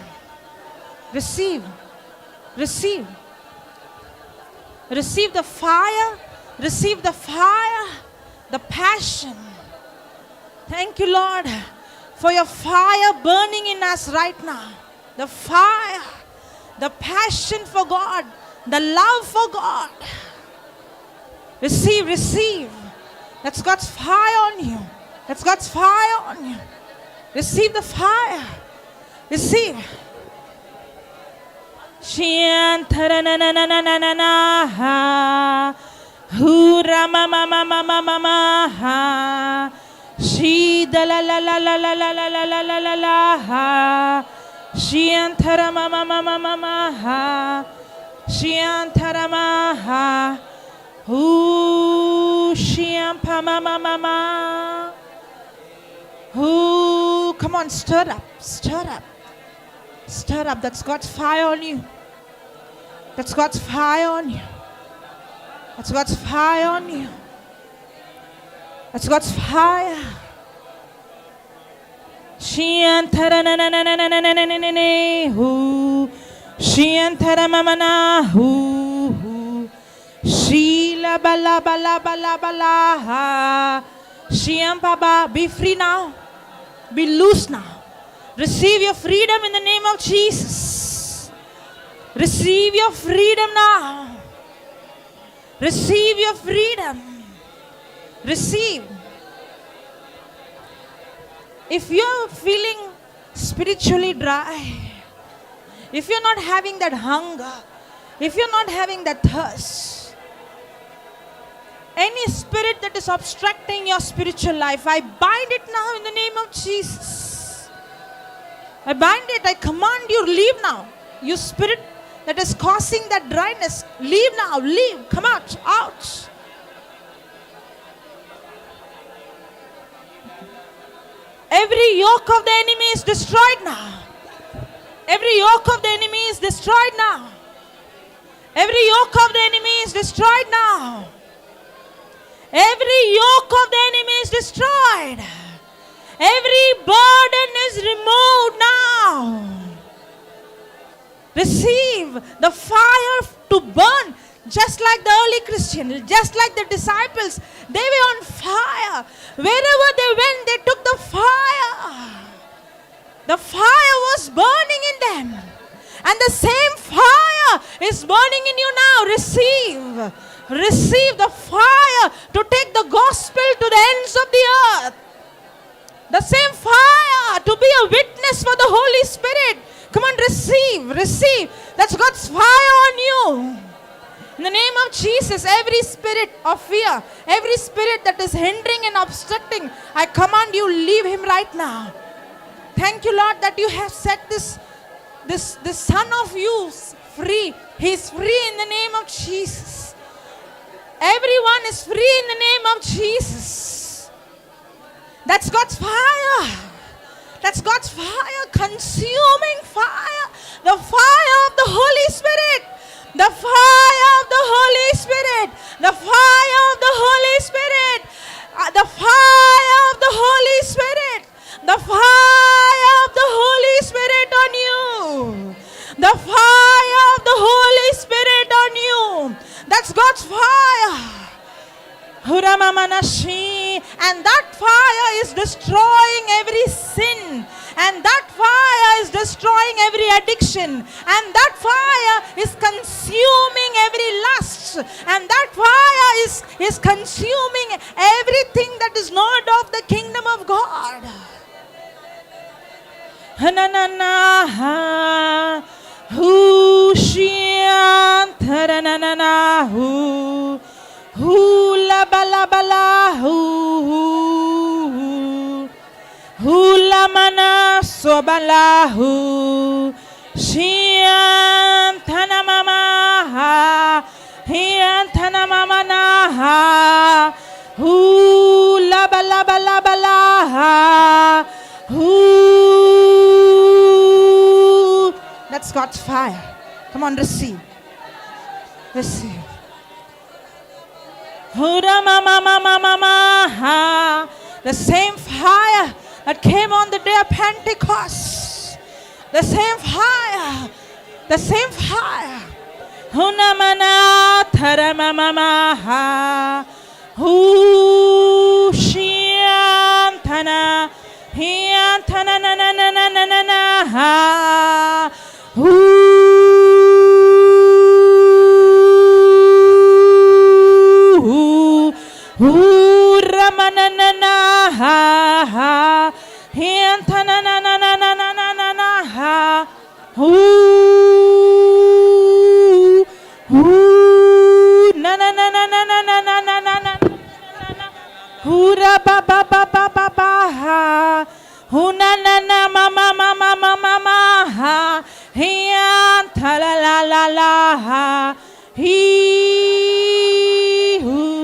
Receive. Receive. Receive the fire. Receive the fire. The passion. Thank you, Lord, for your fire burning in us right now. The fire. The passion for God. The love for God. Receive, receive. That's God's fire on you. That's God's fire on you. Receive the fire. Receive. Shiantaranananananana. Hura mama mama mama mama. Shida la la la la la la la la la la la la. Shiantara mama mama mama. Shiantara maha. Ooh, shiampa mama mama. Ooh, come on, stir up, stir up. Stir up. That's God's fire on you. That's God's fire on you. That's God's fire on you. That's God's fire. Shiantara na na na na na na na na na na. Who? Shiantara mama na. Who? Shila bala bala bala bala. Shiampa ba. Be free now. Be loose now. Receive your freedom in the name of Jesus. Receive your freedom now. Receive your freedom. Receive. If you're feeling spiritually dry, if you're not having that hunger, if you're not having that thirst, any spirit that is obstructing your spiritual life, I bind it now in the name of Jesus. I bind it. I command you, leave now. You spirit that is causing that dryness, leave now. Leave. Come out. Out. Every yoke of the enemy is destroyed now. Every yoke of the enemy is destroyed now. Every yoke of the enemy is destroyed now. Every yoke of the enemy is destroyed. Every burden is removed now. Receive the fire to burn, just like the early Christians, just like the disciples. They were on fire. Wherever they went, they took the fire. The fire was burning in them. And the same fire is burning in you now. Receive the fire to take the gospel to the ends of the earth. The same fire to be a witness for the Holy Spirit. Come on, receive. That's God's fire on you. In the name of Jesus, every spirit of fear, every spirit that is hindering and obstructing, I command you, leave him right now. Thank you, Lord, that you have set this son of you free. He is free in the name of Jesus. Everyone is free in the name of Jesus. That's God's fire. That's God's fire, consuming fire. The fire of the Holy Spirit. The fire of the Holy Spirit. The fire of the Holy Spirit. The fire of the Holy Spirit. The fire of the Holy Spirit on you. The fire of the Holy Spirit on you. That's God's fire. And that fire is destroying every sin. And that fire is destroying every addiction. And that fire is consuming every lust. And that fire is consuming everything that is not of the kingdom of God. La bala bala la mana sobala shian thana mama hian thana mama na la bala bala bala That's God's fire. Come on, receive. The same fire that came on the day of Pentecost. The same fire. Hunamana taramamamaha. Shiantana. Hiantana na na na na na na na. Ramanana ha ha hiantana na na na na na na na na ha na na na na na na na na na na na hura ba ba ba ba ba ba ha huna na na ma ma ma ma ma ma ma ha hiantala la la la ha he hu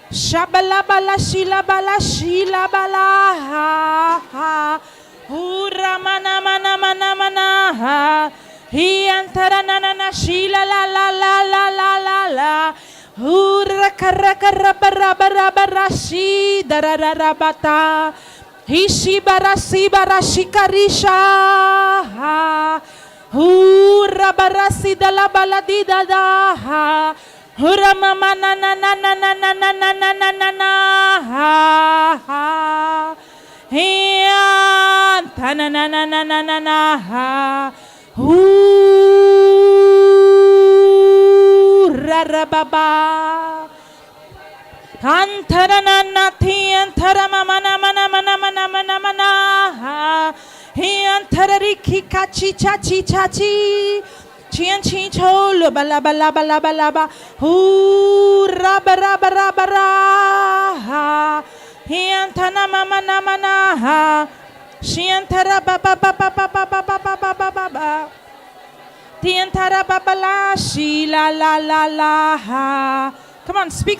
Shabala bala shila bala ha ha Hura mana mana mana mana ha Hi antara na na na shila la la la la la la la Hura karra karra bara bara bara shi darara bata Hi shi bara shikarisha ha Hura bara si dala bala di da da ha Hura mama na na na na na na na na na na na na ha ha hiya ta na na na na na na na ha ra ra ba ba antara na na thi antara mama na mana mana mana mana mana ha hi antara rikhi ka chi cha chi cha chi Chian chi cho lo bala bala bala bala ba hu ra ba ra ba ra ba ra ha hian thana mama na mana ha shian thara ba ba ba ba ba ba ba ba ba ba ba ba ba tian thara ba ba la shi la la la la ha. Come on, speak.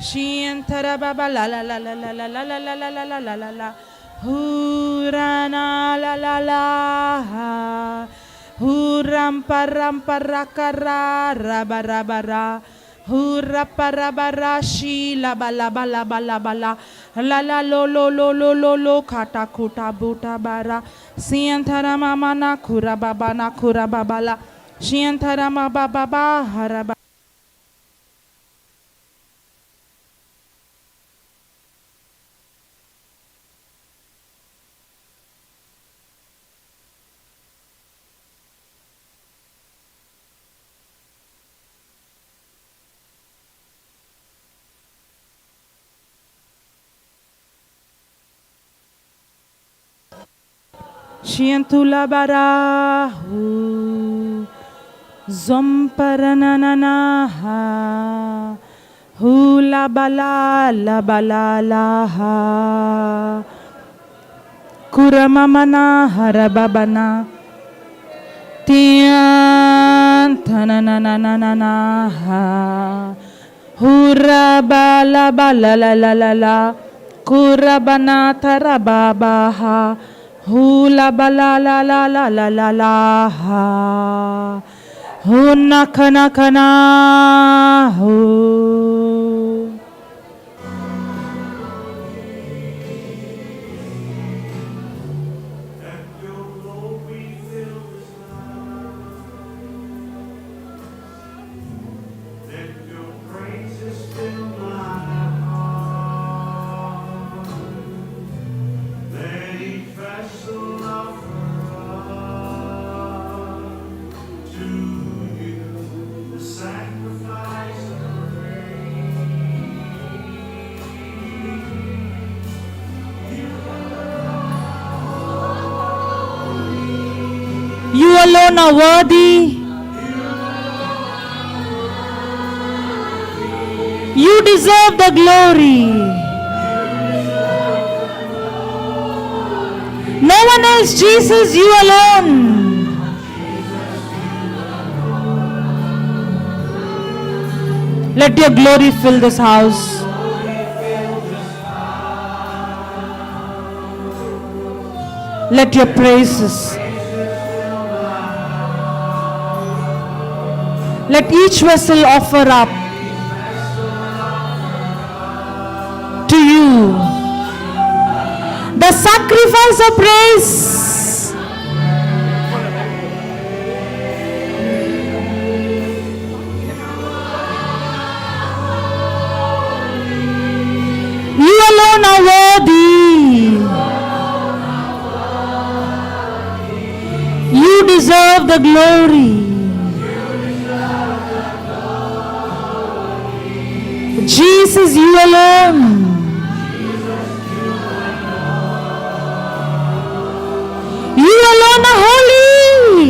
Shiantara baba la la la la la la la la la la la la la la. Hurana la la la. Huram param parakara rabarabara. Hurra parabara shi la bala bala bala bala. La la lo lo lo lo lo lo kata kuta buta bara. Siantara mama na kura baba na kura babala. Shiantara ma baba ba haraba. Shiantula barahu zomparananaha hula bala la bala laha kuramamana harababana tian tananananaha hura bala bala la la la la kurabana tarababaha hula bala la la la la la la ha hunna kana kana hu. You alone are worthy. You deserve the glory. No one else, Jesus, you alone. Let your glory fill this house. Let your praises. Let each vessel offer up to you the sacrifice of praise. You alone are worthy. You deserve the glory. Jesus, you alone. You alone are holy.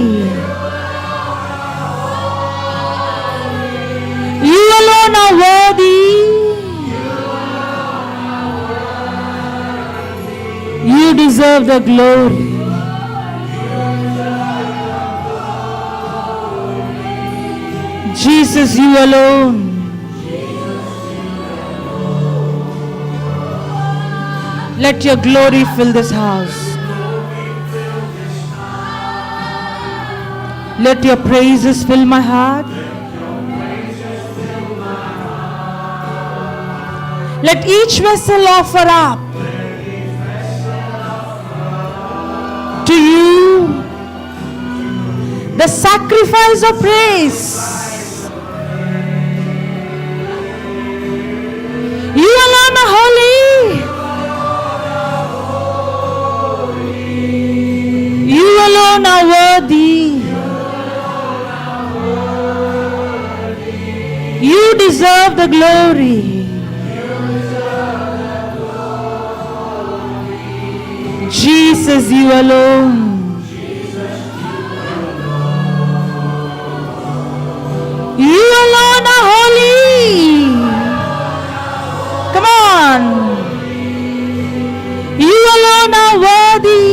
You alone are worthy. You deserve the glory. Jesus, you alone. Let your glory fill this house. Let your praises fill my heart. Let each vessel offer up to you the sacrifice of praise. You alone are holy. You alone are worthy. You deserve the glory. Jesus, you alone. You alone are holy. Come on. You alone are worthy.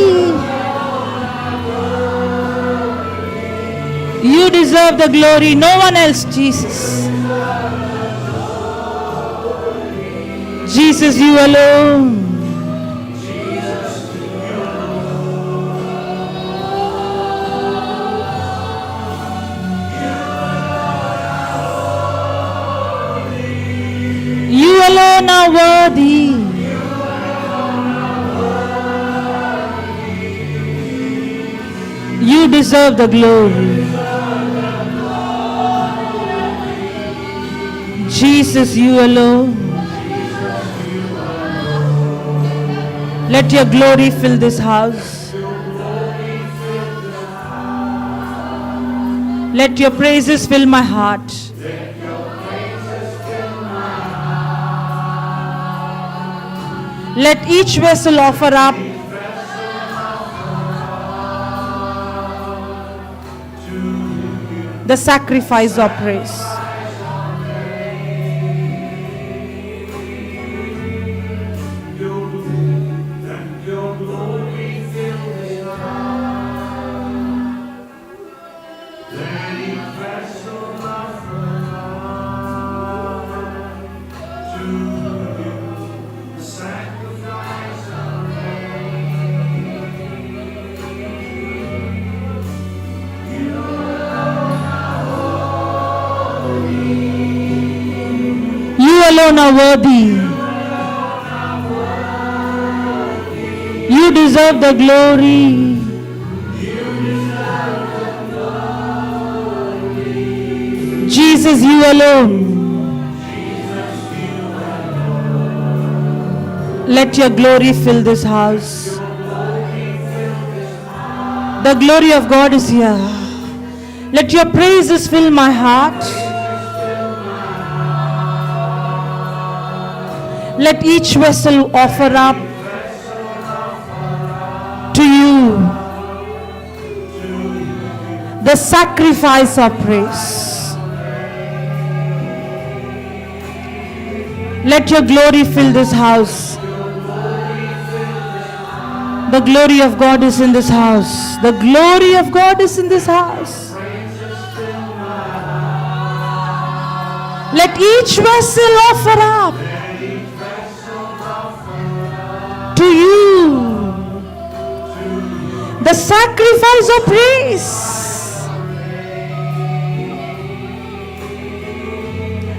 You deserve the glory. No one else, Jesus. Jesus, you alone. You alone are worthy. You deserve the glory. Jesus, you alone. Let your glory fill this house. Let your praises fill my heart. Let each vessel offer up the sacrifice of praise. You alone are worthy. You deserve the glory. Jesus, you alone. Let your glory fill this house. The glory of God is here. Let your praises fill my heart. Let each vessel offer up to you the sacrifice of praise. Let your glory fill this house. The glory of God is in this house. The glory of God is in this house. Let each vessel offer up to you the sacrifice of praise.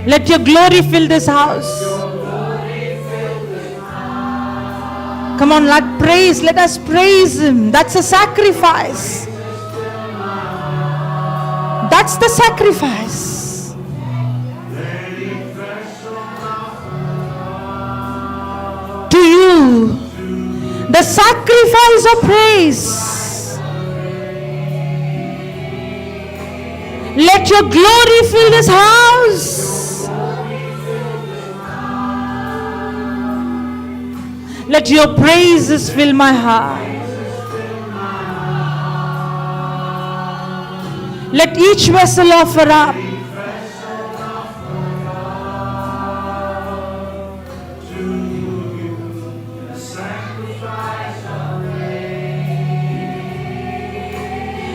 Let your glory fill this house. Come on, let us praise Him. That's a sacrifice. That's the sacrifice. To you, the sacrifice of praise. Let your glory fill this house. Let your praises fill my heart. Let each vessel offer up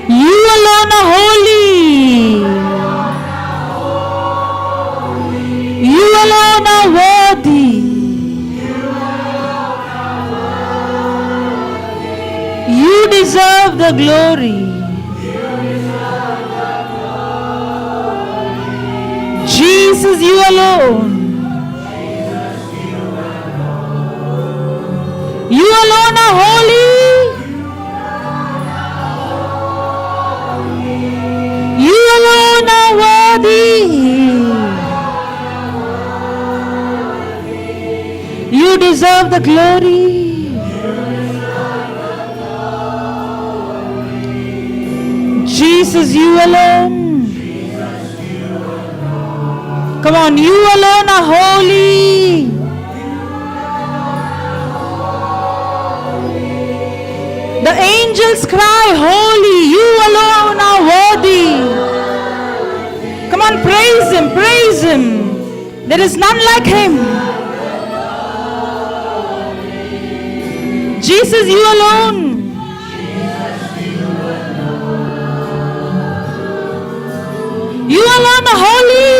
you alone are holy. You alone are worthy. You deserve the glory. Jesus, you alone. You alone are holy. You alone are worthy. You deserve the glory. Jesus, you alone. Come on, you alone are holy. The angels cry, holy. You alone are worthy. Come on, praise Him, praise Him. There is none like Him. Jesus, you alone. You alone are holy.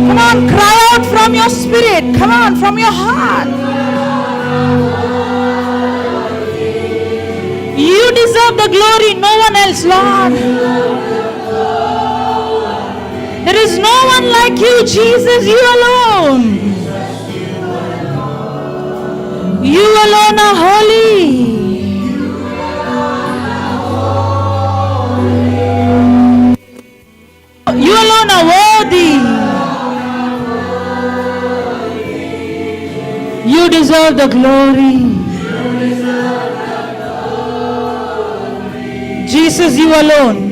Come on, cry out from from your spirit. Come on, from your heart. You deserve the glory, no one else, Lord. There is no one like you, Jesus, you alone. You alone are holy. You alone are worthy. You deserve the glory. Jesus, you alone.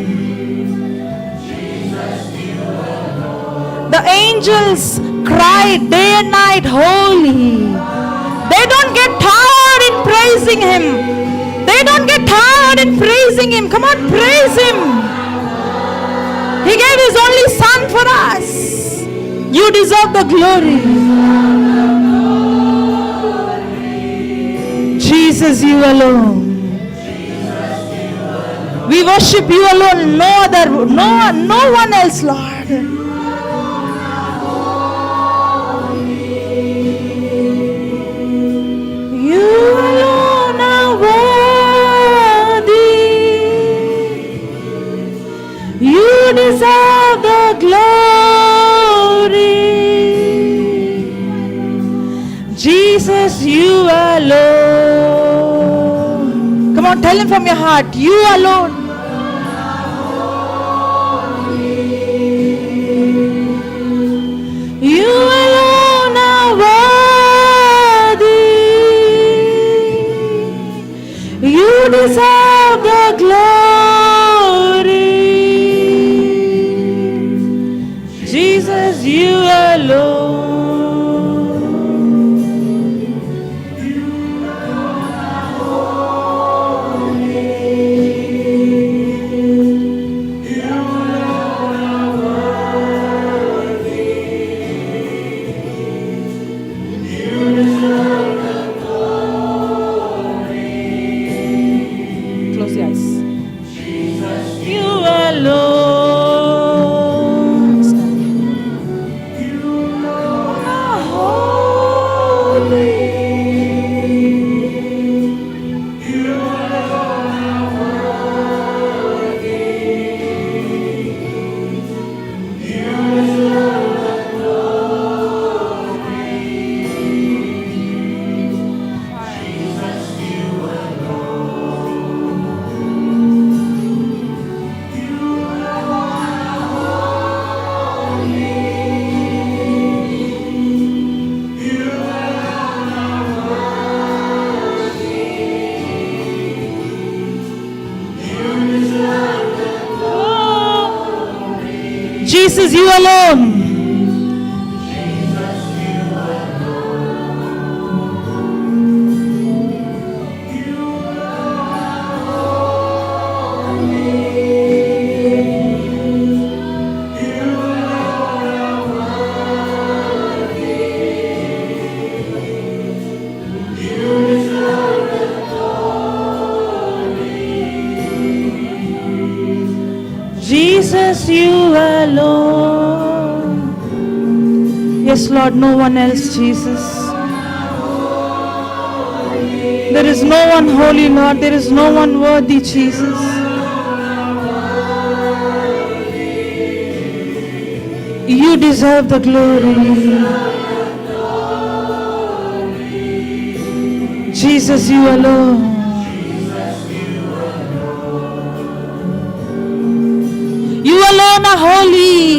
The angels cry day and night, holy. They don't get tired in praising Him. They don't get tired in praising Him. Come on, praise Him. He gave His only Son for us. You deserve the glory. Jesus, you alone. We worship you alone, no one else, Lord. You alone are worthy. You deserve the glory. Jesus, you alone. Come on, tell Him from your heart, you alone. You alone are worthy. You deserve the glory. Jesus, you alone. Close your eyes. You alone. You are holy. You alone are worthy. You deserve the glory. Jesus, you Jesus, you alone. Jesus, you alone. Yes, Lord, no one else, Jesus. There is no one holy, Lord. There is no one worthy, Jesus. You deserve the glory. Jesus, you alone. You alone are holy.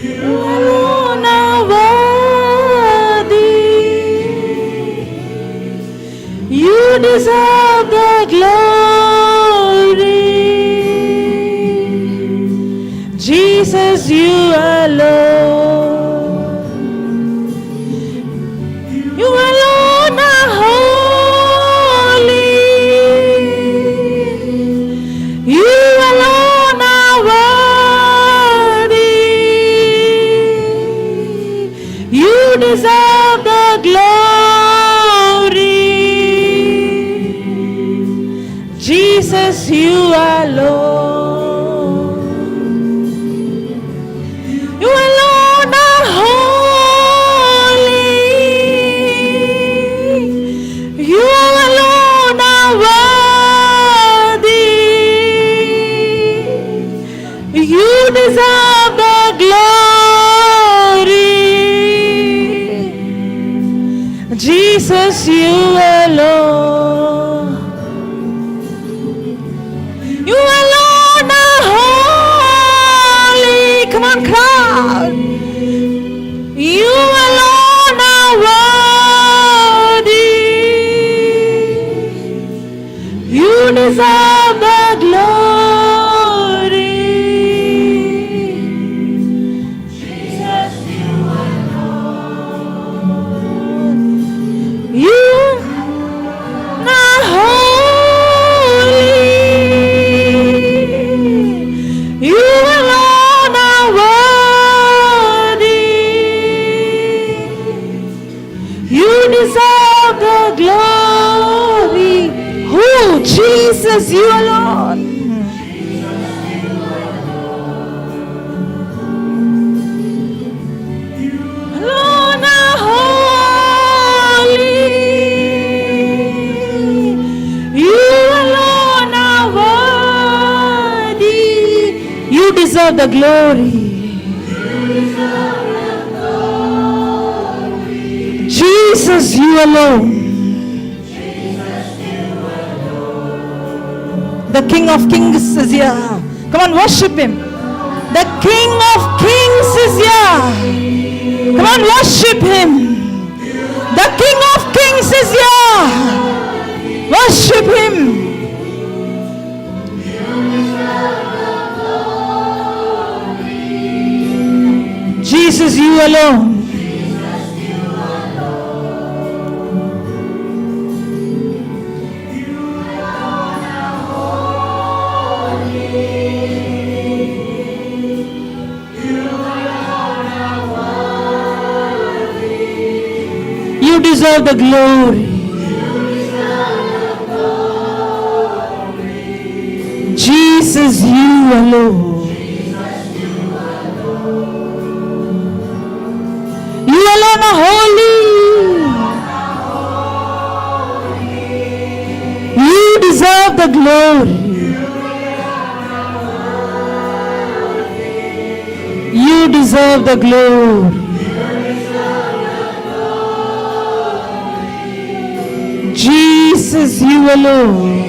You alone are worthy. You deserve the glory. Jesus, you alone. You alone are holy. You alone are worthy. You deserve the glory. Jesus, you alone. Jesus, you alone. You alone are holy. Come on, crowd. You alone are worthy. You deserve the glory. Jesus, you alone. You are holy. You alone are worthy. You deserve the glory. Who? Jesus, you alone. Alone are holy. You alone are worthy. You deserve the glory. Jesus, you alone. The King of Kings is here. Come on, worship Him. The King of Kings is here. Come on, worship Him. The King of Kings is here. Worship Him. Jesus, you alone. You deserve the glory. Jesus, you alone. You alone are holy. You deserve the glory. You deserve the glory. Jesus, you alone.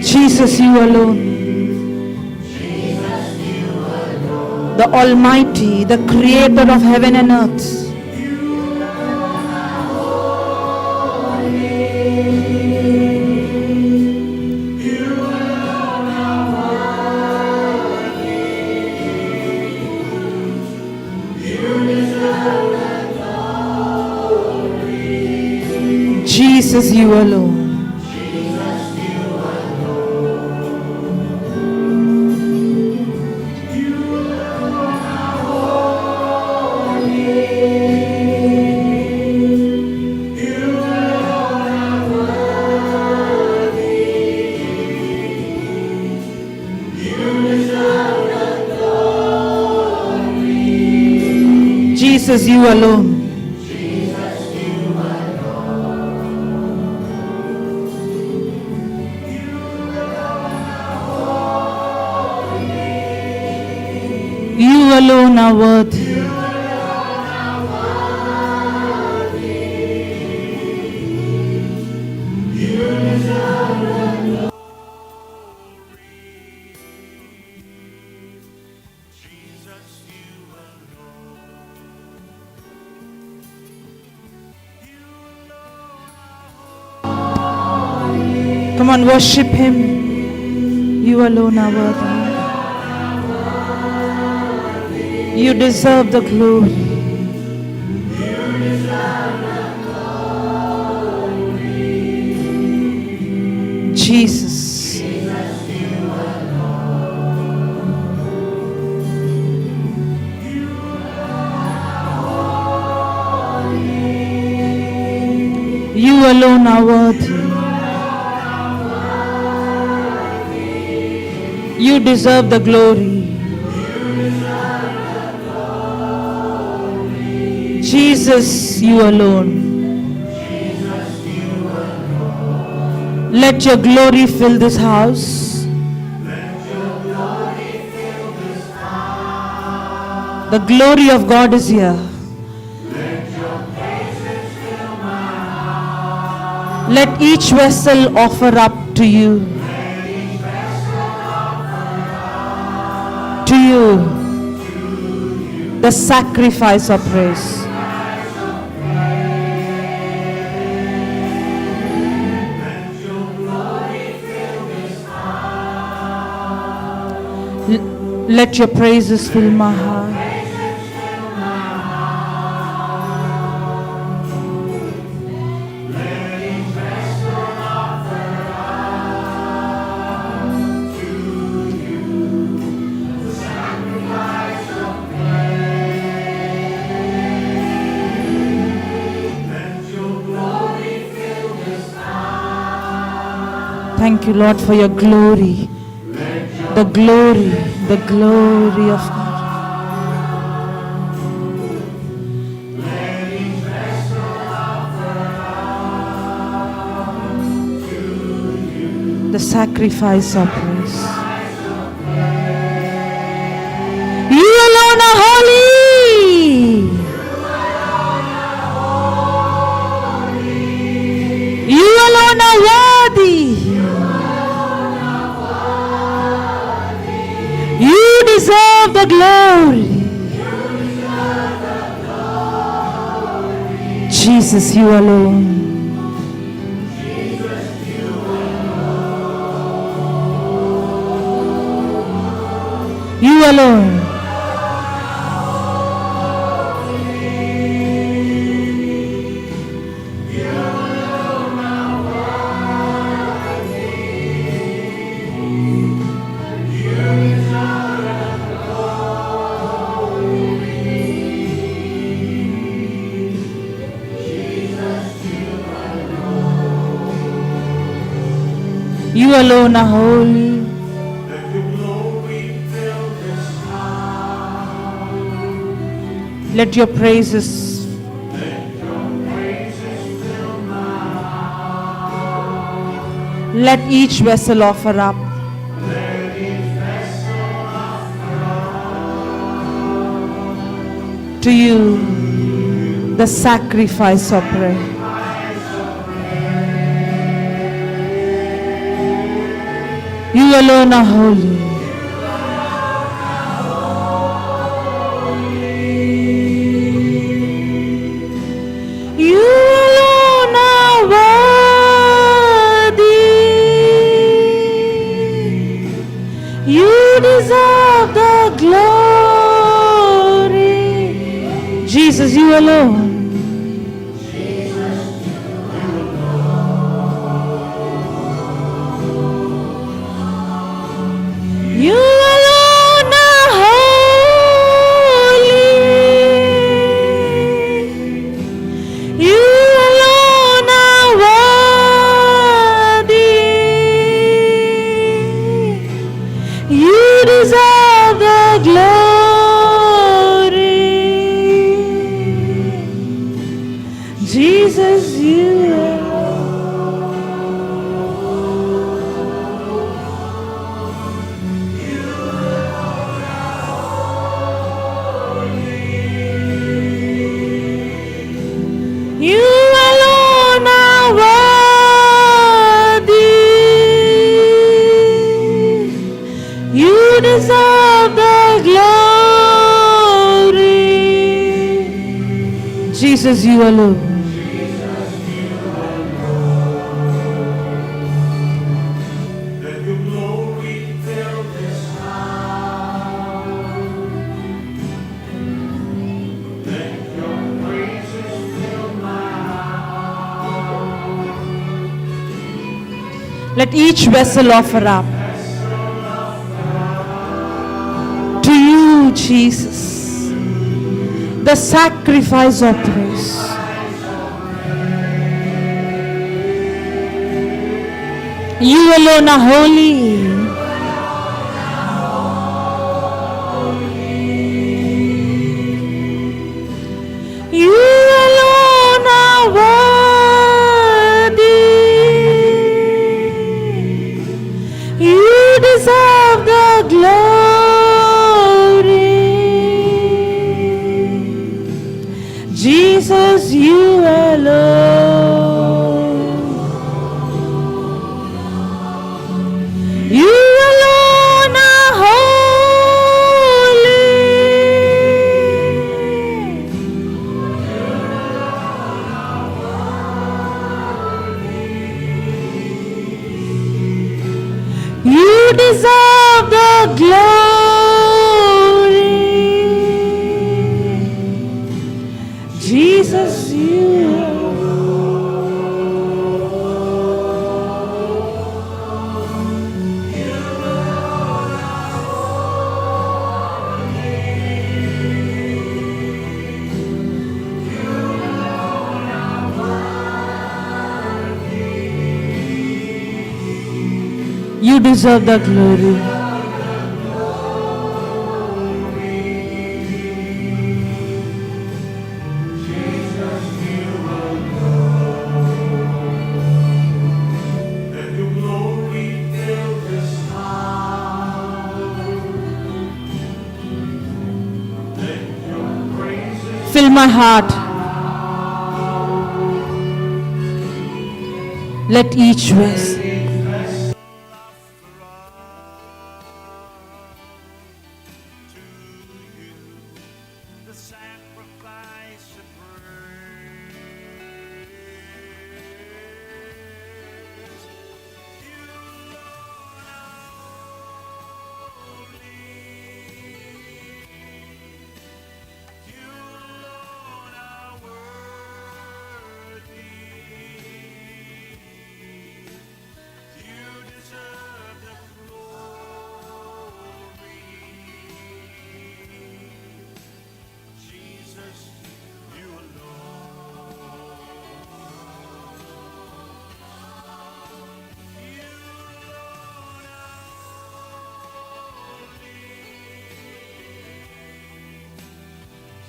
Jesus, you alone. The Almighty, the Creator of heaven and earth. Jesus, you alone. Jesus, you alone. You alone are worthy. Come on, worship Him. You alone are worthy. You deserve the glory. Jesus. You alone are worthy. You deserve the glory. Jesus, you alone. Let your glory fill this house. The glory of God is here. Let each vessel offer up to you. To you, the sacrifice of praise. Let your praises fill my heart. Thank you, Lord, for your glory. The glory of God. The sacrifice of praise. You alone are holy. You alone are worthy. You deserve the glory. Jesus, you alone. You alone. You alone are holy. Let your glory fill this house. Let your praises. Let your praises fill my heart. Let each vessel offer up. Let each vessel offer up To you the sacrifice of prayer. You alone are holy. You alone are worthy. You deserve the glory. Jesus, you alone. You alone are holy. You alone are worthy. You deserve the glory. Jesus, you alone. You alone are worthy. You deserve the glory. Jesus, you alone. Let your glory fill this house. Let your praises fill my heart. Let each vessel offer up to you, Jesus, the sacrifice of praise. You alone are holy. You Jesus, you alone. You alone are holy. You deserve the glory. Jesus, you You deserve the glory. Let your glory fill this house. Let your praises Fill my heart. Let each verse to you, the sacrifice of praise. You alone are holy. You alone are worthy. You deserve the glory. Jesus, you alone. You alone are holy.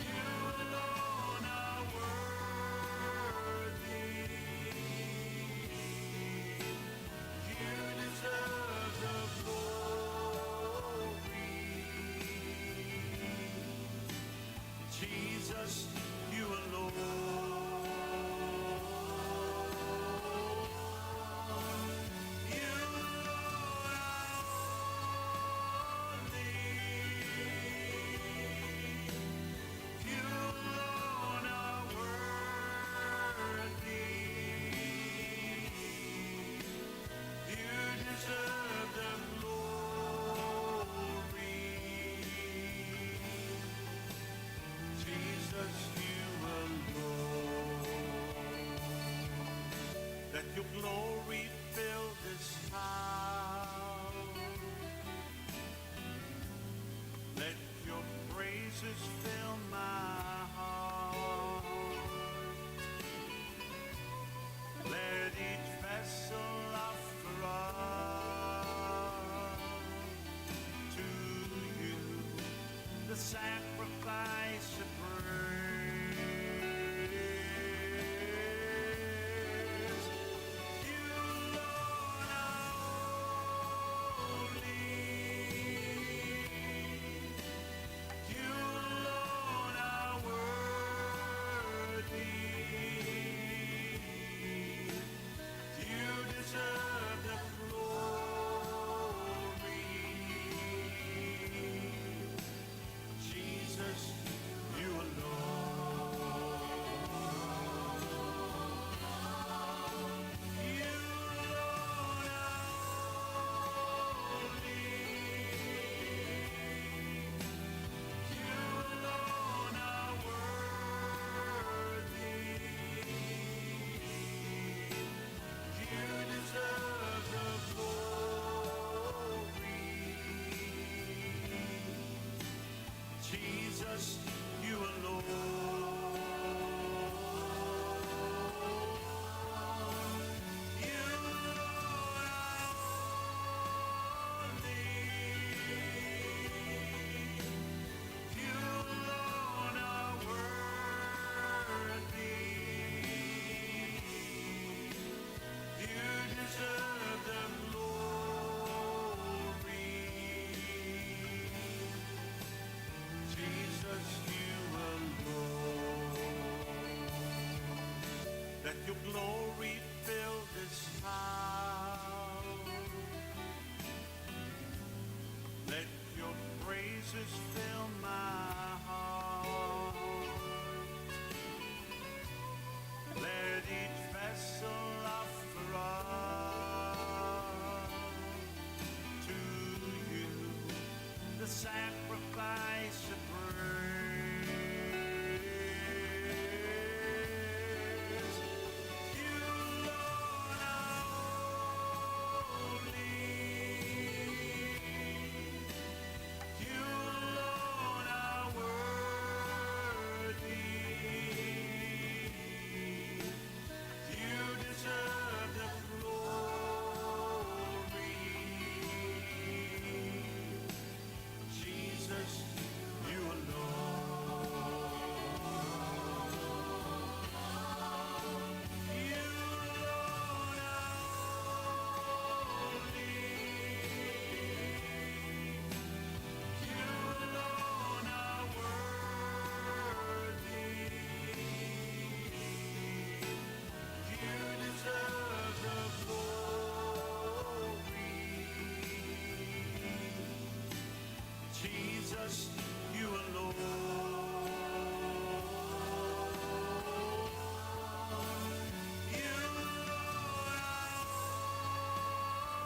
You alone are worthy. You deserve the glory. Jesus, you alone. You alone are holy. You alone are worthy. You deserve the glory. Jesus, you alone. Let your glory fill this house. Let your praises fill my heart. Let each vessel offer up to you the sacrifice of praise. You alone are holy. You alone are worthy. You deserve the glory. Jesus, you alone. You alone are holy. You alone are worthy. your glory fill this house. Let your praises fill my heart. Let each vessel offer up to you the sacrifice of praise. You, Lord, are holy. You, Lord, are worthy. You deserve the glory. Jesus, you alone. You, Lord, are holy. You alone are worthy. You deserve the glory. Jesus, you alone. You, Lord, are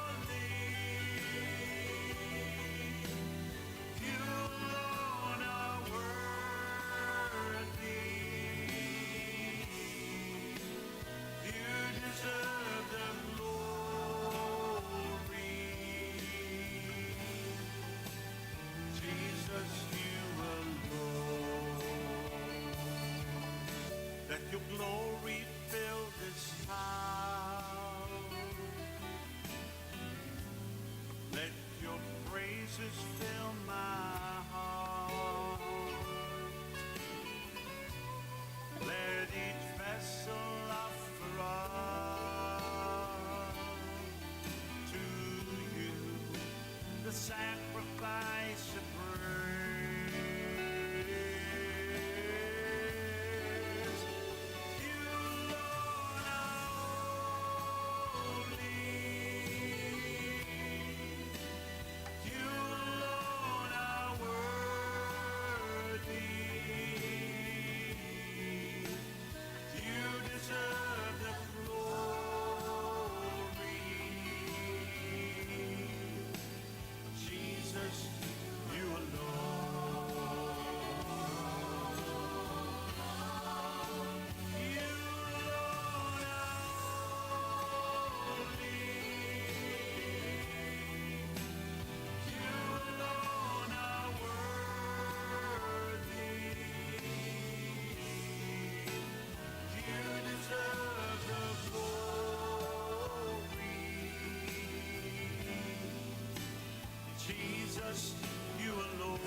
holy. You alone are worthy. You deserve the glory. Jesus, you alone. Let your glory fill this house. Let your praises fill my heart. Let each vessel offer up to you the sacrifice of praise. You, Lord, are holy. You alone are worthy. You deserve the glory. Jesus, you alone. You, Lord, are holy. You alone are worthy. You deserve the glory. Jesus, you alone.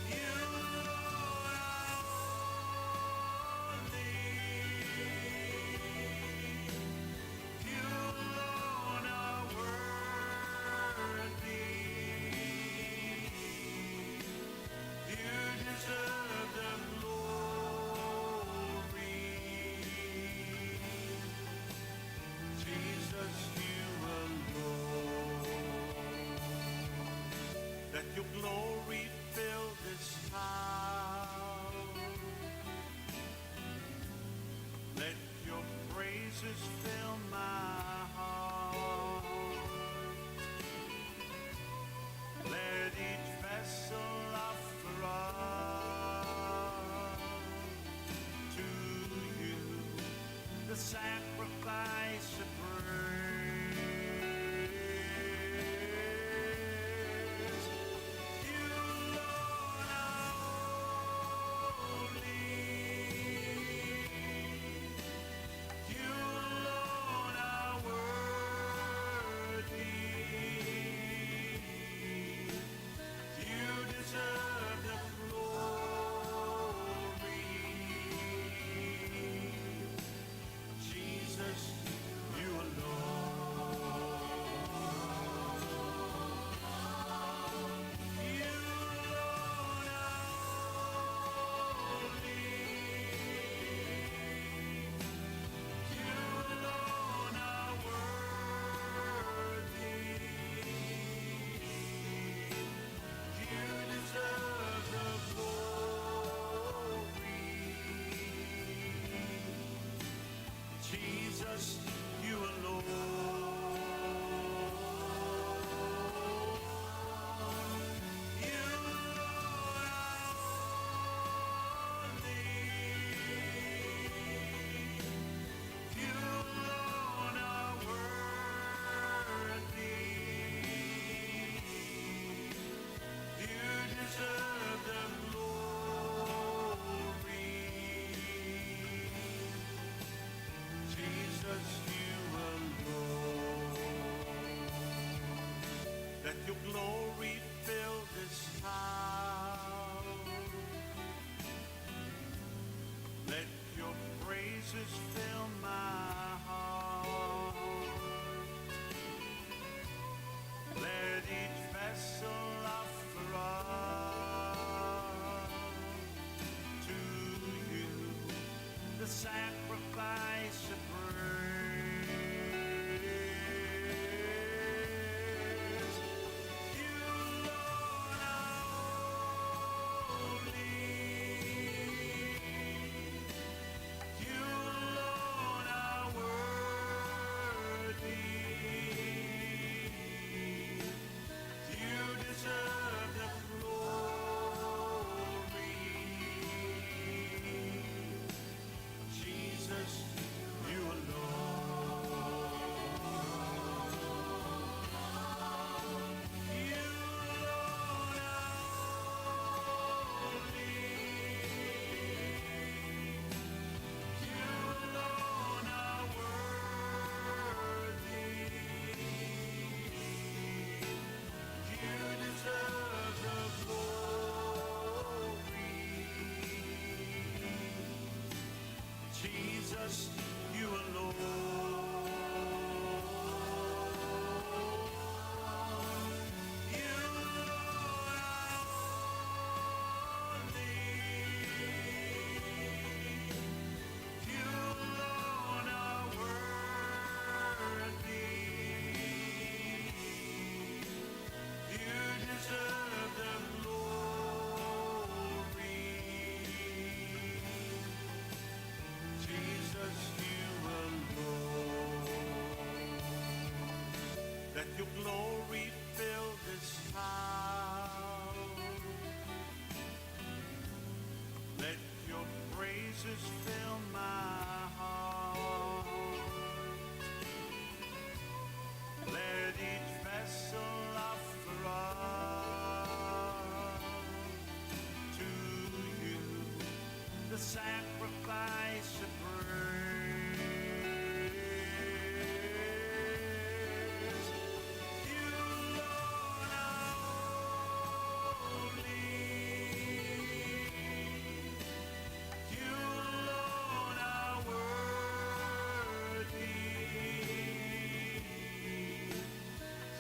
You, Lord, are holy. You alone are worthy. You deserve the glory. Jesus, you alone. Let your glory fill this house. Let your praises fill my heart. Let each vessel offer up to you the sacrifice of praise. You, Lord, are holy. You alone are worthy. You deserve the glory. Jesus, you Jesus, you alone. You are holy. You alone are worthy. You deserve the glory. Jesus, you alone. Let your glory fill this house. Let your praises fill my heart. Let each vessel offer up to you the sacrifice of praise. You, Lord, are holy. You alone are worthy. You deserve the glory. Jesus, you alone. You alone are holy. You alone are worthy. You deserve the glory. Jesus, you alone. You alone are holy. You alone are worthy. You deserve the glory. Jesus, you alone. Let your glory fill this house. Let your praises fill my heart. Let each vessel offer up to you the sacrifice of praise. You, Lord, are holy. You alone are worthy.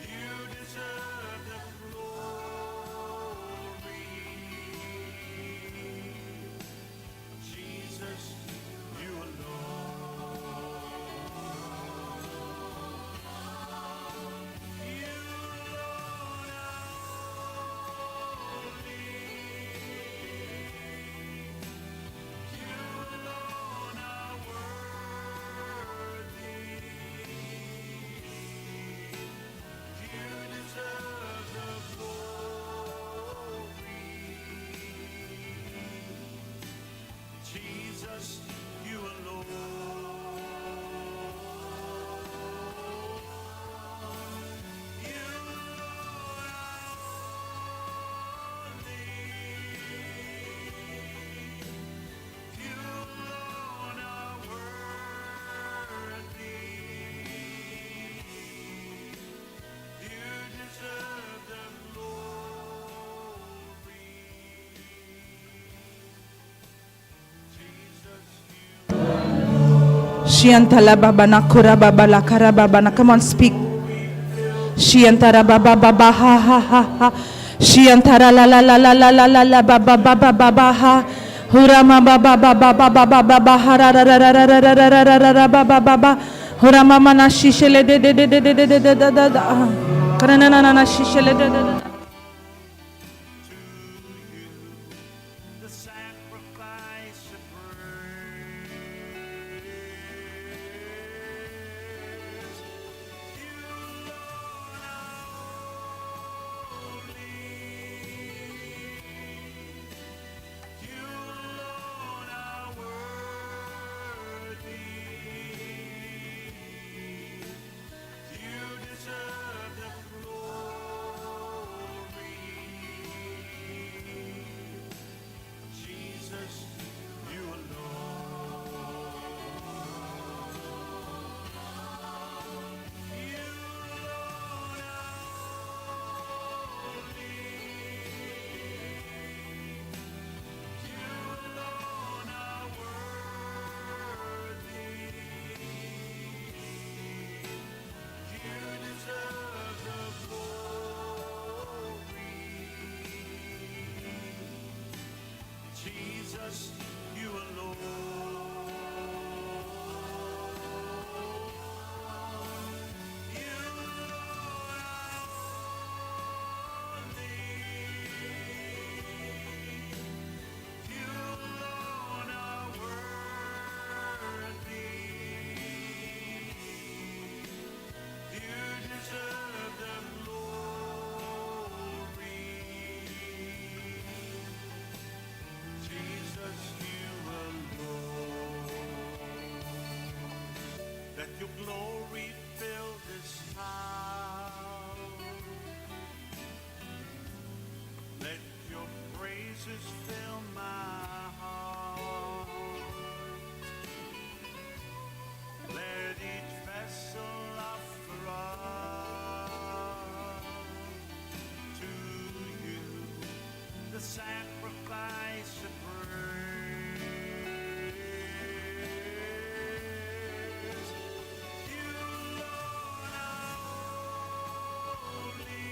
You deserve the glory. Jesus, you alone. You alone are holy. You alone are worthy. You deserve the glory. Jesus, you alone. You alone are holy. You alone are worthy. You deserve the glory. Jesus, you Shiantala baba na kura baba la kara baba na. Come on, speak. Shiantara baba baba ha ha ha ha. Shiantara la la la la la la la la baba baba baba ha. Hurama baba baba baba baba ha ra ra ra ra ra ra ra ra ra ra ra baba baba. Hurama mana shishele de de de de de de de de de de de. Karana na na na shishele de de de. to you the sacrifice of praise. Jesus, you alone. You alone are holy. You alone are worthy. You deserve the glory. Jesus, you alone. Let your glory fill this house. Let your praises fill my heart. Let each vessel offer up to you the sacrifice of praise. You alone are holy.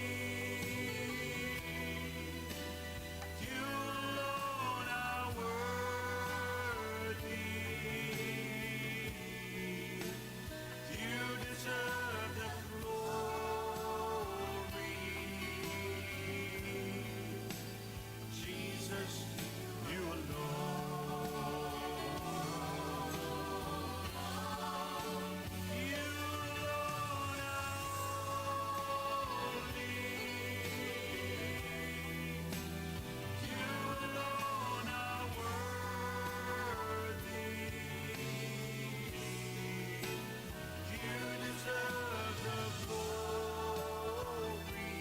You alone are worthy. You deserve the glory. Jesus, you alone. You alone are holy. You alone are worthy. You deserve the glory.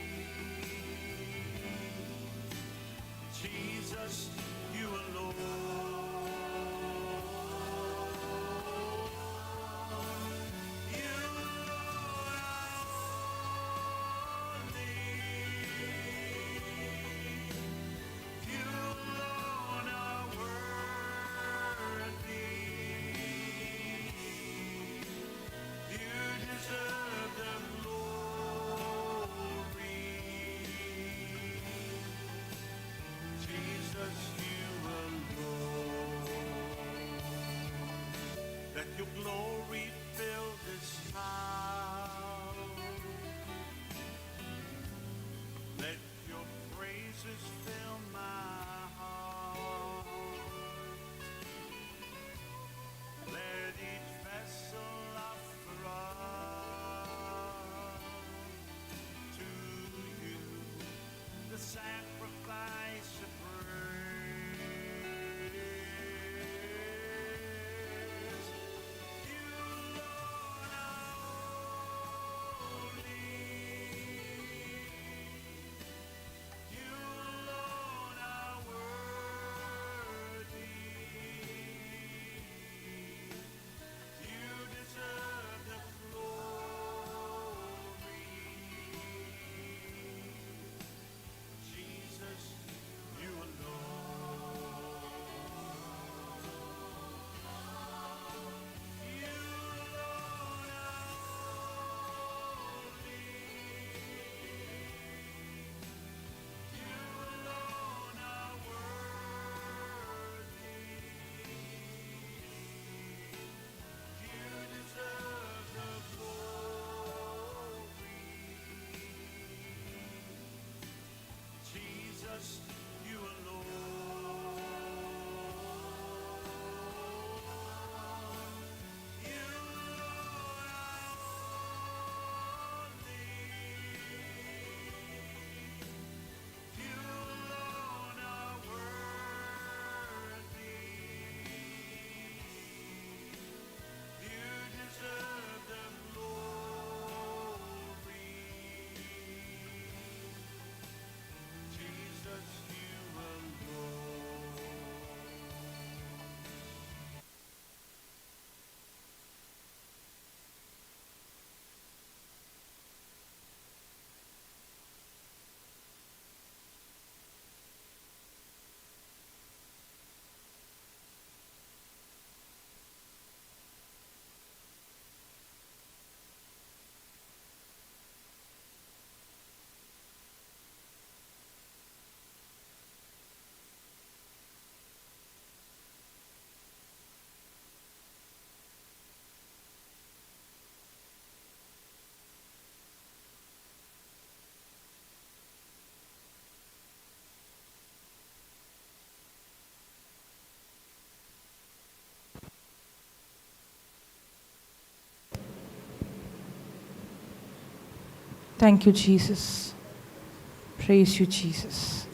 Jesus, you alone. You alone are holy. You alone are worthy. You deserve the glory. Jesus, you alone. Let your glory fill this house. Let your praises fill my heart. Let each vessel offer up to you the sacrifice of praise. You alone are holy. You alone are worthy. You deserve the glory. Jesus, you alone. You alone are holy. You alone are worthy. You deserve the glory. Jesus, you alone. You alone are holy. You alone are worthy. You deserve the glory. Jesus, you Thank you, Jesus. Praise you, Jesus.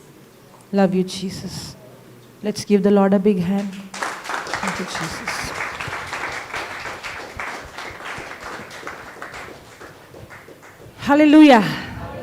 Love you, Jesus. Let's give the Lord a big hand. Thank you, Jesus. Hallelujah.